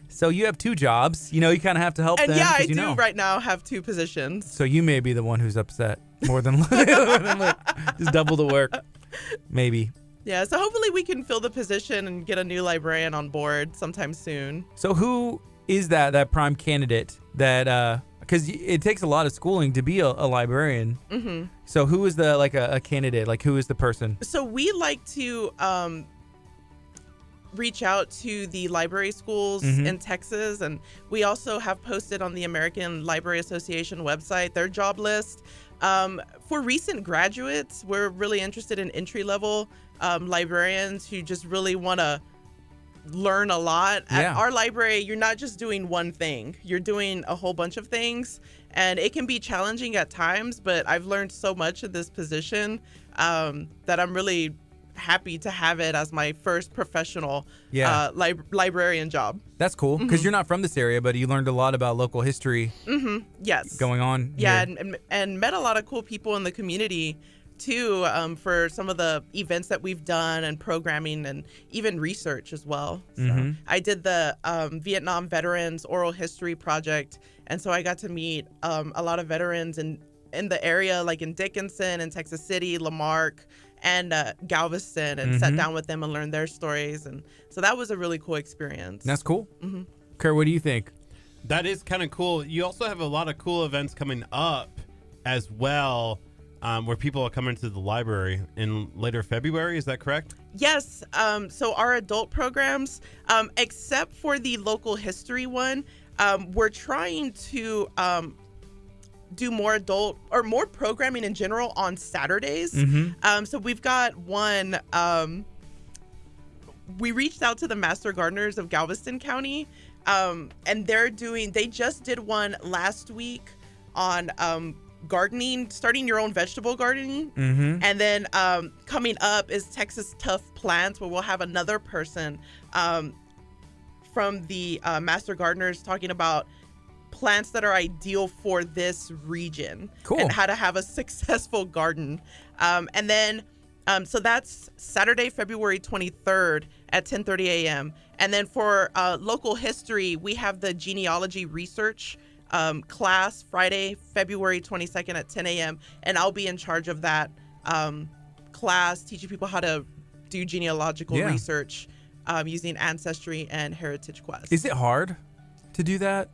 so you have two jobs, you kind of have to help them. And yeah, I do right now have two positions. So you may be the one who's upset more than just double the work, maybe. Yeah, so hopefully we can fill the position and get a new librarian on board sometime soon. So who is that prime candidate that, because it takes a lot of schooling to be a librarian. Mm-hmm. So who is a candidate? Who is the person? So we like to reach out to the library schools in Texas, and we also have posted on the American Library Association website their job list. For recent graduates, we're really interested in entry-level librarians who just really want to learn a lot. Yeah. At our library, you're not just doing one thing, you're doing a whole bunch of things, and it can be challenging at times, but I've learned so much in this position that I'm really happy to have it as my first professional librarian job. That's cool, because you're not from this area, but you learned a lot about local history. Yes. Going on. Yeah, here. and met a lot of cool people in the community too, for some of the events that we've done and programming and even research as well. So I did the Vietnam Veterans Oral History Project, and so I got to meet a lot of veterans in the area, like in Dickinson and Texas City, Lamarck, and Galveston, and sat down with them and learned their stories. And so that was a really cool experience. That's cool. Kurt, what do you think? That is kind of cool. You also have a lot of cool events coming up as well, where people are coming to the library in later February. Is that correct? Yes. So our adult programs, except for the local history one, we're trying to do more adult or more programming in general on Saturdays. So we've got one, we reached out to the Master Gardeners of Galveston County, and they just did one last week on gardening, starting your own vegetable gardening. And then coming up is Texas Tough Plants, where we'll have another person from the Master Gardeners talking about plants that are ideal for this region and how to have a successful garden. And then, so that's Saturday, February 23rd at 10:30 a.m. And then for local history, we have the genealogy research class Friday, February 22nd at 10 a.m. And I'll be in charge of that class, teaching people how to do genealogical research using Ancestry and Heritage Quest. Is it hard to do that?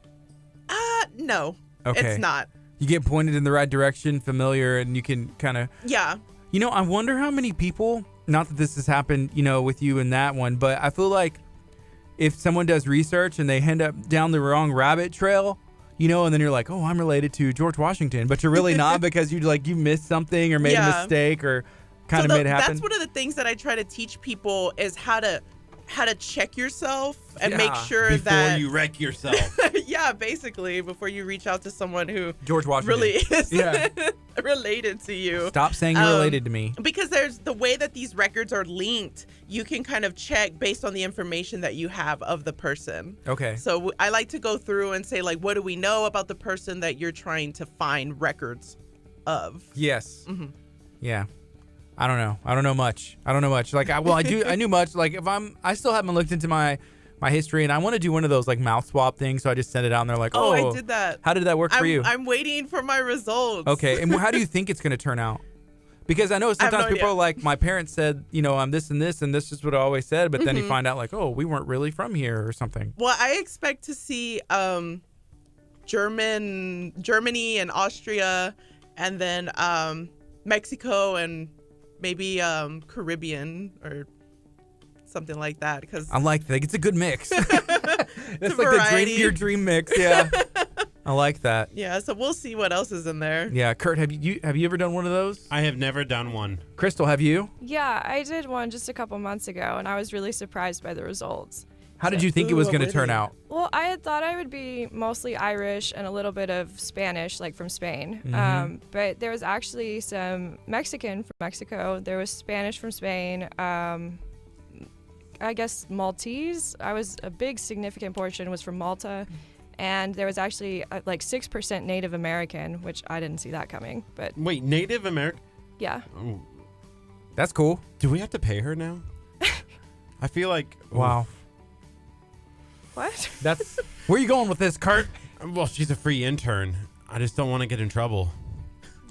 No, it's not. You get pointed in the right direction, familiar, and you can kind of... Yeah. I wonder how many people, not that this has happened, with you in that one, but I feel like if someone does research and they end up down the wrong rabbit trail, and then you're like, oh, I'm related to George Washington, but you're really not because you missed something or made a mistake or kind of made it happen. That's one of the things that I try to teach people is how to how to check yourself and make sure before that you wreck yourself. Yeah, basically before you reach out to someone who George Washington really is related to you. Stop saying you're related to me. Because there's the way that these records are linked, you can kind of check based on the information that you have of the person. Okay. So I like to go through and say, like, what do we know about the person that you're trying to find records of? Yes. Mm-hmm. Yeah. I don't know. I don't know much. Like, I knew much. Like, I still haven't looked into my history, and I want to do one of those like mouth swab things. So I just send it out, and they're like, "Oh, I did that. How did that work for you?" I'm waiting for my results. Okay, and how do you think it's going to turn out? Because I know sometimes people are like, "My parents said, I'm this and this, and this is what I always said," but then you find out like, "Oh, we weren't really from here" or something. Well, I expect to see Germany and Austria, and then Mexico and maybe Caribbean or something like that. Because I like that. It's a good mix. That's like your dream mix. Yeah, I like that. Yeah, so we'll see what else is in there. Yeah, Kurt, have you ever done one of those? I have never done one. Crystal, have you? Yeah, I did one just a couple months ago, and I was really surprised by the results. How did you think it was going to turn out? Well, I had thought I would be mostly Irish and a little bit of Spanish, like from Spain. But there was actually some Mexican from Mexico. There was Spanish from Spain. I guess Maltese. A big significant portion was from Malta. And there was actually like 6% Native American, which I didn't see that coming. But wait, Native American? Yeah. Oh. That's cool. Do we have to pay her now? I feel like... Wow. What? That's where are you going with this, Kurt? Well, she's a free intern. I just don't want to get in trouble.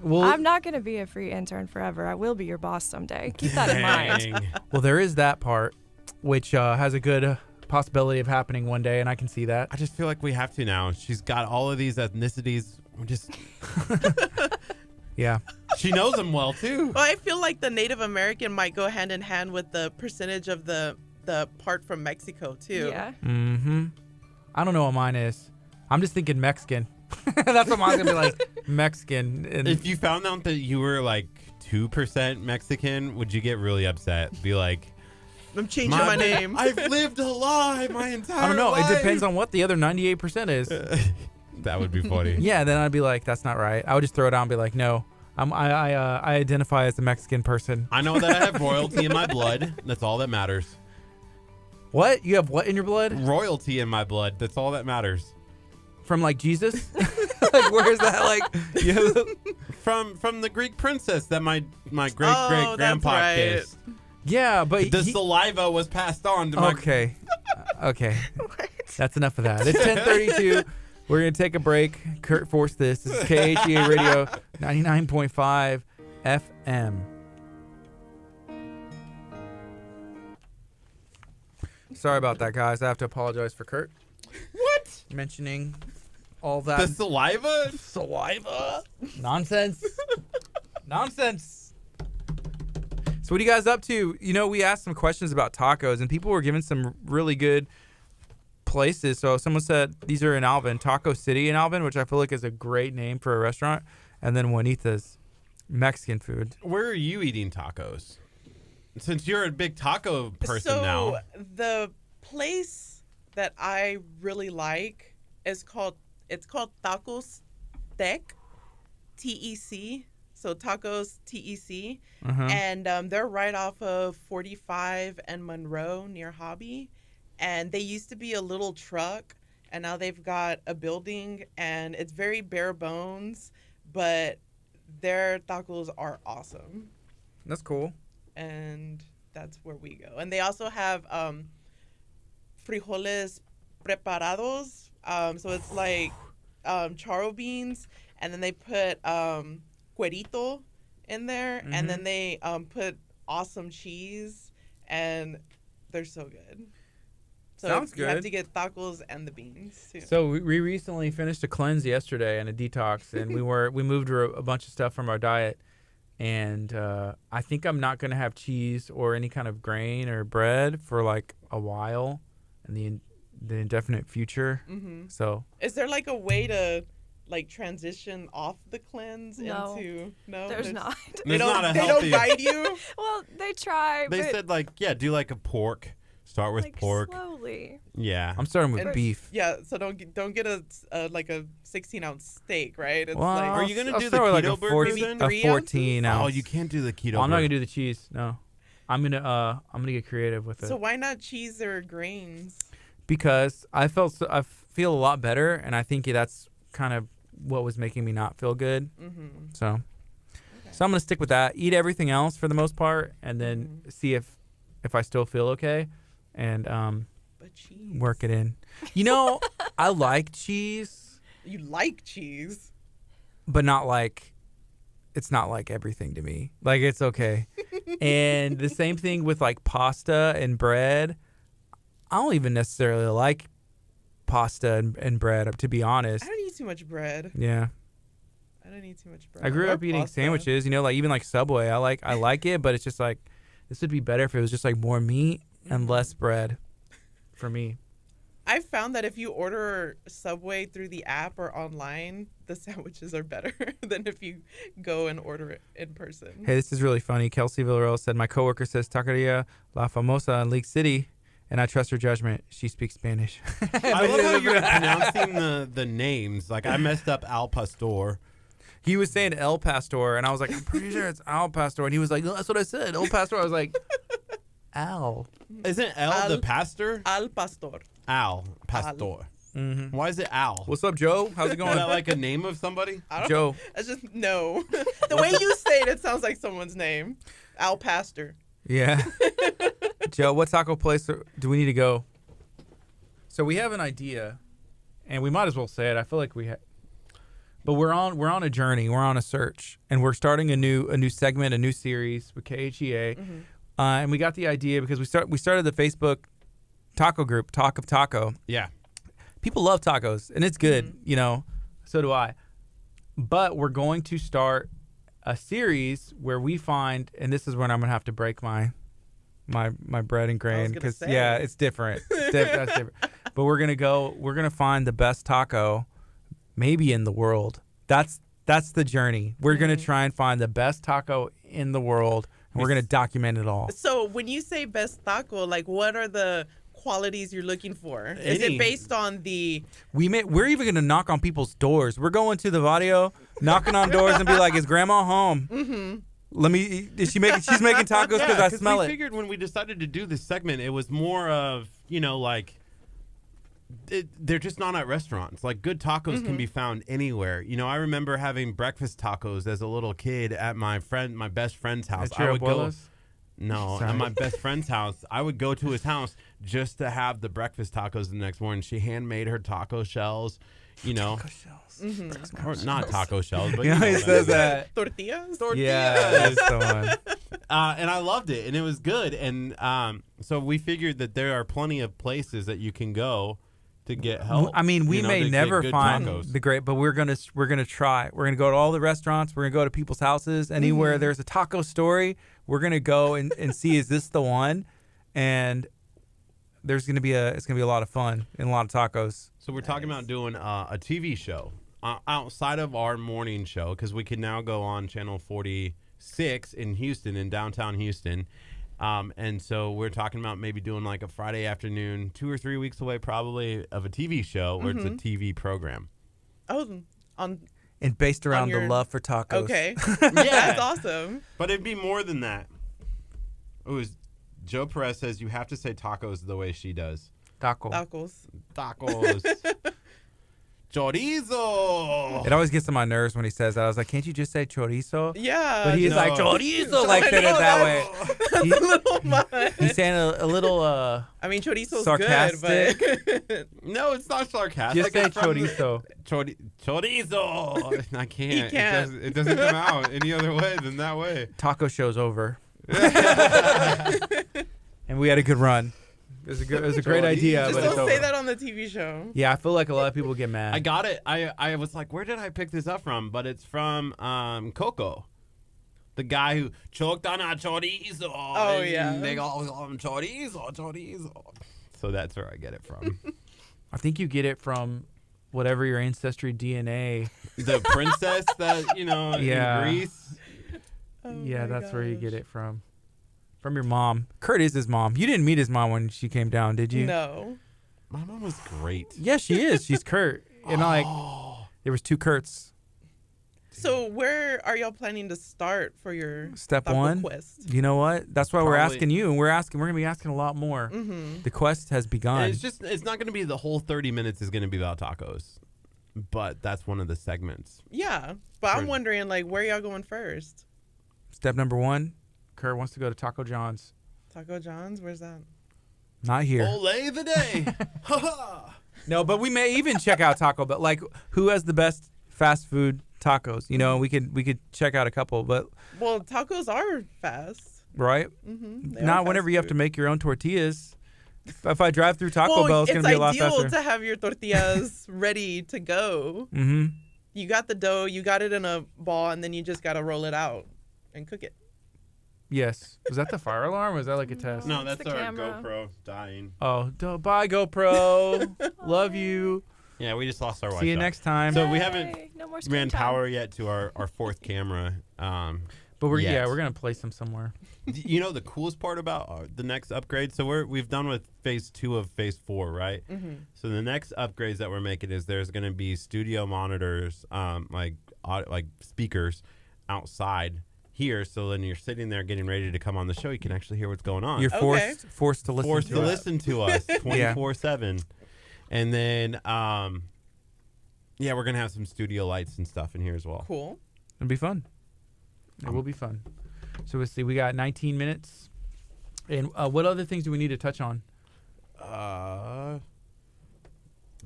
Well, I'm not going to be a free intern forever. I will be your boss someday. Keep that in mind. Well, there is that part, which has a good possibility of happening one day, and I can see that. I just feel like we have to now. She's got all of these ethnicities. We're just... Yeah. She knows them well, too. Well, I feel like the Native American might go hand in hand with the percentage of the part from Mexico too. Yeah. Mm-hmm. I don't know what mine is. I'm just thinking Mexican. That's what mine's gonna be like. Mexican. And if you found out that you were like 2% Mexican, would you get really upset? Be like, I'm changing my name. I've lived a lie my entire life. I don't know. It depends on what the other 98% is. That would be funny. Yeah. Then I'd be like, that's not right. I would just throw it out and be like, no. I identify as a Mexican person. I know that I have royalty in my blood. That's all that matters. What? You have what in your blood? Royalty in my blood. That's all that matters. From like Jesus? Like where's that like? You have from the Greek princess that my great great grandpa kissed. Yeah, but the saliva was passed on to my. Okay. Okay. That's enough of that. It's 10:32. We're gonna take a break. Kurt forced this. This is KHEA Radio 99.5 FM. Sorry about that, guys. I have to apologize for Kurt. What? Mentioning all that. The saliva? Saliva? Nonsense. Nonsense. So what are you guys up to? We asked some questions about tacos, and people were giving some really good places. So someone said these are in Alvin, Taco City in Alvin, which I feel like is a great name for a restaurant. And then Juanita's Mexican food. Where are you eating tacos? Since you're a big taco person now. So the place that I really like is called Tacos Tec, TEC. So Tacos TEC. And they're right off of 45 and Monroe near Hobby. And they used to be a little truck, and now they've got a building, and it's very bare bones, but their tacos are awesome. That's cool. And that's where we go. And they also have frijoles preparados. So it's like charro beans, and then they put cuerito in there, and then they put awesome cheese, and they're so good. So Sounds good. You have to get tacos and the beans too. So we recently finished a cleanse yesterday and a detox, and we moved a bunch of stuff from our diet. And I think I'm not going to have cheese or any kind of grain or bread for like a while in the indefinite future. So is there like a way to like transition off the cleanse No. into There's not. There's not a they healthy. don't guide you. Well, they try. They but said like do like a pork Start with like pork. slowly. Yeah. I'm starting with beef. Yeah, so don't get a like a 16-ounce steak, right? It's Well, like Are you gonna I'll do the start with, keto like, burgers maybe then? A 3 14 ounce. Oh, you can't do the keto. Well, I'm not burger. gonna do the cheese. No, I'm gonna get creative with it. So why not cheese or grains? Because I feel a lot better, and I think that's kind of what was making me not feel good. Mm-hmm. So I'm gonna stick with that. Eat everything else for the most part, and then see if I still feel okay, and But cheese. work it in. You know, I like cheese, You like cheese? but not like it's not like everything to me. Like it's okay. And the same thing with like pasta and bread. I don't even necessarily like pasta and bread, to be honest. I don't eat too much bread. Yeah. I don't eat too much bread. I grew Or up eating pasta. sandwiches, you know, like even like Subway. I like it, but it's just like this would be better if it was just like more meat and less bread for me. I found that if you order Subway through the app or online, the sandwiches are better than if you go and order it in person. Hey, this is really funny. Kelsey Villarreal said, my coworker says Taqueria La Famosa in League City, and I trust her judgment. She speaks Spanish. I love how you're pronouncing the names. Like I messed up Al Pastor. He was saying El Pastor, and I was like, I'm pretty sure it's Al Pastor. And he was like, no, that's what I said, El Pastor. I was like, Al. Isn't El the pastor? Al Pastor. Al Pastor. Mm-hmm. Why is it Al? What's up, Joe? How's it going? Is that like a name of somebody? I don't Joe. That's just no. The way you say it, it sounds like someone's name. Al Pastor. Yeah. Joe, what taco place do we need to go? So we have an idea, and we might as well say it. I feel like but we're on a journey. We're on a search, and we're starting a new segment, a new series with KHEA. Mm-hmm. And we got the idea because we started the Facebook taco group, Talk of Taco. Yeah. People love tacos, and it's good, Mm-hmm. you know. So do I. But we're going to start a series where we find, and this is when I'm gonna have to break my bread and grain because it's different. That's different. But we're gonna find the best taco, maybe in the world. That's the journey. We're gonna try and find the best taco in the world, and we're gonna document it all. So when you say best taco, like what are the qualities you're looking for? Is it based on the? We're even gonna knock on people's doors. We're going to the Vadio, knocking on doors and be like, "Is Grandma home? Mm-hmm. She's making tacos because I smell we it." figured when we decided to do this segment, it was more of like. They're just not at restaurants. Like good tacos can be found anywhere. You know, I remember having breakfast tacos as a little kid at my best friend's house. At your abuela's? No, Sorry. at my best friend's house. I would go to his house just to have the breakfast tacos the next morning. She handmade her taco shells, you know. Taco shells. Mm-hmm. Or not taco shells, but Yeah, you know he what I says mean. that. Tortillas? Yeah, that's the one. And I loved it, and it was good. And so we figured that there are plenty of places that you can go to get help. I mean, we you know, may to get never good find tacos. the great, but we're gonna try. We're gonna go to all the restaurants. We're gonna go to people's houses. Anywhere there's a taco story, we're gonna go and see is this the one, and it's gonna be a lot of fun and a lot of tacos. So we're talking about doing a TV show outside of our morning show because we can now go on channel 46 in Houston, in downtown Houston. And so we're talking about maybe doing like a Friday afternoon, 2 or 3 weeks away probably, of a TV show where it's a TV program. Oh, And based around your- the love for tacos. okay. Yeah. That's awesome. But it'd be more than that. Joe Perez says you have to say tacos the way she does. Tacos. Tacos. Chorizo. It always gets on my nerves when he says that. I was like, can't you just say chorizo? Yeah. But he's like chorizo, like said it that way. That's a little much. He's saying a little I mean, chorizo's sarcastic. good, but No, it's not sarcastic. Just say It's from the- chorizo. Chorizo. I can't. He can't. It doesn't come out any other way than that way. Taco show's over. And we had a good run. It was a great idea, just but it's don't over. say that on the TV show. Yeah, I feel like a lot of people get mad. I got it. I was like, where did I pick this up from? But it's from Coco. The guy who choked on a chorizo. Oh, yeah. They all call him chorizo. So that's where I get it from. I think you get it from whatever your ancestry DNA. The princess that, Yeah. in Greece. Oh Yeah, my that's where you gosh. get it from. From your mom. Curt is his mom. You didn't meet his mom when she came down, did you? No. My mom was great. Yeah, she is. She's Curt. And there was 2 Curts. So where are y'all planning to start for your Step taco 1? quest? You know what? That's why we're asking you, and we're going to be asking a lot more. Mm-hmm. The quest has begun. And it's not going to be the whole 30 minutes is going to be about tacos. But that's one of the segments. Yeah. But I'm wondering, like, where y'all going first? Step number 1, Curt wants to go to Taco John's. Taco John's? Where's that? Not here. Olay the day. Ha-ha. No, but we may even check out Taco Bell. Like, who has the best fast food tacos? You know, we could check out a couple, but well, tacos are fast, right? Mm-hmm. Not whenever you have to make your own tortillas. If I drive through Taco Bell, it's gonna be a lot faster. It's ideal to have your tortillas ready to go. Mm-hmm. You got the dough, you got it in a ball, and then you just gotta roll it out and cook it. Yes. Was that the fire alarm? Or was that like a test? No, that's our camera. GoPro dying. Oh, bye GoPro. Love you. Yeah, we just lost our Wi-Fi. See you next time. So we haven't ran time. power yet to our 4th camera. But we're gonna place them somewhere. You know the coolest part about the next upgrade? So we've done with phase 2 of phase 4, right? Mm-hmm. So the next upgrades that we're making is there's going to be studio monitors, like speakers outside here. So when you're sitting there getting ready to come on the show, you can actually hear what's going on. You're forced to listen to us 24/7. And then we're gonna have some studio lights and stuff in here as well. Cool. It'll be fun. It will be fun. So let's see. We got 19 minutes. And what other things do we need to touch on?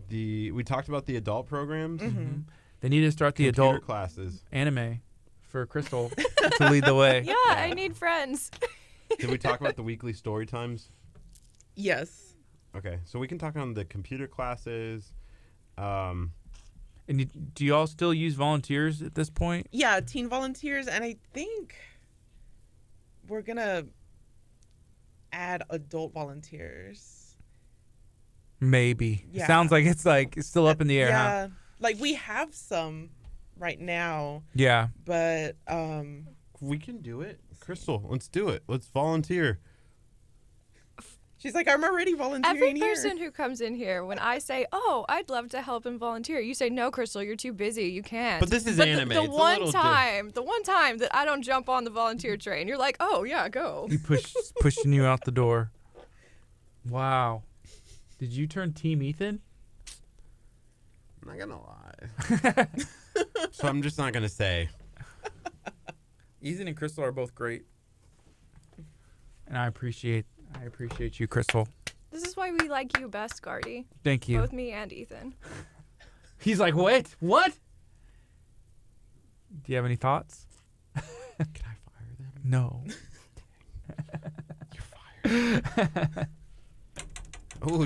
We talked about the adult programs. Mm-hmm. They need to start the Computer adult classes anime for Crystal to lead the way. Yeah, I need friends. Did we talk about the weekly story times? Yes. Okay, so we can talk on the computer classes. And do you all still use volunteers at this point? Yeah, teen volunteers, and I think we're gonna add adult volunteers. Maybe. Yeah. Sounds like it's still up in the air, huh? Like we have some right now. Yeah. But we can do it. Crystal, let's do it. Let's volunteer. She's like, I'm already volunteering Every person who comes in here, when I say, "Oh, I'd love to help and volunteer," you say, "No, Crystal, you're too busy. You can't." But this is anime. The one time that I don't jump on the volunteer train, you're like, "Oh yeah, go." He pushing you out the door. Wow. Did you turn Team Ethan? I'm not gonna lie. So I'm just not gonna say. Ethan and Crystal are both great, and I appreciate you, Crystal. This is why we like you best, Gardy. Thank you. Both me and Ethan. He's like, wait, what? Do you have any thoughts? Can I fire them? No. You're fired. Oh,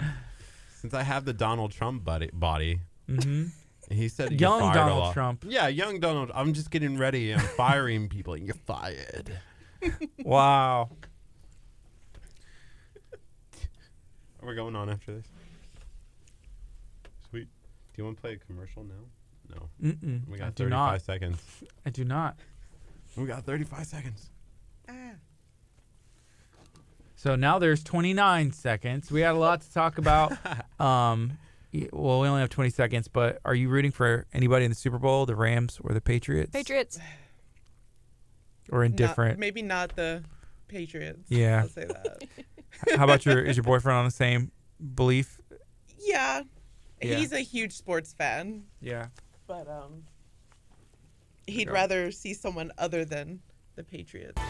since I have the Donald Trump body, mm-hmm. He said young fired Donald Trump. Yeah, young Donald. I'm just getting ready. I'm firing people. You're fired. Wow. Are we going on after this? Sweet. Do you want to play a commercial now? No. Mm-mm. We got 35 seconds. I do not. We got 35 seconds. So now there's 29 seconds. We had a lot to talk about. Well, we only have 20 seconds, but are you rooting for anybody in the Super Bowl, the Rams or the Patriots? Patriots. Or indifferent? Maybe not the Patriots. Yeah. I'll say that. How about is your boyfriend on the same belief? Yeah. He's a huge sports fan. Yeah. But he'd rather see someone other than the Patriots.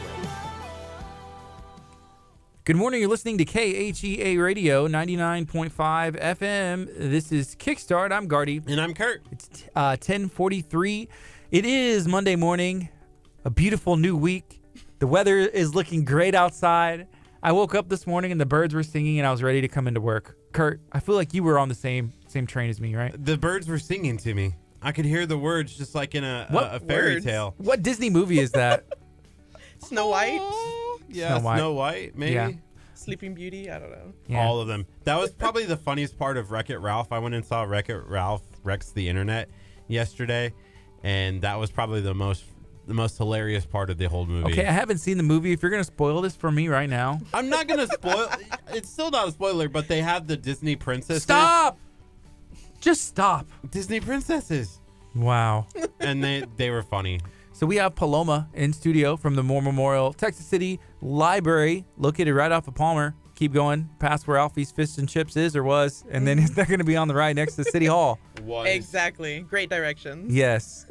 Good morning. You're listening to KHEA Radio 99.5 FM. This is Kickstart. I'm Gardy. And I'm Curt. It's 10:43. It is Monday morning. A beautiful new week. The weather is looking great outside. I woke up this morning and the birds were singing and I was ready to come into work. Curt, I feel like you were on the same train as me, right? The birds were singing to me. I could hear the words just like in a fairy tale. What Disney movie is that? Snow White? Yeah, Snow White, maybe. Yeah. Sleeping Beauty? I don't know. Yeah. All of them. That was probably the funniest part of Wreck-It Ralph. I went and saw Wreck-It Ralph Wrecks the Internet yesterday, and that was probably the most the most hilarious part of the whole movie. Okay, I haven't seen the movie. If you're gonna spoil this for me right now, I'm not gonna spoil. It's still not a spoiler, but they have the Disney princesses. Stop! Just stop. Disney princesses. Wow. And they were funny. So we have Paloma in studio from the War Memorial Texas City Library, located right off of Palmer. Keep going past where Alfie's Fish and Chips is or was, and then they're going to be on the right next to City Hall. Exactly. Great directions. Yes.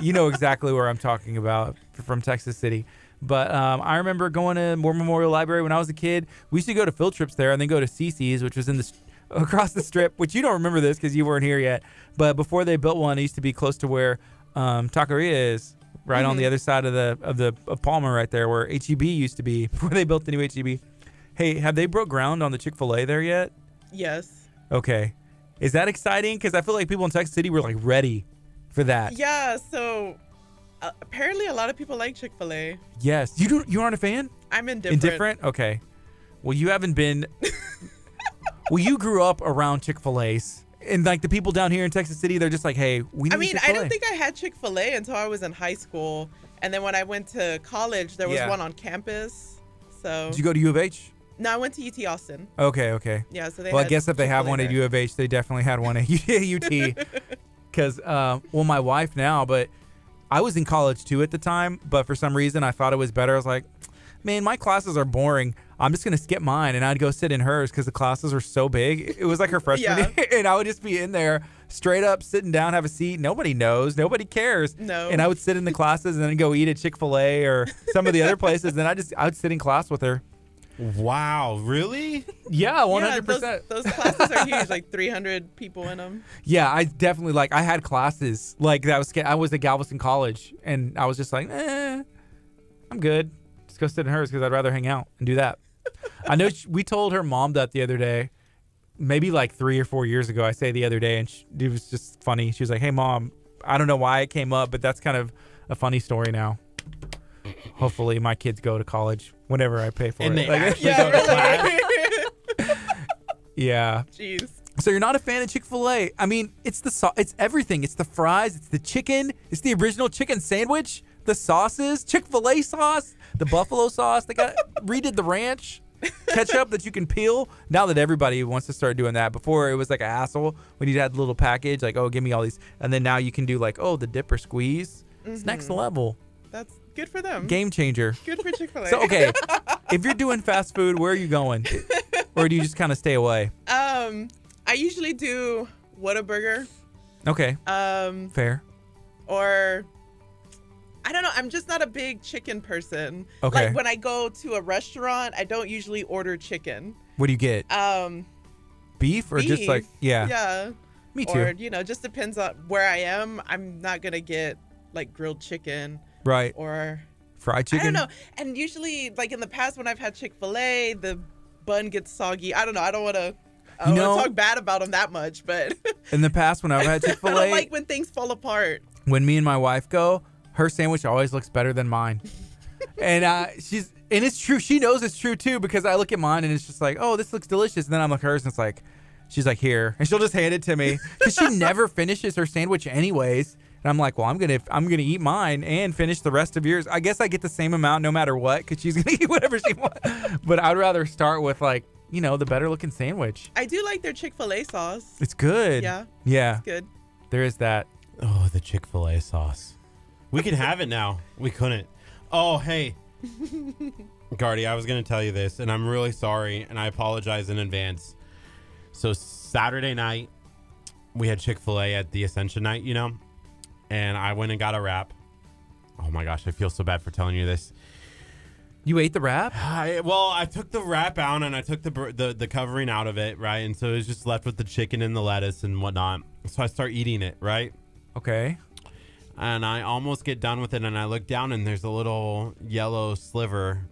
You know exactly where I'm talking about from Texas City. But I remember going to War Memorial Library when I was a kid. We used to go to field trips there and then go to CC's, which was in the across the strip, which you don't remember this because you weren't here yet. But before they built one, it used to be close to where Taqueria is, right on the other side of Palmer right there where HEB used to be before they built the new HEB. Hey, have they broke ground on the Chick-fil-A there yet? Yes. Okay. Is that exciting? Because I feel like people in Texas City were like ready for that. Yeah, so apparently a lot of people like Chick-fil-A. Yes. You aren't a fan? I'm indifferent. Indifferent? Okay. Well, you haven't been... Well, you grew up around Chick-fil-A's. And like the people down here in Texas City, they're just like, hey, we need Chick-fil-A. I don't think I had Chick-fil-A until I was in high school. And then when I went to college, there was one on campus. So did you go to U of H? No, I went to UT Austin. Okay. Yeah, so I guess if they have one at U of H, they definitely had one at UT. Because, my wife now, but I was in college too at the time. But for some reason, I thought it was better. I was like, man, my classes are boring. I'm just going to skip mine. And I'd go sit in hers because the classes were so big. It was like her freshman year. And I would just be in there straight up, sitting down, have a seat. Nobody knows. Nobody cares. No. And I would sit in the classes and then go eat at Chick-fil-A or some of the other places. And I would sit in class with her. Wow, really? Yeah, 100%. Yeah, those classes are huge, like 300 people in them. Yeah, I definitely I had classes like that. I was at Galveston College, and I was just like, I'm good. Just go sit in hers because I'd rather hang out and do that. I know we told her mom that the other day, maybe like 3 or 4 years ago. I say the other day, and it was just funny. She was like, hey, Mom, I don't know why it came up, but that's kind of a funny story now. Hopefully my kids go to college whenever I pay for it. They actually go to class. Yeah. Jeez. So you're not a fan of Chick-fil-A. I mean, it's it's everything. It's the fries. It's the chicken. It's the original chicken sandwich. The sauces. Chick-fil-A sauce. The buffalo sauce. They redid the ranch. Ketchup that you can peel. Now that everybody wants to start doing that. Before it was like a hassle when you had the little package. Like, oh, give me all these. And then now you can do like, oh, the dip or squeeze. It's next level. That's good for them. Game changer. Good for Chick-fil-A. So, okay. If you're doing fast food, where are you going? Or do you just kind of stay away? I usually do Whataburger. Okay. Fair. Or I don't know. I'm just not a big chicken person. Okay. Like when I go to a restaurant, I don't usually order chicken. What do you get? Beef or just like Yeah. Me too. Or just depends on where I am. I'm not gonna get like grilled chicken. Right. Or fried chicken. I don't know. And usually, like in the past, when I've had Chick-fil-A, the bun gets soggy. I don't know. I don't want to talk bad about them that much, but in the past when I've had Chick-fil-A, I don't like when things fall apart. When me and my wife go, her sandwich always looks better than mine. And it's true. She knows it's true too because I look at mine and it's just like, oh, this looks delicious. And then I'm like hers and it's like, she's like, here, and she'll just hand it to me because she never finishes her sandwich anyways. And I'm like, well, I'm gonna eat mine and finish the rest of yours. I guess I get the same amount no matter what because she's gonna eat whatever she wants. But I'd rather start with like, the better looking sandwich. I do like their Chick-fil-A sauce. It's good. Yeah. Yeah. It's good. There is that. Oh, the Chick-fil-A sauce. We can have it now. We couldn't. Oh, hey. Gardy, I was going to tell you this, and I'm really sorry, and I apologize in advance. So Saturday night, we had Chick-fil-A at the Ascension night, and I went and got a wrap. Oh, my gosh, I feel so bad for telling you this. You ate the wrap? I took the wrap out, and I took the covering out of it, right? And so it was just left with the chicken and the lettuce and whatnot. So I start eating it, right? Okay. And I almost get done with it, and I look down, and there's a little yellow sliver.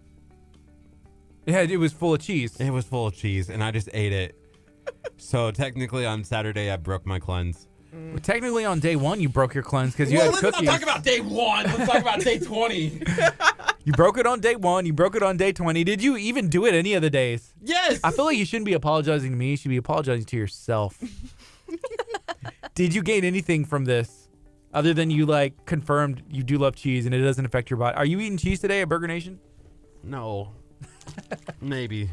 Yeah, it was full of cheese. It was full of cheese, and I just ate it. So technically on Saturday, I broke my cleanse. Well, technically on day one, you broke your cleanse because you had cookies. Let's not talk about day one. Let's talk about day 20. You broke it on day 1. You broke it on day 20. Did you even do it any of the days? Yes. I feel like you shouldn't be apologizing to me. You should be apologizing to yourself. Did you gain anything from this? Other than you like confirmed you do love cheese and it doesn't affect your body. Are you eating cheese today at Burger Nation? No. Maybe.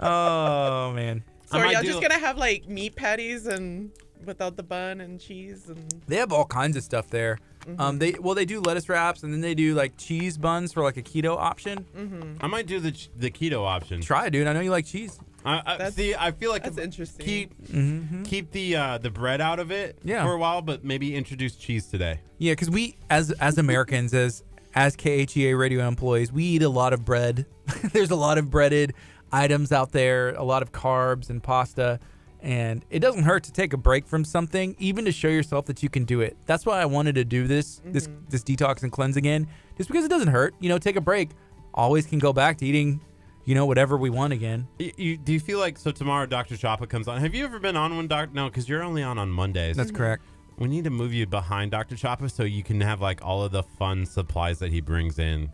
Oh man. So are y'all just gonna have like meat patties and without the bun and cheese and? They have all kinds of stuff there. They do lettuce wraps and then they do like cheese buns for like a keto option. I might do the keto option. Try, dude. I know you like cheese. I feel like that's interesting. Keep the bread out of it for a while, but maybe introduce cheese today. Yeah, because we as Americans, as KHEA radio employees, we eat a lot of bread. There's a lot of breaded items out there, a lot of carbs and pasta, and it doesn't hurt to take a break from something, even to show yourself that you can do it. That's why I wanted to do this detox and cleanse again, just because it doesn't hurt. Take a break. Always can go back to eating, whatever we want again. Do you feel like, so tomorrow Dr. Chapa comes on? Have you ever been on one, Doc? No, because you're only on Mondays. That's correct. We need to move you behind Dr. Chapa so you can have like all of the fun supplies that he brings in.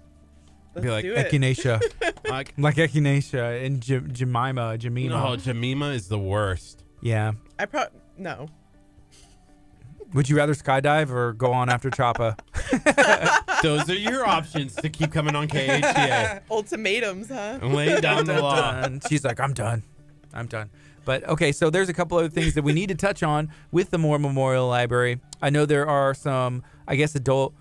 Let's be like do it. echinacea, like echinacea and Jemima. No, Jemima is the worst. Yeah. No. Would you rather skydive or go on after Chapa? Those are your options to keep coming on KHEA. Ultimatums, huh? Lay down the law. She's like, I'm done. But okay, so there's a couple other things that we need to touch on with the Moore Memorial Library. I know there are some, I guess, adult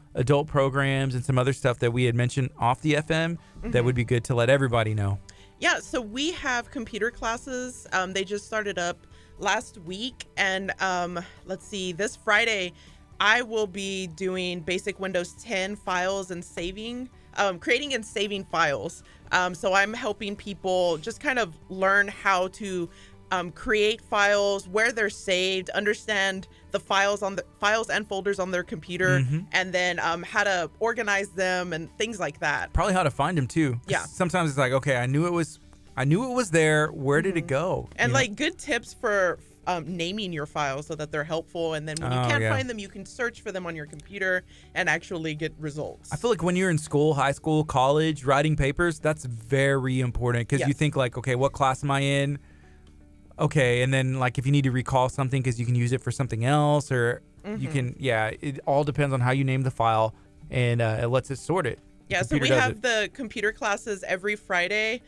programs and some other stuff that we had mentioned off the FM that would be good to let everybody know. Yeah, so we have computer classes. They just started up last week, and let's see, this Friday I will be doing basic Windows 10 files and creating and saving files. So I'm helping people just kind of learn how to create files, where they're saved, understand the files and folders on their computer, and then how to organize them and things like that. Probably how to find them too. Yeah. Sometimes it's like, okay, I knew it was there. Where did it go? And like good tips for naming your files so that they're helpful. And then when you can't find them, you can search for them on your computer and actually get results. I feel like when you're in school, high school, college, writing papers, that's very important because you think like, okay, what class am I in? Okay, and then like if you need to recall something because you can use it for something else, or you can, it all depends on how you name the file, and it lets it sort it. Yeah, so we have the computer classes every Friday.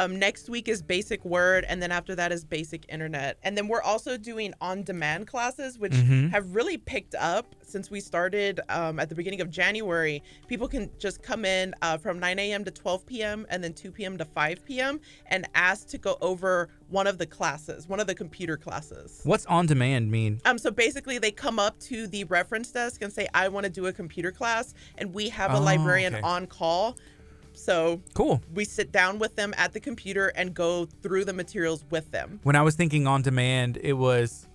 Next week is basic Word, and then after that is basic Internet. And then we're also doing on-demand classes, which have really picked up since we started at the beginning of January. People can just come in from 9 a.m. to 12 p.m. and then 2 p.m. to 5 p.m. and ask to go over one of the classes, one of the computer classes. What's on-demand mean? So basically they come up to the reference desk and say, I want to do a computer class, and we have a librarian on call. So cool. We sit down with them at the computer and go through the materials with them. When I was thinking on demand, it was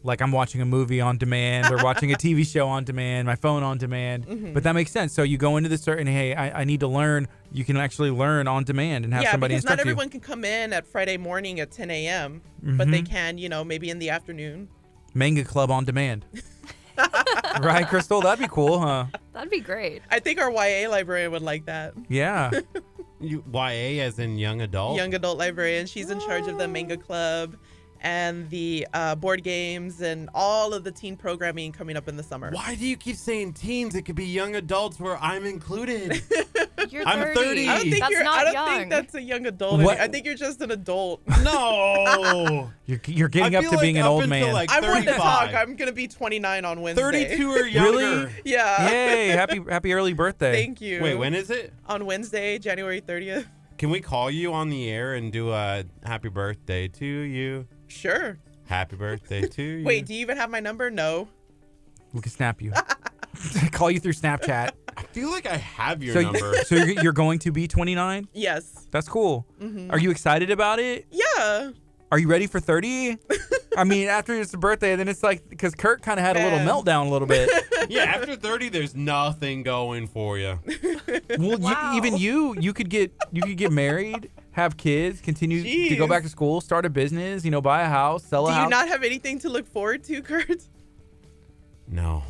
like I'm watching a movie on demand or watching a TV show on demand, my phone on demand. But that makes sense. So you go into the certain, hey, I need to learn. You can actually learn on demand and have somebody instruct you. Yeah, because not everyone can come in at Friday morning at 10 a.m., but they can, maybe in the afternoon. Manga Club on demand. Right, Crystal? That'd be cool, huh? That'd be great. I think our YA librarian would like that. Yeah. YA as in young adult? Young adult librarian. She's in charge of the Manga Club and the board games and all of the teen programming coming up in the summer. Why do you keep saying teens? It could be young adults where I'm included. You're 30. I'm 30. I don't think That's not think that's a young adult. I think you're just an adult. No. You're getting up to being an old man. I want to talk. I'm going to be 29 on Wednesday. 32 or younger. Really? Yeah. Yay. Happy early birthday. Thank you. Wait, when is it? On Wednesday, January 30th. Can we call you on the air and do a happy birthday to you? Sure. Happy birthday to you. Wait, do you even have my number? No. We can snap you. Call you through Snapchat. I feel like I have your number. So you're going to be 29? Yes. That's cool. Are you excited about it? Yeah. Are you ready for 30? I mean, after it's the birthday, then it's like, because Kurt kind of had a little meltdown a little bit. Yeah, after 30, there's nothing going for you. Well, even you could get married, have kids, continue to go back to school, start a business, buy a house, sell a house. Do you not have anything to look forward to, Kurt? No.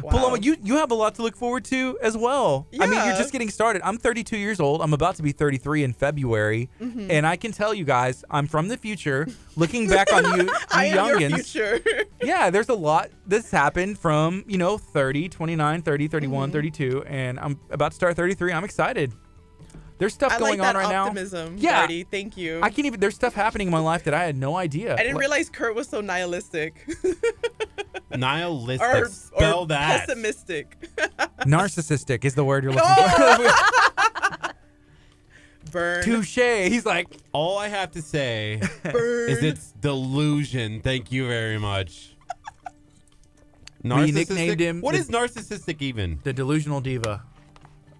Wow. Wow. Paloma, you have a lot to look forward to as well. I mean, you're just getting started. I'm 32 years old. I'm about to be 33 in February. Mhm. And I can tell you guys, I'm from the future. Looking back on you I am your youngins. future. Yeah, there's a lot that's happened from, 30, 29, 30, 31, 32. And I'm about to start 33. I'm excited. There's stuff I going like on that right optimism, now. Yeah. Gardy. Thank you. I can't even, there's stuff happening in my life that I had no idea. I didn't realize Curt was so nihilistic. Nihilistic. Spell that. Pessimistic. Narcissistic is the word you're looking for. Burn. Touche. He's like, all I have to say is it's delusion. Thank you very much. We nicknamed him What is narcissistic even? the delusional diva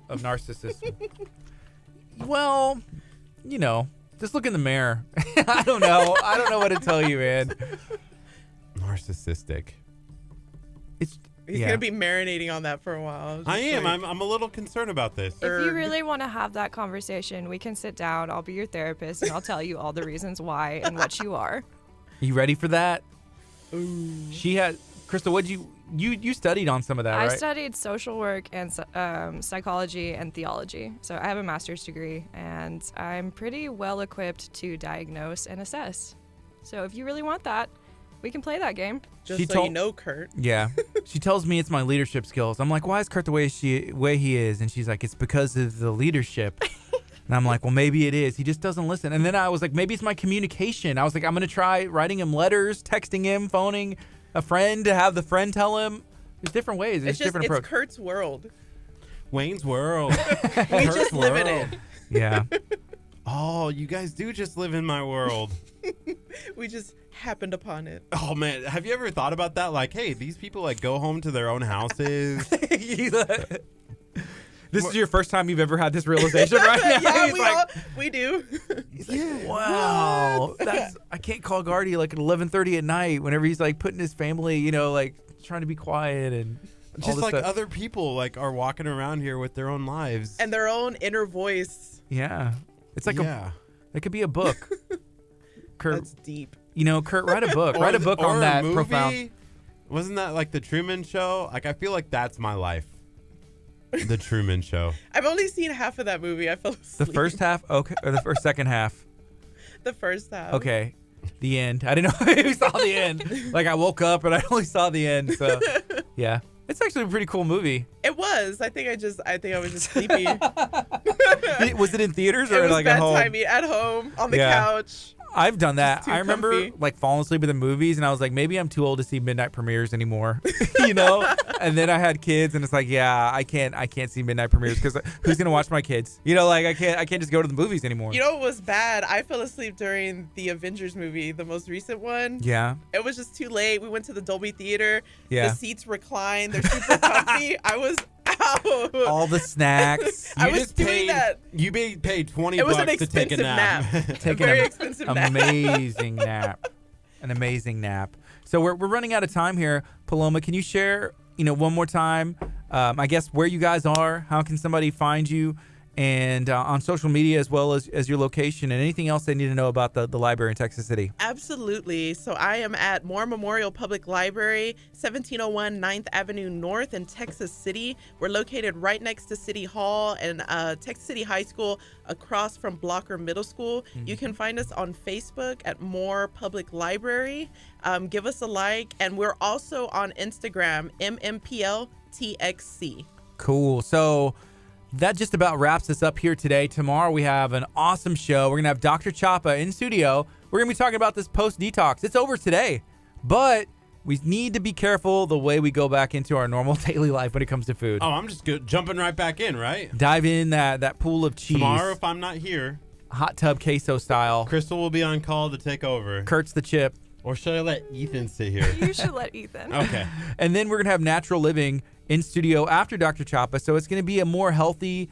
of narcissism. Well, just look in the mirror. I don't know. I don't know what to tell you, man. Narcissistic. He's gonna be marinating on that for a while. I am. I'm a little concerned about this. If you really want to have that conversation, we can sit down. I'll be your therapist, and I'll tell you all the reasons why and what you are. You ready for that? Ooh. She had Crystal. What you studied on some of that, right? I studied social work and psychology and theology. So I have a master's degree, and I'm pretty well equipped to diagnose and assess. So if you really want that, we can play that game. Just so you know, Curt. Yeah. She tells me it's my leadership skills. I'm like, why is Curt the way he is? And she's like, it's because of the leadership. And I'm like, well, maybe it is. He just doesn't listen. And then I was like, maybe it's my communication. I was like, I'm going to try writing him letters, texting him, phoning a friend to have the friend tell him. There's different ways. There's different approach. It's Kurt's world. Wayne's World. We just live in it. Yeah. Oh, you guys do just live in my world. We just happened upon it. Oh man, have you ever thought about that? Like, hey, these people like go home to their own houses. This is your first time you've ever had this realization, right? Yeah, we do. He's like, wow. I can't call Gardy like at 11:30 at night whenever he's like putting his family, like trying to be quiet and just like stuff. Other people like are walking around here with their own lives and their own inner voice. Yeah, it's like it could be a book. Curt, that's deep. Curt, write a book. Write a book on that movie. Profound. Wasn't that like the Truman Show? Like I feel like that's my life. The Truman Show. I've only seen half of that movie. I fell asleep. The first half, okay, or the second half? The first half. Okay. The end. I didn't know if we saw the end. Like I woke up and I only saw the end. So yeah. It's actually a pretty cool movie. It was. I think I was just sleepy. Was it in theaters or like at home? At home on the couch. I've done that. I remember comfy. like falling asleep in the movies and I was like, maybe I'm too old to see midnight premieres anymore. And then I had kids and it's like, yeah, I can't see midnight premieres because who's gonna watch my kids? Like I can't just go to the movies anymore. You know what was bad? I fell asleep during the Avengers movie, the most recent one. Yeah. It was just too late. We went to the Dolby Theater. Yeah. The seats reclined. They're super comfy. I was out. All the snacks. I was doing that. You paid $20 It was an to take a nap. Take a very expensive nap. Amazing nap. An amazing nap. So we're running out of time here. Paloma, can you share, one more time, I guess where you guys are, how can somebody find you, and on social media as well as your location and anything else they need to know about the library in Texas City? Absolutely. So I am at Moore Memorial Public Library, 1701 9th Avenue North in Texas City. We're located right next to City Hall and Texas City High School across from Blocker Middle School. Mm-hmm. You can find us on Facebook at Moore Public Library. Give us a like. And we're also on Instagram, MMPLTXC. Cool. So that just about wraps us up here today. Tomorrow we have an awesome show. We're going to have Dr. Chapa in studio. We're going to be talking about this post-detox. It's over today, but we need to be careful the way we go back into our normal daily life when it comes to food. Oh, I'm just jumping right back in, right? Dive in that pool of cheese. Tomorrow, if I'm not here. Hot tub queso style. Crystal will be on call to take over. Kurt's the chip. Or should I let Ethan sit here? You should let Ethan. Okay. And then we're going to have Natural Living in studio after Dr. Chapa. So it's going to be a more healthy,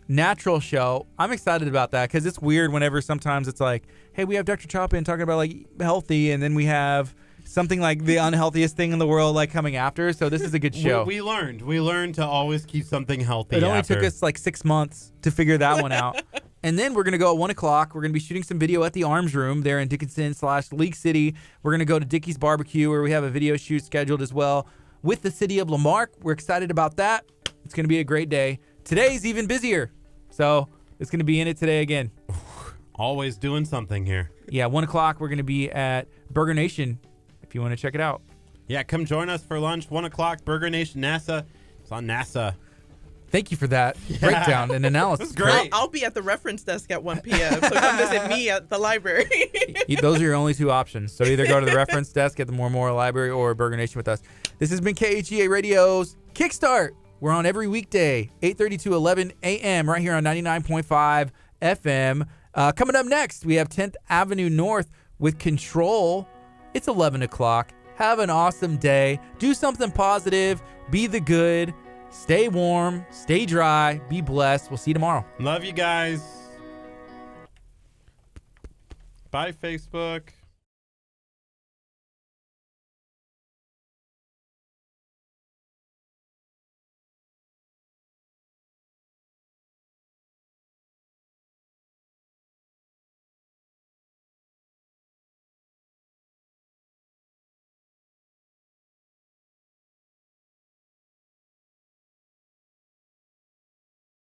natural show. I'm excited about that because it's weird whenever sometimes it's like, hey, we have Dr. Chapa and talking about like healthy, and then we have something like the unhealthiest thing in the world like coming after. So this is a good show. We learned to always keep something healthy. It only took us like 6 months to figure that one out. And then we're going to go at 1 o'clock. We're going to be shooting some video at the Arms Room there in Dickinson / League City. We're going to go to Dickie's Barbecue where we have a video shoot scheduled as well. with the city of Lamarck. We're excited about that. It's going to be a great day. Today's even busier, so it's going to be in it today again. Always doing something here. Yeah, 1 o'clock, we're going to be at Burger Nation if you want to check it out. Yeah, come join us for lunch, 1 o'clock, Burger Nation, NASA. It's on NASA. Thank you for that breakdown and analysis. That's great. I'll be at the reference desk at 1 p.m., so come visit me at the library. Those are your only two options. So either go to the reference desk at the Memorial Library or Burger Nation with us. This has been KHEA Radio's Kickstart. We're on every weekday, 8:30 to 11 a.m. right here on 99.5 FM. Coming up next, we have 10th Avenue North with Control. It's 11 o'clock. Have an awesome day. Do something positive. Be the good. Stay warm. Stay dry. Be blessed. We'll see you tomorrow. Love you guys. Bye, Facebook.